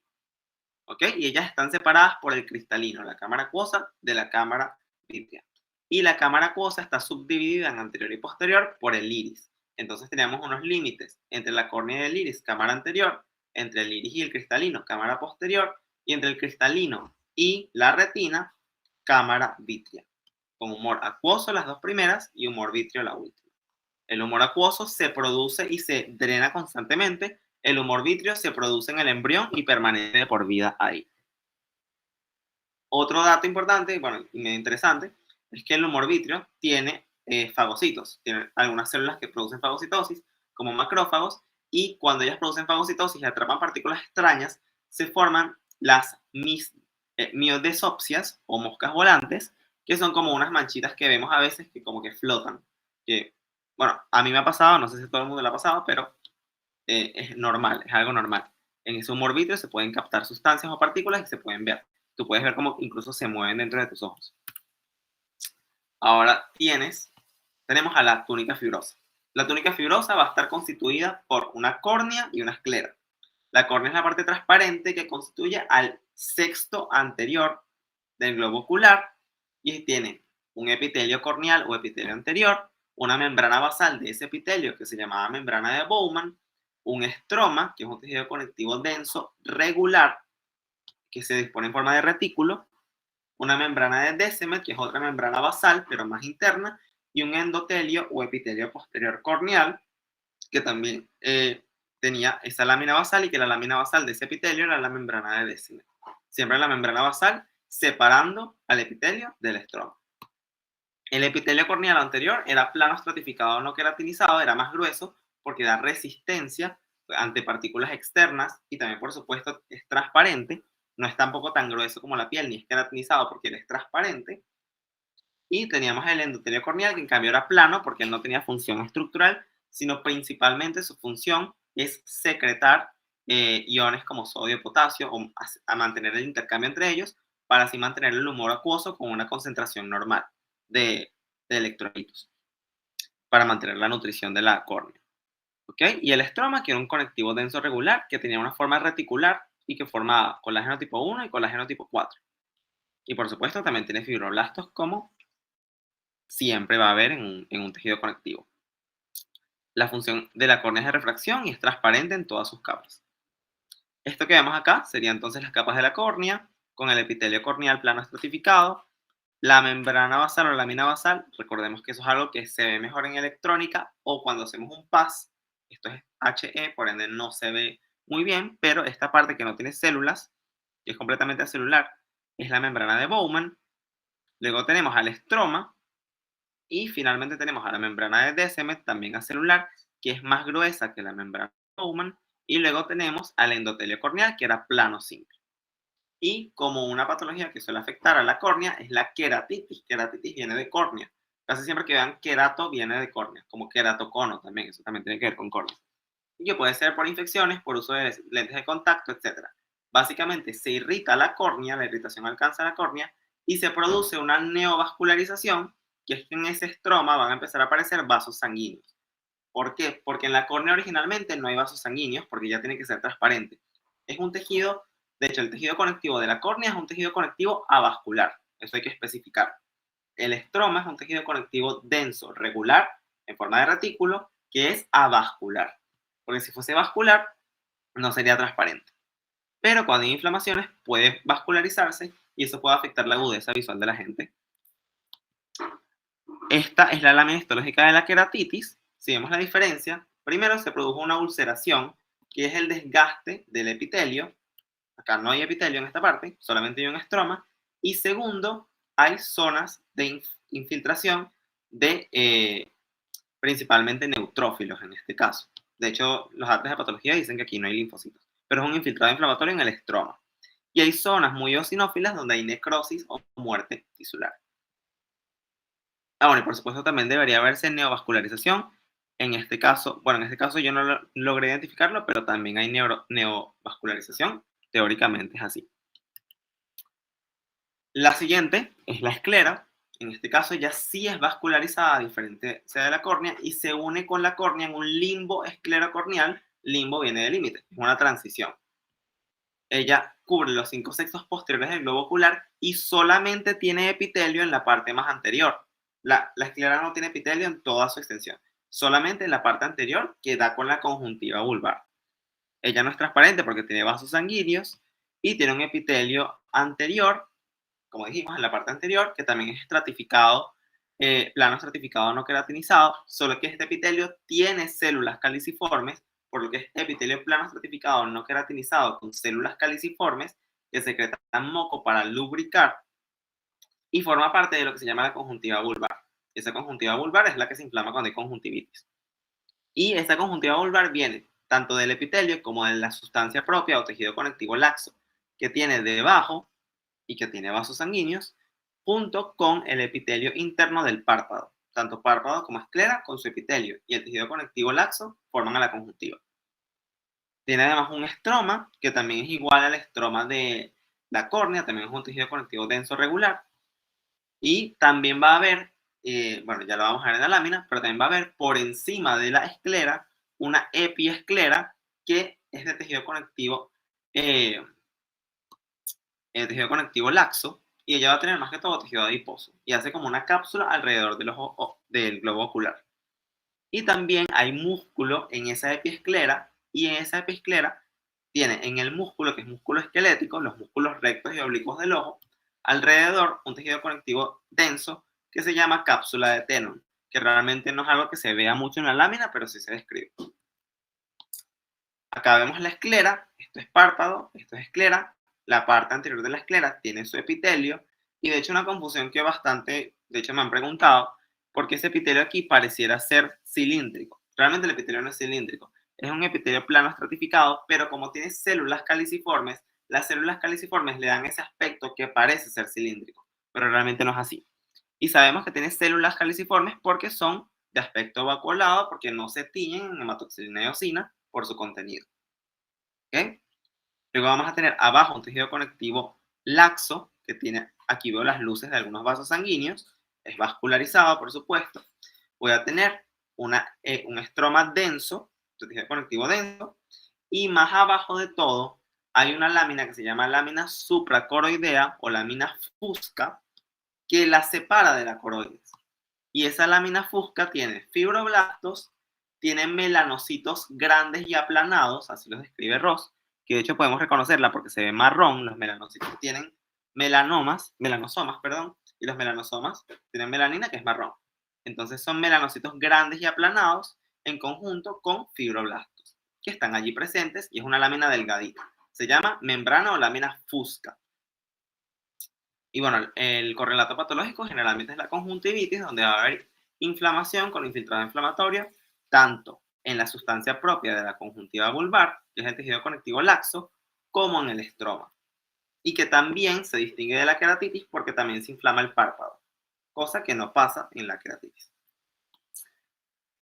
¿Ok? Y ellas están separadas por el cristalino, la cámara acuosa de la cámara vítrea. Y la cámara acuosa está subdividida en anterior y posterior por el iris. Entonces tenemos unos límites entre la córnea y el iris, cámara anterior, entre el iris y el cristalino, cámara posterior, y entre el cristalino y la retina, cámara vítrea, con humor acuoso las dos primeras y humor vítreo la última. El humor acuoso se produce y se drena constantemente, el humor vítreo se produce en el embrión y permanece por vida ahí. Otro dato importante, bueno, y medio interesante, es que el humor vítreo tiene fagocitos, tiene algunas células que producen fagocitosis, como macrófagos, y cuando ellas producen fagocitosis y atrapan partículas extrañas, se forman las miodesopsias o moscas volantes, que son como unas manchitas que vemos a veces que como que flotan. Que, bueno, a mí me ha pasado, no sé si a todo el mundo le ha pasado, pero es normal, es algo normal. En ese humor vítreo se pueden captar sustancias o partículas y se pueden ver. Tú puedes ver cómo incluso se mueven dentro de tus ojos. Ahora tenemos a la túnica fibrosa. La túnica fibrosa va a estar constituida por una córnea y una esclera. La córnea es la parte transparente que constituye al sexto anterior del globo ocular y tiene un epitelio corneal o epitelio anterior, una membrana basal de ese epitelio que se llamaba membrana de Bowman un estroma, que es un tejido conectivo denso regular, que se dispone en forma de retículo, una membrana de Descemet, que es otra membrana basal, pero más interna, y un endotelio o epitelio posterior corneal, que también tenía esa lámina basal, y que la lámina basal de ese epitelio era la membrana de Descemet. Siempre la membrana basal separando al epitelio del estroma. El epitelio corneal anterior era plano estratificado no queratinizado, era más grueso porque da resistencia ante partículas externas y también, por supuesto, es transparente. No es tampoco tan grueso como la piel, ni es queratinizado porque él es transparente. Y teníamos el endotelio corneal, que en cambio era plano porque él no tenía función estructural, sino principalmente su función es secretar iones como sodio y potasio, o a mantener el intercambio entre ellos, para así mantener el humor acuoso con una concentración normal de electrolitos, para mantener la nutrición de la córnea. ¿Okay? Y el estroma, que era un conectivo denso regular, que tenía una forma reticular y que formaba colágeno tipo 1 y colágeno tipo 4. Y por supuesto también tiene fibroblastos, como siempre va a haber en un tejido conectivo. La función de la córnea es de refracción y es transparente en todas sus capas. Esto que vemos acá serían entonces las capas de la córnea, con el epitelio corneal plano estratificado, la membrana basal o lámina basal. Recordemos que eso es algo que se ve mejor en electrónica o cuando hacemos un PAS. Esto es HE, por ende no se ve muy bien, pero esta parte que no tiene células, que es completamente acelular, es la membrana de Bowman. Luego tenemos al estroma y finalmente tenemos a la membrana de Descemet, también acelular, que es más gruesa que la membrana de Bowman. Y luego tenemos al endotelio corneal, que era plano simple. Y como una patología que suele afectar a la córnea es la queratitis. Queratitis viene de córnea. Casi siempre que vean querato viene de córnea, como queratocono también, eso también tiene que ver con córnea. Y que puede ser por infecciones, por uso de lentes de contacto, etc. Básicamente se irrita la córnea, la irritación alcanza la córnea y se produce una neovascularización, que es que en ese estroma van a empezar a aparecer vasos sanguíneos. ¿Por qué? Porque en la córnea originalmente no hay vasos sanguíneos, porque ya tiene que ser transparente. Es un tejido, de hecho el tejido conectivo de la córnea es un tejido conectivo avascular, eso hay que especificar. El estroma es un tejido conectivo denso, regular, en forma de retículo, que es avascular. Porque si fuese vascular, no sería transparente. Pero cuando hay inflamaciones, puede vascularizarse y eso puede afectar la agudeza visual de la gente. Esta es la lámina histológica de la queratitis. Si vemos la diferencia, primero se produjo una ulceración, que es el desgaste del epitelio. Acá no hay epitelio en esta parte, solamente hay un estroma. Y segundo, hay zonas de infiltración de principalmente neutrófilos en este caso. De hecho, los atlas de patología dicen que aquí no hay linfocitos, pero es un infiltrado inflamatorio en el estroma. Y hay zonas muy eosinófilas donde hay necrosis o muerte tisular. Bueno, y por supuesto también debería haberse neovascularización. En este caso yo no logré identificarlo, pero también hay neovascularización. Teóricamente es así. La siguiente es la esclera. En este caso ya sí es vascularizada, diferente sea de la córnea, y se une con la córnea en un limbo esclerocorneal. Limbo viene de límite, es una transición. Ella cubre los 5 sextos posteriores del globo ocular y solamente tiene epitelio en la parte más anterior. La esclera no tiene epitelio en toda su extensión, solamente en la parte anterior que da con la conjuntiva vulvar. Ella no es transparente porque tiene vasos sanguíneos y tiene un epitelio anterior, como dijimos, en la parte anterior, que también es estratificado, plano estratificado no queratinizado, solo que este epitelio tiene células caliciformes, por lo que es epitelio plano estratificado no queratinizado con células caliciformes que secretan moco para lubricar y forma parte de lo que se llama la conjuntiva vulvar. Esa conjuntiva vulvar es la que se inflama cuando hay conjuntivitis. Y esta conjuntiva vulvar viene tanto del epitelio como de la sustancia propia o tejido conectivo laxo, que tiene debajo y que tiene vasos sanguíneos, junto con el epitelio interno del párpado. Tanto párpado como esclera con su epitelio y el tejido conectivo laxo forman a la conjuntiva. Tiene además un estroma, que también es igual al estroma de la córnea, también es un tejido conectivo denso regular. Y también va a haber, bueno, ya lo vamos a ver en la lámina, pero también va a haber por encima de la esclera una epiesclera que es de tejido conectivo laxo, y ella va a tener más que todo tejido adiposo y hace como una cápsula alrededor del globo ocular. Y también hay músculo en esa epiesclera y esa episclera tiene en el músculo, que es músculo esquelético, los músculos rectos y oblicuos del ojo, alrededor un tejido conectivo denso que se llama cápsula de Tenon, que realmente no es algo que se vea mucho en la lámina, pero sí se describe. Acá vemos la esclera, esto es párpado, esto es esclera, la parte anterior de la esclera tiene su epitelio, y de hecho una confusión que bastante, de hecho me han preguntado, ¿por qué ese epitelio aquí pareciera ser cilíndrico? Realmente el epitelio no es cilíndrico, es un epitelio plano estratificado, pero como tiene células caliciformes, las células caliciformes le dan ese aspecto que parece ser cilíndrico, pero realmente no es así. Y sabemos que tiene células caliciformes porque son de aspecto vacuolado, porque no se tiñen en hematoxilina y eosina por su contenido. ¿Okay? Luego vamos a tener abajo un tejido conectivo laxo, que tiene, aquí veo las luces de algunos vasos sanguíneos, es vascularizado, por supuesto. Voy a tener un estroma denso, un tejido conectivo denso, y más abajo de todo hay una lámina que se llama lámina supracoroidea o lámina fusca, que la separa de la coroides. Y esa lámina fusca tiene fibroblastos, tiene melanocitos grandes y aplanados, así los describe Ross, que de hecho podemos reconocerla porque se ve marrón. Los melanocitos tienen melanosomas, y los melanosomas tienen melanina, que es marrón. Entonces son melanocitos grandes y aplanados en conjunto con fibroblastos, que están allí presentes, y es una lámina delgadita. Se llama membrana o lámina fusca. Y bueno, el correlato patológico generalmente es la conjuntivitis, donde va a haber inflamación con infiltrado inflamatorio, tanto en la sustancia propia de la conjuntiva vulvar, que es el tejido conectivo laxo, como en el estroma. Y que también se distingue de la queratitis porque también se inflama el párpado, cosa que no pasa en la queratitis.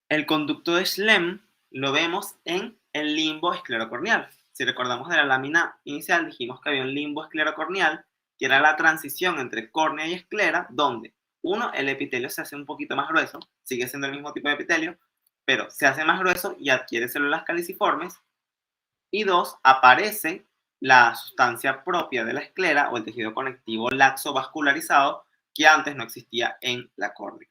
El conducto de Schlemm lo vemos en el limbo esclerocorneal. Si recordamos de la lámina inicial, dijimos que había un limbo esclerocorneal, que era la transición entre córnea y esclera, donde, uno, el epitelio se hace un poquito más grueso, sigue siendo el mismo tipo de epitelio, pero se hace más grueso y adquiere células caliciformes, y dos, aparece la sustancia propia de la esclera o el tejido conectivo laxo vascularizado, que antes no existía en la córnea.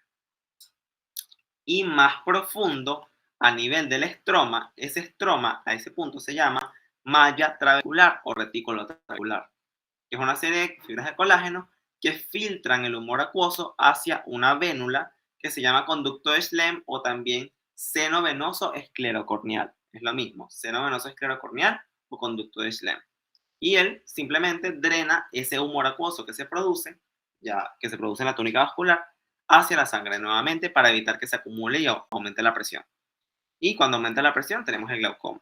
Y más profundo, a nivel del estroma, ese estroma a ese punto se llama malla trabecular o retículo trabecular, que es una serie de fibras de colágeno que filtran el humor acuoso hacia una vénula que se llama conducto de Schlemm o también seno venoso esclerocorneal. Es lo mismo, seno venoso esclerocorneal o conducto de Schlemm. Y él simplemente drena ese humor acuoso que se produce en la túnica vascular, hacia la sangre nuevamente para evitar que se acumule y aumente la presión. Y cuando aumenta la presión tenemos el glaucoma.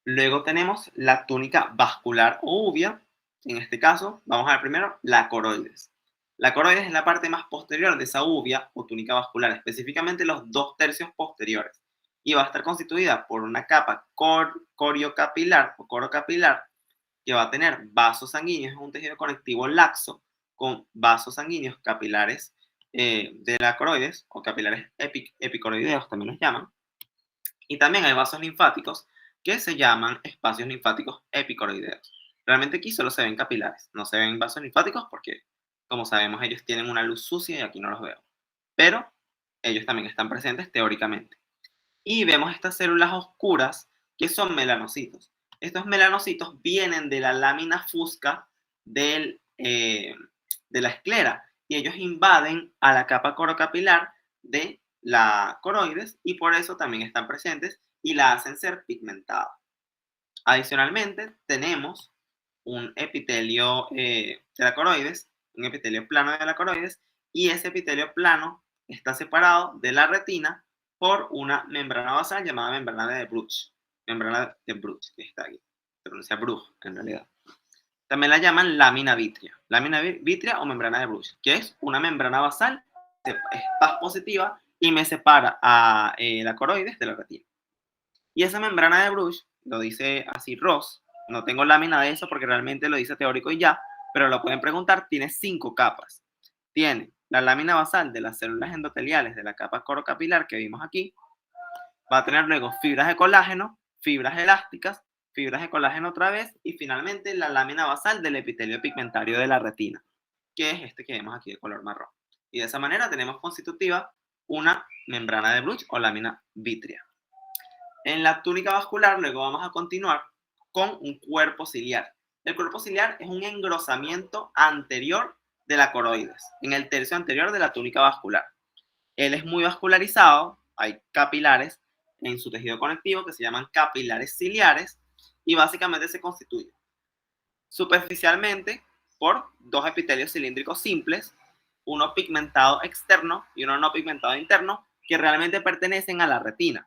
Luego tenemos la túnica vascular o uvea. En este caso, vamos a ver primero la coroides. La coroides es la parte más posterior de esa uvea o túnica vascular, específicamente los 2/3 posteriores. Y va a estar constituida por una capa coriocapilar o corocapilar, que va a tener vasos sanguíneos, es un tejido conectivo laxo con vasos sanguíneos capilares de la coroides, o capilares epicoroideos también los llaman. Y también hay vasos linfáticos que se llaman espacios linfáticos epicoroideos. Realmente aquí solo se ven capilares, no se ven vasos linfáticos porque, como sabemos, ellos tienen una luz sucia y aquí no los veo. Pero ellos también están presentes teóricamente. Y vemos estas células oscuras que son melanocitos. Estos melanocitos vienen de la lámina fusca de la esclera y ellos invaden a la capa corocapilar de la coroides y por eso también están presentes y la hacen ser pigmentada. Adicionalmente, tenemos un epitelio de la coroides, un epitelio plano de la coroides, y ese epitelio plano está separado de la retina por una membrana basal llamada membrana de Bruch. Membrana de Bruch, que está aquí. Se pronuncia Bruch, en realidad. También la llaman lámina vitrea. Lámina vitrea o membrana de Bruch, que es una membrana basal, es paz positiva y me separa a la coroides de la retina. Y esa membrana de Bruch, lo dice así Ross, no tengo lámina de eso porque realmente lo dice teórico y ya, pero lo pueden preguntar, tiene 5 capas. Tiene la lámina basal de las células endoteliales de la capa corocapilar que vimos aquí. Va a tener luego fibras de colágeno, fibras elásticas, fibras de colágeno otra vez y finalmente la lámina basal del epitelio pigmentario de la retina, que es este que vemos aquí de color marrón. Y de esa manera tenemos constitutiva una membrana de Bruch o lámina vitrea. En la túnica vascular luego vamos a continuar con un cuerpo ciliar. El cuerpo ciliar es un engrosamiento anterior de la coroides, en el tercio anterior de la túnica vascular. Él es muy vascularizado, hay capilares en su tejido conectivo que se llaman capilares ciliares y básicamente se constituye superficialmente por dos epitelios cilíndricos simples, uno pigmentado externo y uno no pigmentado interno, que realmente pertenecen a la retina.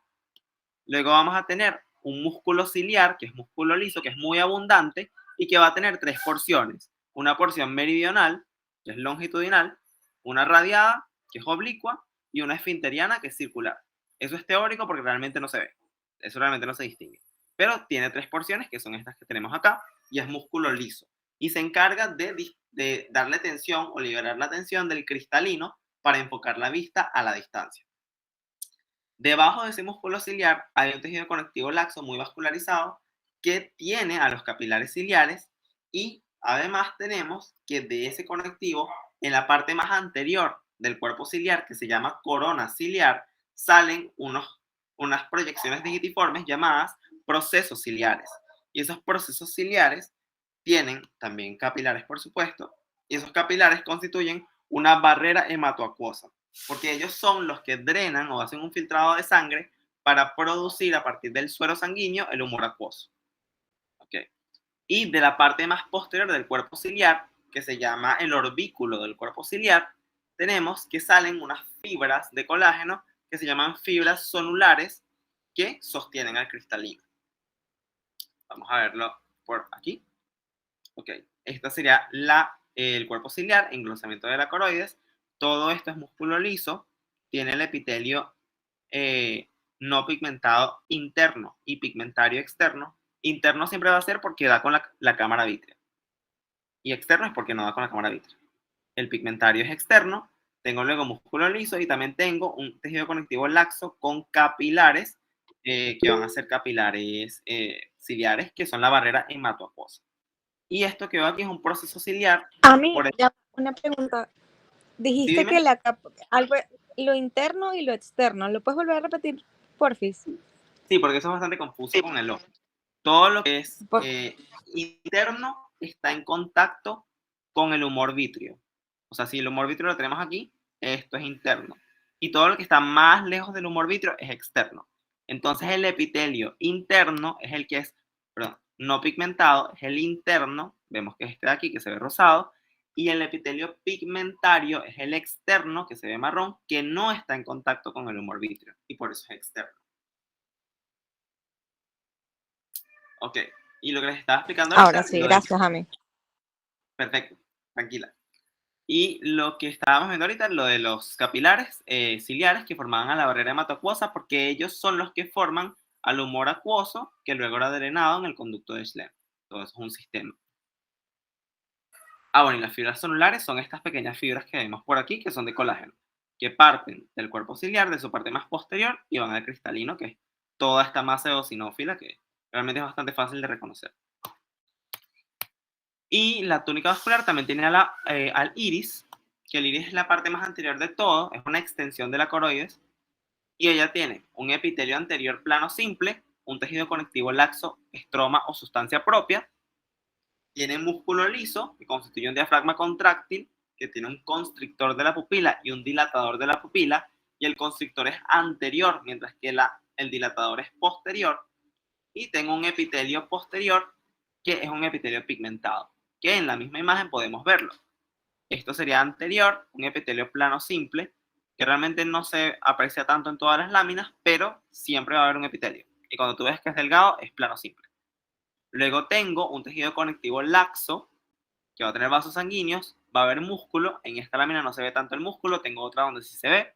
Luego vamos a tener un músculo ciliar, que es músculo liso, que es muy abundante y que va a tener tres porciones. Una porción meridional, que es longitudinal, una radiada, que es oblicua, y una esfinteriana, que es circular. Eso es teórico porque realmente no se ve. Eso realmente no se distingue. Pero tiene tres porciones, que son estas que tenemos acá, y es músculo liso. Y se encarga de darle tensión o liberar la tensión del cristalino para enfocar la vista a la distancia. Debajo de ese músculo ciliar hay un tejido conectivo laxo muy vascularizado que tiene a los capilares ciliares y además tenemos que de ese conectivo en la parte más anterior del cuerpo ciliar, que se llama corona ciliar, salen unas proyecciones digitiformes llamadas procesos ciliares. Y esos procesos ciliares tienen también capilares, por supuesto, y esos capilares constituyen una barrera hematoacuosa, porque ellos son los que drenan o hacen un filtrado de sangre para producir a partir del suero sanguíneo el humor acuoso. ¿Okay? Y de la parte más posterior del cuerpo ciliar, que se llama el orbículo del cuerpo ciliar, tenemos que salen unas fibras de colágeno que se llaman fibras zonulares que sostienen al cristalino. Vamos a verlo por aquí. Ok, esta sería el cuerpo ciliar, engrosamiento de la coroides. Todo esto es músculo liso, tiene el epitelio no pigmentado interno y pigmentario externo. Interno siempre va a ser porque da con la cámara vítrea. Y externo es porque no da con la cámara vítrea. El pigmentario es externo, tengo luego músculo liso y también tengo un tejido conectivo laxo con capilares que van a ser capilares ciliares, que son la barrera hematoacuosa. Y esto que veo aquí es un proceso ciliar. A mí, una pregunta. Dijiste Dime. que lo interno y lo externo. ¿Lo puedes volver a repetir, porfis? Sí, porque eso es bastante confuso con el ojo. Todo lo que es interno está en contacto con el humor vítreo. O sea, si el humor vítreo lo tenemos aquí, esto es interno. Y todo lo que está más lejos del humor vítreo es externo. Entonces el epitelio interno es el que es, perdón, no pigmentado, es el interno, vemos que es este de aquí que se ve rosado, y el epitelio pigmentario es el externo, que se ve marrón, que no está en contacto con el humor vítreo, y por eso es externo. Ok, y lo que les estaba explicando ahora sí, gracias, Ami. Perfecto, tranquila. Y lo que estábamos viendo ahorita, lo de los capilares ciliares que formaban a la barrera hematoacuosa, porque ellos son los que forman al humor acuoso que luego era drenado en el conducto de Schlemm. Todo eso es un sistema. Bueno, y las fibras zonulares son estas pequeñas fibras que vemos por aquí, que son de colágeno, que parten del cuerpo ciliar, de su parte más posterior, y van al cristalino, que es toda esta masa eosinófila que realmente es bastante fácil de reconocer. Y la túnica vascular también tiene al iris, que el iris es la parte más anterior de todo, es una extensión de la coroides, y ella tiene un epitelio anterior plano simple, un tejido conectivo laxo, estroma o sustancia propia, tiene músculo liso, que constituye un diafragma contráctil, que tiene un constrictor de la pupila y un dilatador de la pupila, y el constrictor es anterior, mientras que el dilatador es posterior, y tengo un epitelio posterior, que es un epitelio pigmentado, que en la misma imagen podemos verlo. Esto sería anterior, un epitelio plano simple, que realmente no se aprecia tanto en todas las láminas, pero siempre va a haber un epitelio. Y cuando tú ves que es delgado, es plano simple. Luego tengo un tejido conectivo laxo, que va a tener vasos sanguíneos, va a haber músculo, en esta lámina no se ve tanto el músculo, tengo otra donde sí se ve,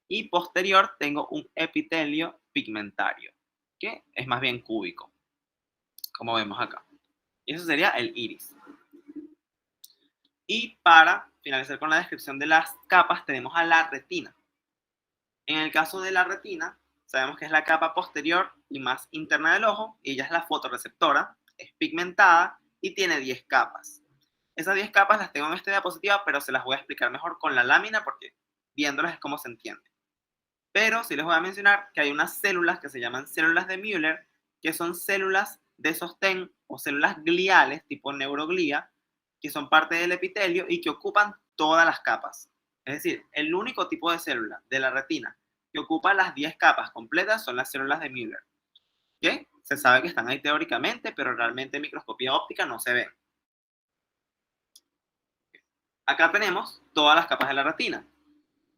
y posterior tengo un epitelio pigmentario, que es más bien cúbico, como vemos acá. Y eso sería el iris. Y para finalizar con la descripción de las capas, tenemos a la retina. En el caso de la retina, sabemos que es la capa posterior y más interna del ojo, y ella es la fotorreceptora, es pigmentada y tiene 10 capas. Esas 10 capas las tengo en esta diapositiva, pero se las voy a explicar mejor con la lámina porque viéndolas es como se entiende. Pero sí les voy a mencionar que hay unas células que se llaman células de Müller, que son células de sostén o células gliales, tipo neuroglía, que son parte del epitelio y que ocupan todas las capas. Es decir, el único tipo de célula de la retina que ocupa las 10 capas completas son las células de Müller. ¿Okay? Se sabe que están ahí teóricamente, pero realmente en microscopía óptica no se ven. Acá tenemos todas las capas de la retina.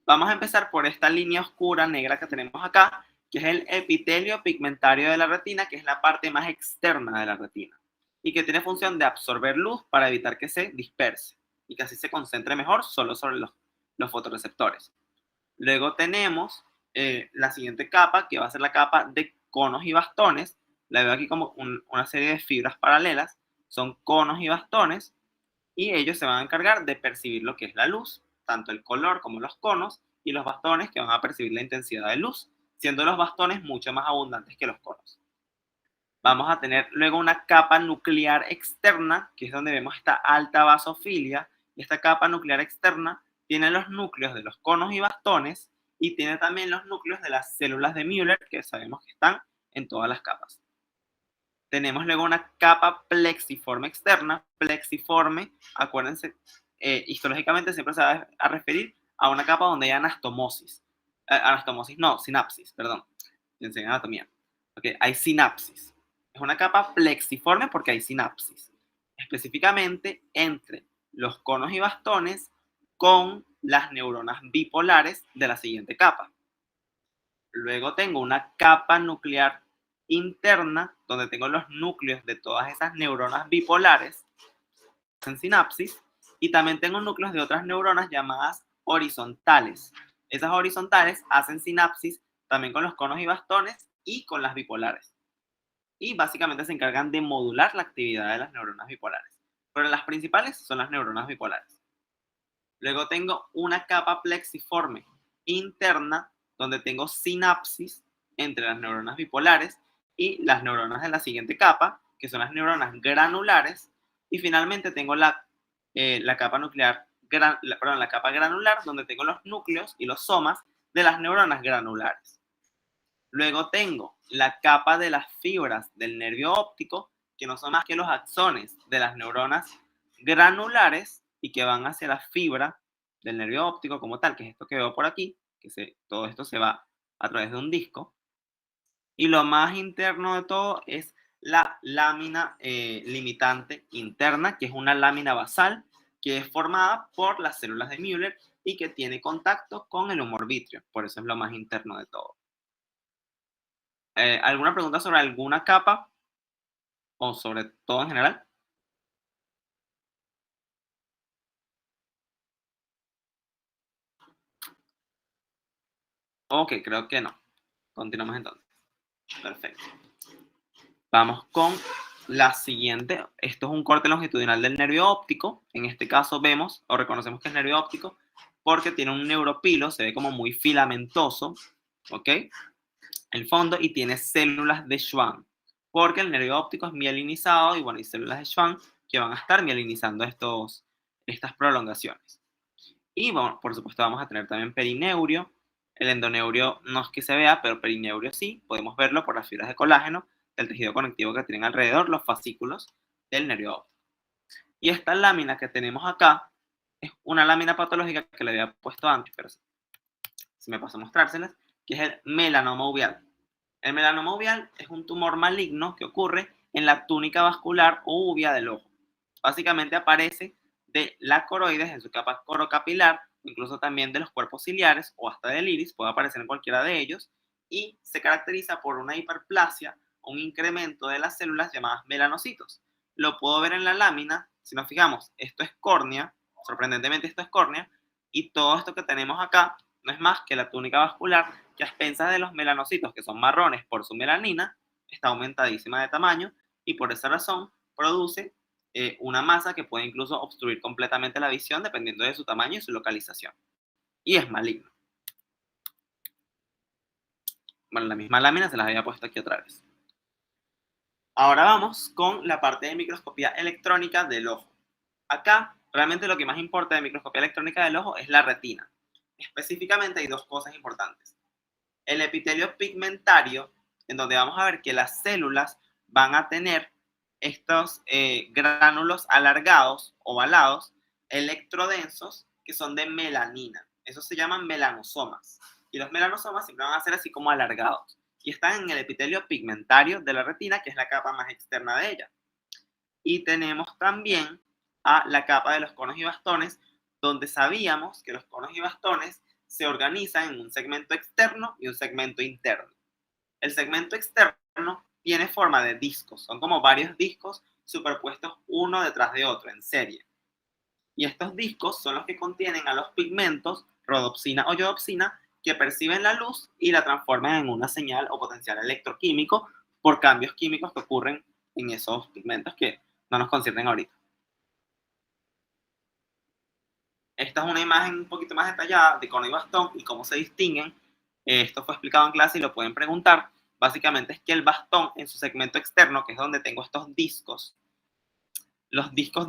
Vamos a empezar por esta línea oscura negra que tenemos acá, que es el epitelio pigmentario de la retina, que es la parte más externa de la retina y que tiene función de absorber luz para evitar que se disperse y que así se concentre mejor solo sobre los fotorreceptores. Luego tenemos la siguiente capa, que va a ser la capa de conos y bastones. La veo aquí como una serie de fibras paralelas. Son conos y bastones y ellos se van a encargar de percibir lo que es la luz, tanto el color como los conos, y los bastones que van a percibir la intensidad de luz, siendo los bastones mucho más abundantes que los conos. Vamos a tener luego una capa nuclear externa, que es donde vemos esta alta basofilia, y esta capa nuclear externa tiene los núcleos de los conos y bastones, y tiene también los núcleos de las células de Müller, que sabemos que están en todas las capas. Tenemos luego una capa plexiforme externa. Plexiforme, acuérdense, histológicamente siempre se va a referir a una capa donde hay anastomosis. Sinapsis, perdón. Enseñé anatomía. Okay, hay sinapsis. Es una capa plexiforme porque hay sinapsis. Específicamente entre los conos y bastones con las neuronas bipolares de la siguiente capa. Luego tengo una capa nuclear interna, donde tengo los núcleos de todas esas neuronas bipolares en sinapsis, y también tengo núcleos de otras neuronas llamadas horizontales. Esas horizontales hacen sinapsis también con los conos y bastones y con las bipolares. Y básicamente se encargan de modular la actividad de las neuronas bipolares. Pero las principales son las neuronas bipolares. Luego tengo una capa plexiforme interna, donde tengo sinapsis entre las neuronas bipolares y las neuronas de la siguiente capa, que son las neuronas granulares, y finalmente tengo la capa nuclear, la capa granular, donde tengo los núcleos y los somas de las neuronas granulares. Luego tengo la capa de las fibras del nervio óptico, que no son más que los axones de las neuronas granulares y que van hacia la fibra del nervio óptico como tal, que es esto que veo por aquí, que todo esto se va a través de un disco. Y lo más interno de todo es la lámina limitante interna, que es una lámina basal que es formada por las células de Müller y que tiene contacto con el humor vítreo. Por eso es lo más interno de todo. ¿Alguna pregunta sobre alguna capa o sobre todo en general? Ok, creo que no. Continuamos entonces. Perfecto. Vamos con la siguiente. Esto es un corte longitudinal del nervio óptico. En este caso vemos o reconocemos que es nervio óptico porque tiene un neuropilo, se ve como muy filamentoso, ¿ok? El fondo, y tiene células de Schwann, porque el nervio óptico es mielinizado y bueno, hay células de Schwann que van a estar mielinizando estas prolongaciones. Y bueno, por supuesto vamos a tener también perineurio. El endoneurio no es que se vea, pero perineurio sí, podemos verlo por las fibras de colágeno del tejido conectivo que tienen alrededor los fascículos del nervio óptico. Y esta lámina que tenemos acá es una lámina patológica que le había puesto antes, pero si me paso a mostrárselas, que es el melanoma uveal. El melanoma uveal es un tumor maligno que ocurre en la túnica vascular o uvea del ojo. Básicamente aparece de la coroides en su capa corocapilar, incluso también de los cuerpos ciliares o hasta del iris, puede aparecer en cualquiera de ellos, y se caracteriza por una hiperplasia, un incremento de las células llamadas melanocitos. Lo puedo ver en la lámina, si nos fijamos, esto es córnea, sorprendentemente esto es córnea, y todo esto que tenemos acá no es más que la túnica vascular que a expensas de los melanocitos, que son marrones por su melanina, está aumentadísima de tamaño y por esa razón produce una masa que puede incluso obstruir completamente la visión dependiendo de su tamaño y su localización. Y es maligno. Bueno, la misma lámina se las había puesto aquí otra vez. Ahora vamos con la parte de microscopía electrónica del ojo. Acá, realmente lo que más importa de microscopía electrónica del ojo es la retina. Específicamente hay dos cosas importantes. El epitelio pigmentario, en donde vamos a ver que las células van a tener estos gránulos alargados, ovalados, electrodensos, que son de melanina. Esos se llaman melanosomas. Y los melanosomas siempre van a ser así como alargados. Y están en el epitelio pigmentario de la retina, que es la capa más externa de ella. Y tenemos también a la capa de los conos y bastones, donde sabíamos que los conos y bastones se organizan en un segmento externo y un segmento interno. El segmento externo tiene forma de discos, son como varios discos superpuestos uno detrás de otro en serie. Y estos discos son los que contienen a los pigmentos, rodopsina o iodopsina, que perciben la luz y la transforman en una señal o potencial electroquímico por cambios químicos que ocurren en esos pigmentos que no nos conciernen ahorita. Esta es una imagen un poquito más detallada de cono y bastón y cómo se distinguen. Esto fue explicado en clase y lo pueden preguntar. Básicamente es que el bastón en su segmento externo, que es donde tengo estos discos, los discos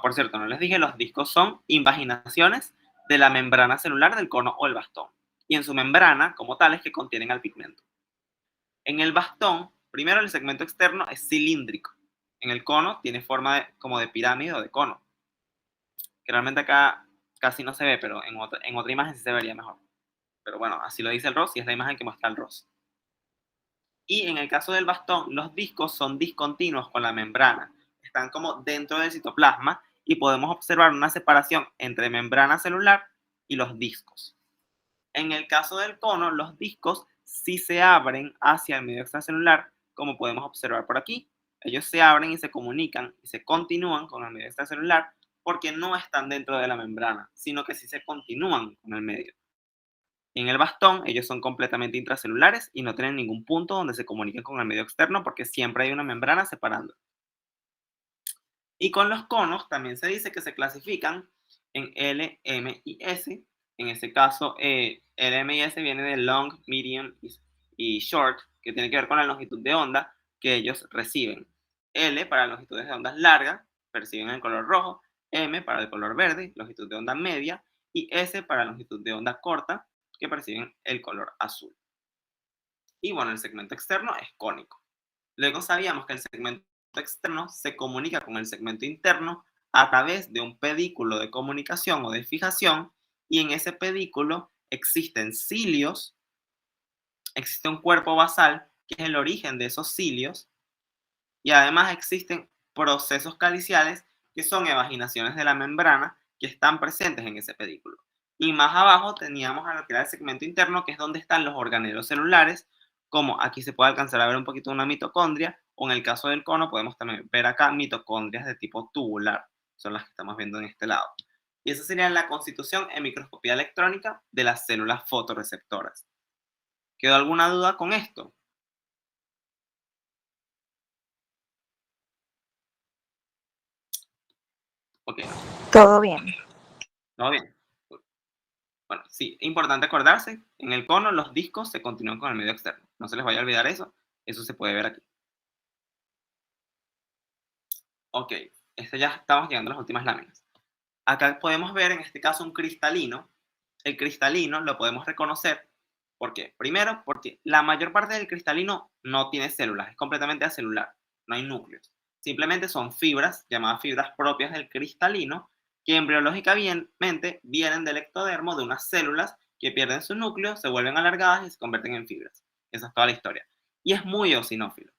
por cierto, no les dije, los discos son invaginaciones de la membrana celular del cono o el bastón. Y en su membrana, como tales, que contienen al pigmento. En el bastón, primero el segmento externo es cilíndrico. En el cono tiene forma como de pirámide o de cono. Que realmente acá casi no se ve, pero en otra imagen sí se vería mejor. Pero bueno, así lo dice el ROS y es la imagen que muestra el ROS. Y en el caso del bastón, los discos son discontinuos con la membrana. Están como dentro del citoplasma y podemos observar una separación entre membrana celular y los discos. En el caso del cono, los discos sí se abren hacia el medio extracelular, como podemos observar por aquí. Ellos se abren y se comunican y se continúan con el medio extracelular porque no están dentro de la membrana, sino que sí se continúan con el medio. En el bastón, ellos son completamente intracelulares y no tienen ningún punto donde se comuniquen con el medio externo porque siempre hay una membrana separando. Y con los conos también se dice que se clasifican en L, M y S. En este caso, L, M y S viene de long, medium y short, que tiene que ver con la longitud de onda que ellos reciben. L para longitudes de ondas largas, perciben el color rojo. M para el color verde, longitud de onda media. Y S para longitud de onda corta, que perciben el color azul. Y bueno, el segmento externo es cónico. Luego sabíamos que el segmento externo se comunica con el segmento interno a través de un pedículo de comunicación o de fijación, y en ese pedículo existen cilios, existe un cuerpo basal que es el origen de esos cilios, y además existen procesos caliciales que son evaginaciones de la membrana que están presentes en ese pedículo. Y más abajo teníamos a lo que era el segmento interno, que es donde están los organelos celulares, como aquí se puede alcanzar a ver un poquito una mitocondria, o en el caso del cono podemos también ver acá mitocondrias de tipo tubular, son las que estamos viendo en este lado. Y esa sería la constitución en microscopía electrónica de las células fotorreceptoras. ¿Quedó alguna duda con esto? Ok. Todo bien. ¿Todo bien? Bueno, sí, importante acordarse, en el cono los discos se continúan con el medio externo. No se les vaya a olvidar eso se puede ver aquí. Ok, ya estamos llegando a las últimas láminas. Acá podemos ver en este caso un cristalino. El cristalino lo podemos reconocer. ¿Por qué? Primero, porque la mayor parte del cristalino no tiene células, es completamente acelular, no hay núcleos. Simplemente son fibras, llamadas fibras propias del cristalino, que embriológicamente vienen del ectodermo de unas células que pierden su núcleo, se vuelven alargadas y se convierten en fibras. Esa es toda la historia. Y es muy eosinófilo.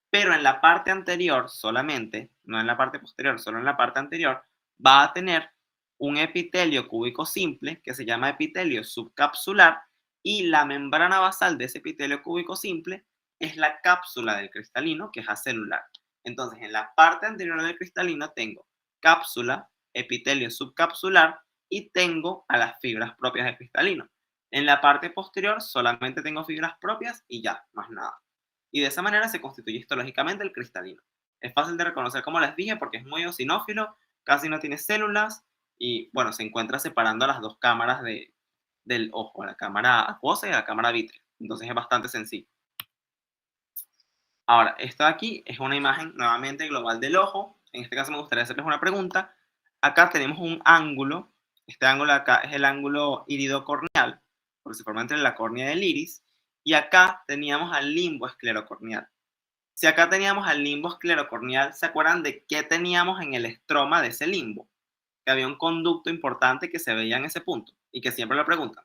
Pero en la parte anterior solamente, no en la parte posterior, solo en la parte anterior, va a tener un epitelio cúbico simple que se llama epitelio subcapsular, y la membrana basal de ese epitelio cúbico simple es la cápsula del cristalino, que es acelular. Entonces, en la parte anterior del cristalino tengo cápsula, epitelio subcapsular y tengo a las fibras propias del cristalino. En la parte posterior solamente tengo fibras propias y ya, más nada. Y de esa manera se constituye histológicamente el cristalino. Es fácil de reconocer, como les dije, porque es muy eosinófilo, casi no tiene células y, bueno, se encuentra separando las dos cámaras del ojo, la cámara acuosa y la cámara vítrea. Entonces es bastante sencillo. Ahora, esto de aquí es una imagen nuevamente global del ojo. En este caso me gustaría hacerles una pregunta. Acá tenemos un ángulo. Este ángulo de acá es el ángulo iridocorneal. porque se forma entre la córnea y el iris, y acá teníamos al limbo esclerocorneal. Si acá teníamos al limbo esclerocorneal, ¿se acuerdan de qué teníamos en el estroma de ese limbo? Que había un conducto importante que se veía en ese punto y que siempre lo preguntan.